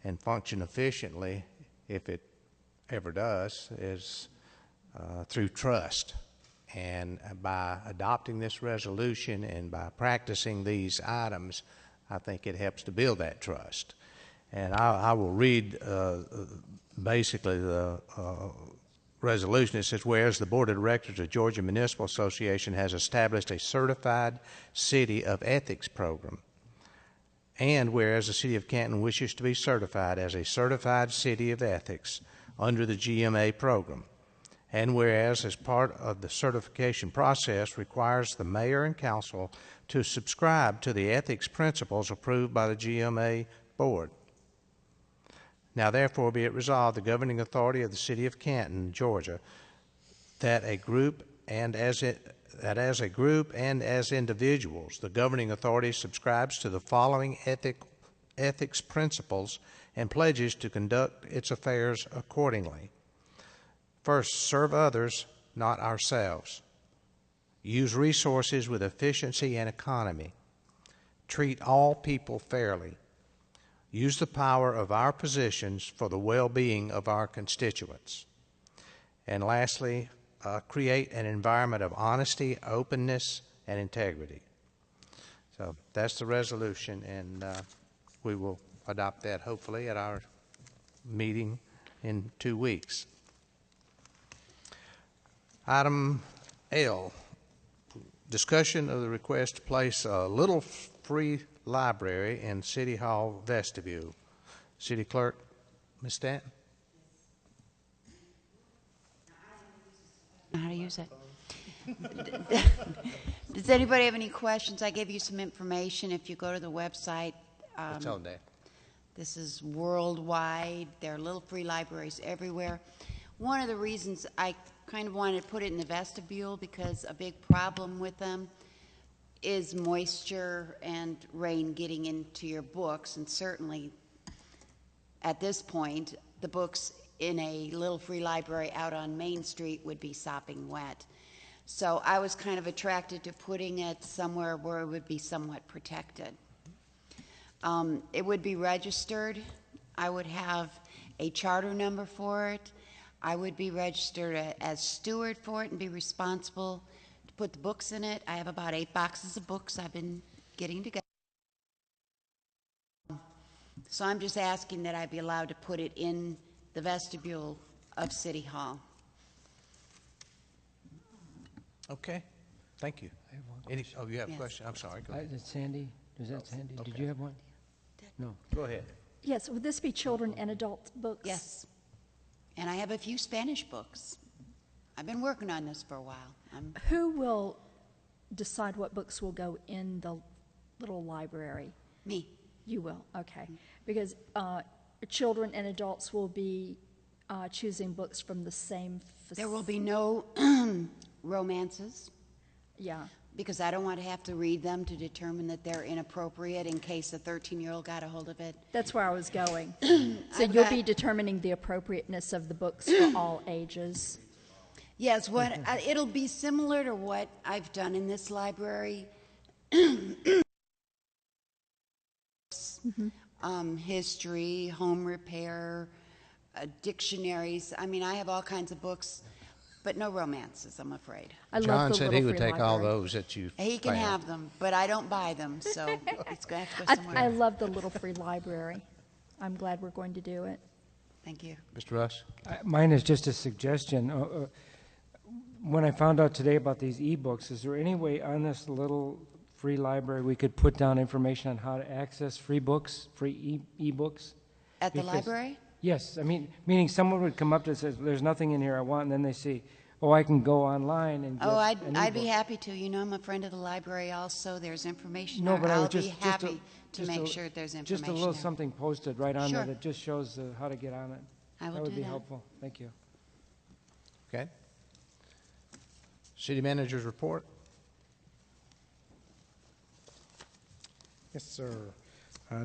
and function efficiently, if it ever does, is through trust. And by adopting this resolution and by practicing these items, I think it helps to build that trust. And I will read basically the resolution. It says, whereas the Board of Directors of Georgia Municipal Association has established a certified city of ethics program, and whereas the City of Canton wishes to be certified as a certified city of ethics under the GMA program, and whereas as part of the certification process requires the mayor and council to subscribe to the ethics principles approved by the GMA board. Now therefore be it resolved, the governing authority of the City of Canton, Georgia, that as a group and as individuals, the governing authority subscribes to the following ethics principles and pledges to conduct its affairs accordingly. First, serve others, not ourselves. Use resources with efficiency and economy. Treat all people fairly. Use the power of our positions for the well-being of our constituents. And lastly, create an environment of honesty, openness, and integrity. So that's the resolution, and we will adopt that hopefully at our meeting in 2 weeks. Item L, discussion of the request to place a little free library in City Hall vestibule. City Clerk, Ms. Stanton? How to use it. Does anybody have any questions? I gave you some information. If you go to the website, It's on there. this is worldwide. There are little free libraries everywhere. One of the reasons I kind of wanted to put it in the vestibule, because a big problem with them is moisture and rain getting into your books, and certainly at this point, the books in a little free library out on Main Street would be sopping wet. So I was kind of attracted to putting it somewhere where it would be somewhat protected. It would be registered. I would have a charter number for it. I would be registered as steward for it and be responsible to put the books in it. I have about 8 boxes of books I've been getting together. So I'm just asking that I be allowed to put it in the vestibule of City Hall. Okay, thank you. Oh, you have a question? I'm sorry. Go ahead. Sandy, is that Sandy? Okay. Did you have one? No. Go ahead. Yes, would this be children and adult books? Yes. And I have a few Spanish books. I've been working on this for a while. Who will decide what books will go in the little library? Me. You will, okay. Because children and adults will be choosing books from the same There will be no romances. Yeah. Because I don't want to have to read them to determine that they're inappropriate in case a 13-year-old got a hold of it. That's where I was going. So you'll be determining the appropriateness of the books for all ages. Yes, it'll be similar to what I've done in this library. History, home repair, dictionaries. I mean, I have all kinds of books, but no romances, I'm afraid. John said he would take all those that you He can found. have them, but I don't buy them, so it's going to have to go somewhere. I love the Little Free Library. I'm glad we're going to do it. Thank you. Mr. Russ? Mine is just a suggestion. When I found out today about these e-books, is there any way on this little free library we could put down information on how to access free books, free e-books? At the library? Yes, I mean, meaning someone would come up to say, there's nothing in here I want, and then they see, oh, I can go online and get I'd be happy to. You know, I'm a friend of the library also. There's information No, there. but I I'll would be just happy to make sure there's information Just a little there. something posted right on Sure. there that just shows how to get on it. I will That would do be that. helpful. Thank you. Okay. City Manager's report. Yes, sir.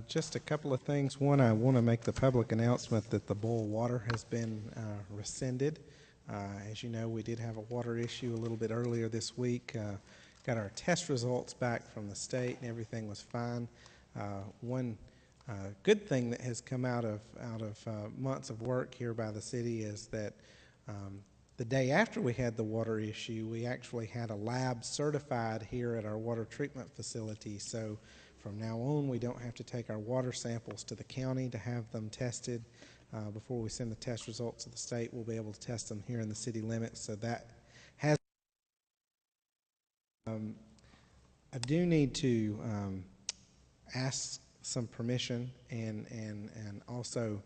Just a couple of things. One, I want to make the public announcement that the boil water has been rescinded. As you know, we did have a water issue a little bit earlier this week. Got our test results back from the state, and everything was fine. One good thing that has come out of months of work here by the city is that the day after we had the water issue, we actually had a lab certified here at our water treatment facility. So from now on, we don't have to take our water samples to the county to have them tested. Before we send the test results to the state, we'll be able to test them here in the city limits. So that has. I do need to ask some permission and also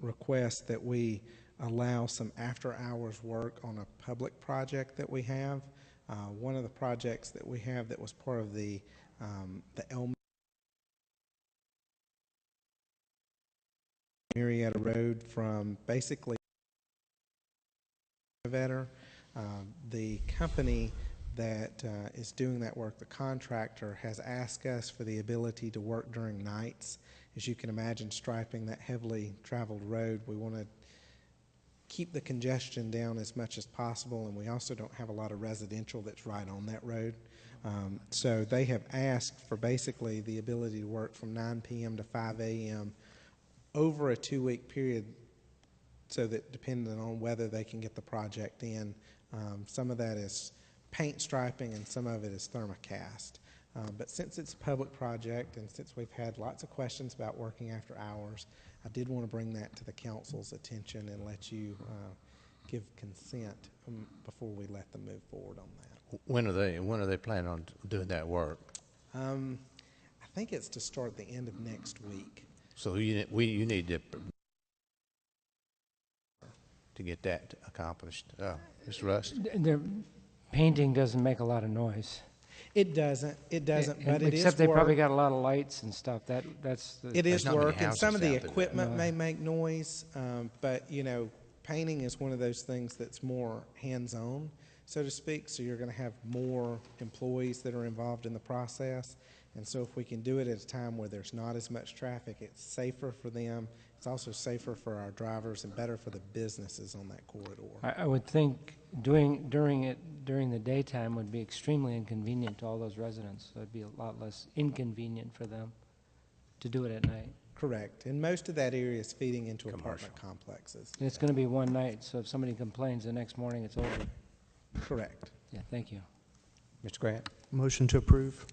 request that we allow some after-hours work on a public project that we have. One of the projects that we have that was part of the Marietta Road from basically the company that is doing that work, the contractor, has asked us for the ability to work during nights. As you can imagine, striping that heavily traveled road, we want to keep the congestion down as much as possible, and we also don't have a lot of residential that's right on that road. So they have asked for basically the ability to work from 9 p.m. to 5 a.m. over a 2-week period, so that depending on whether they can get the project in, some of that is paint striping and some of it is thermocast. But since it's a public project and since we've had lots of questions about working after hours, I did want to bring that to the council's attention and let you give consent before we let them move forward on that. When are they planning on doing that work? I think it's to start the end of next week. So you need to get that accomplished. Mr. Rust? Their painting doesn't make a lot of noise. It doesn't, but it is except they probably work. got a lot of lights and stuff. It is work, and some of the equipment may make noise, but you know, painting is one of those things that's more hands-on, so to speak, so you're going to have more employees that are involved in the process. And so if we can do it at a time where there's not as much traffic, it's safer for them. It's also safer for our drivers and better for the businesses on that corridor. I would think during the daytime would be extremely inconvenient to all those residents. So it'd be a lot less inconvenient for them to do it at night. Correct. And most of that area is feeding into apartment complexes. And it's going to be one night, so if somebody complains, the next morning it's over. Correct. Yeah, thank you. Mr. Grant? Motion to approve.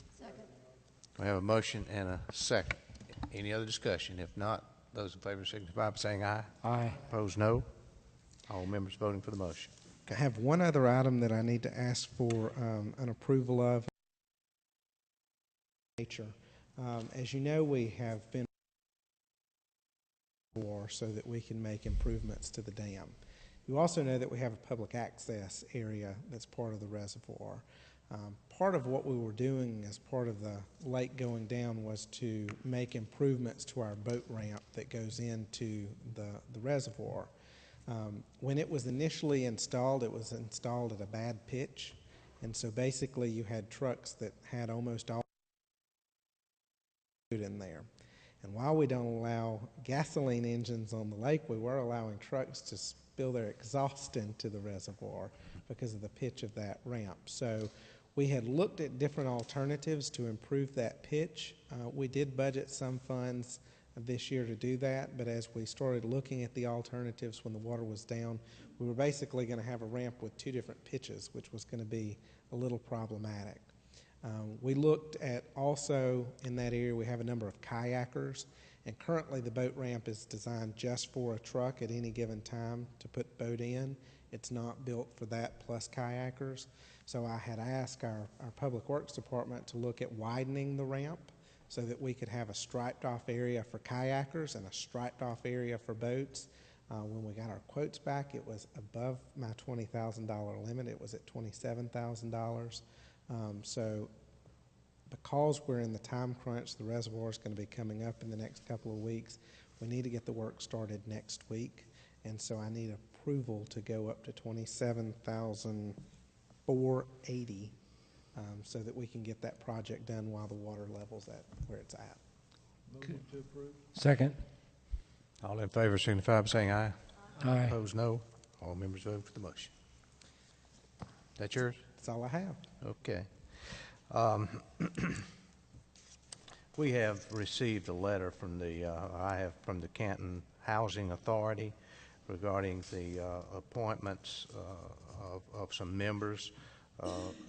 We have a motion and a second. Any other discussion? If not, those in favor signify by saying aye. Aye. Opposed, no. All members voting for the motion. I have one other item that I need to ask for an approval of. As you know, we have been so that we can make improvements to the dam. You also know that we have a public access area that's part of the reservoir. Part of what we were doing as part of the lake going down was to make improvements to our boat ramp that goes into the reservoir. When it was initially installed, it was installed at a bad pitch, and so basically you had trucks that had almost all in there. And while we don't allow gasoline engines on the lake, we were allowing trucks to spill their exhaust into the reservoir because of the pitch of that ramp. So we had looked at different alternatives to improve that pitch. We did budget some funds this year to do that, but as we started looking at the alternatives when the water was down, we were basically going to have a ramp with two different pitches, which was going to be a little problematic. We looked at also in that area, we have a number of kayakers, and currently the boat ramp is designed just for a truck at any given time to put boat in. It's not built for that plus kayakers. So I had asked our Public Works Department to look at widening the ramp so that we could have a striped off area for kayakers and a striped off area for boats. When we got our quotes back, it was above my $20,000 limit. It was at $27,000. So because we're in the time crunch, the reservoir is going to be coming up in the next couple of weeks. We need to get the work started next week, and so I need approval to go up to $27,480 so that we can get that project done while the water level's at where it's at. Motion to approve. Second. All in favor signify by saying aye. Aye. Opposed, no. All members voting for the motion. That yours? That's all I have. Okay. We have received a letter from from the Canton Housing Authority regarding the appointments of some members.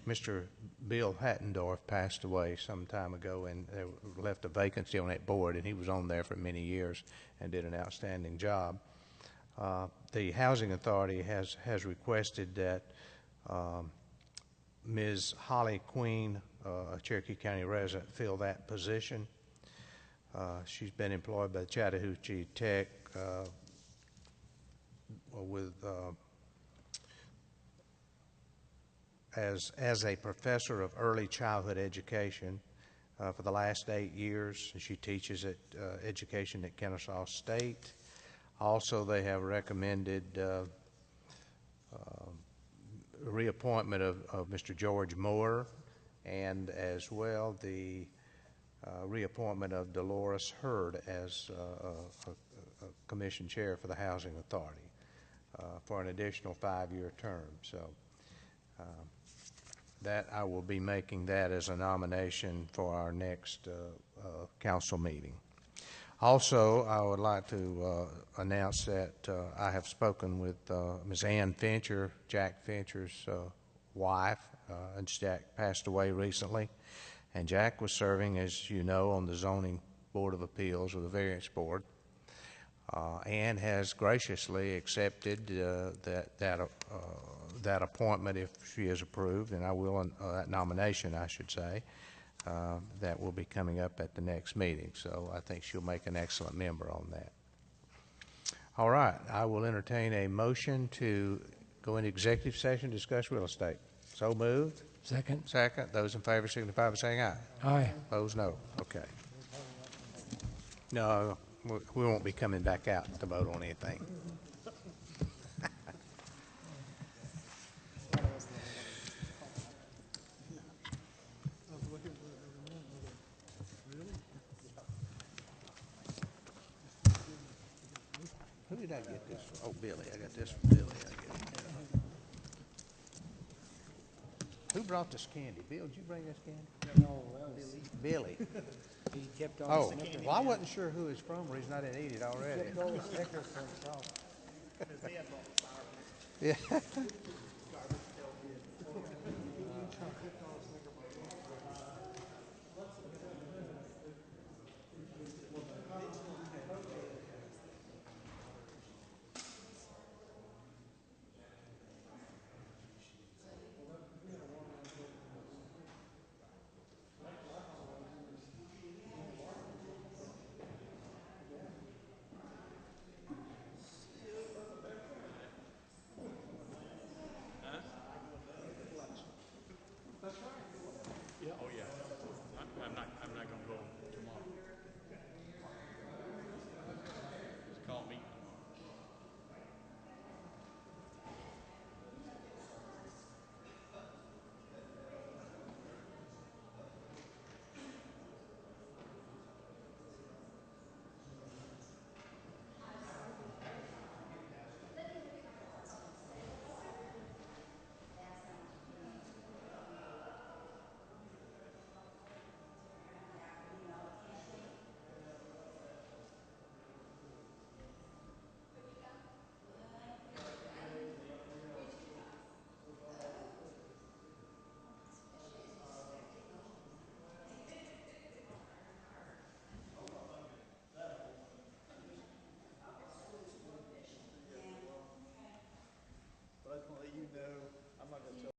Mr. Bill Hattendorf passed away some time ago and left a vacancy on that board, and he was on there for many years and did an outstanding job. The Housing Authority has requested that Ms. Holly Queen, a Cherokee County resident, fill that position. She's been employed by Chattahoochee Tech as a professor of early childhood education for the last 8 years. She teaches education at Kennesaw State. Also, they have recommended reappointment of Mr. George Moore, and as well the reappointment of Dolores Hurd as a commission chair for the Housing Authority for an additional 5-year term. So that I will be making that as a nomination for our next council meeting. Also, I would like to announce that I have spoken with Ms. Ann Fincher, Jack Fincher's wife, and Jack passed away recently. And Jack was serving, as you know, on the Zoning Board of Appeals, or the Variance Board. Ann has graciously accepted that appointment if she is approved, and I will, that nomination, I should say, that will be coming up at the next meeting. So I think she'll make an excellent member on that. All right, I will entertain a motion to go into executive session to discuss real estate. So moved. Second. Second. Those in favor signify by saying aye. Aye. Opposed, no. Okay. No, we won't be coming back out to vote on anything. did I get this from? Oh, Billy. I got this from Billy. I get it. Who brought this candy? Bill, did you bring this candy? No, that was Billy. He kept on Oh, snickering. well, I wasn't sure who it's from. The reason I didn't eat it already. Kept all the Snickers for himself. Yeah.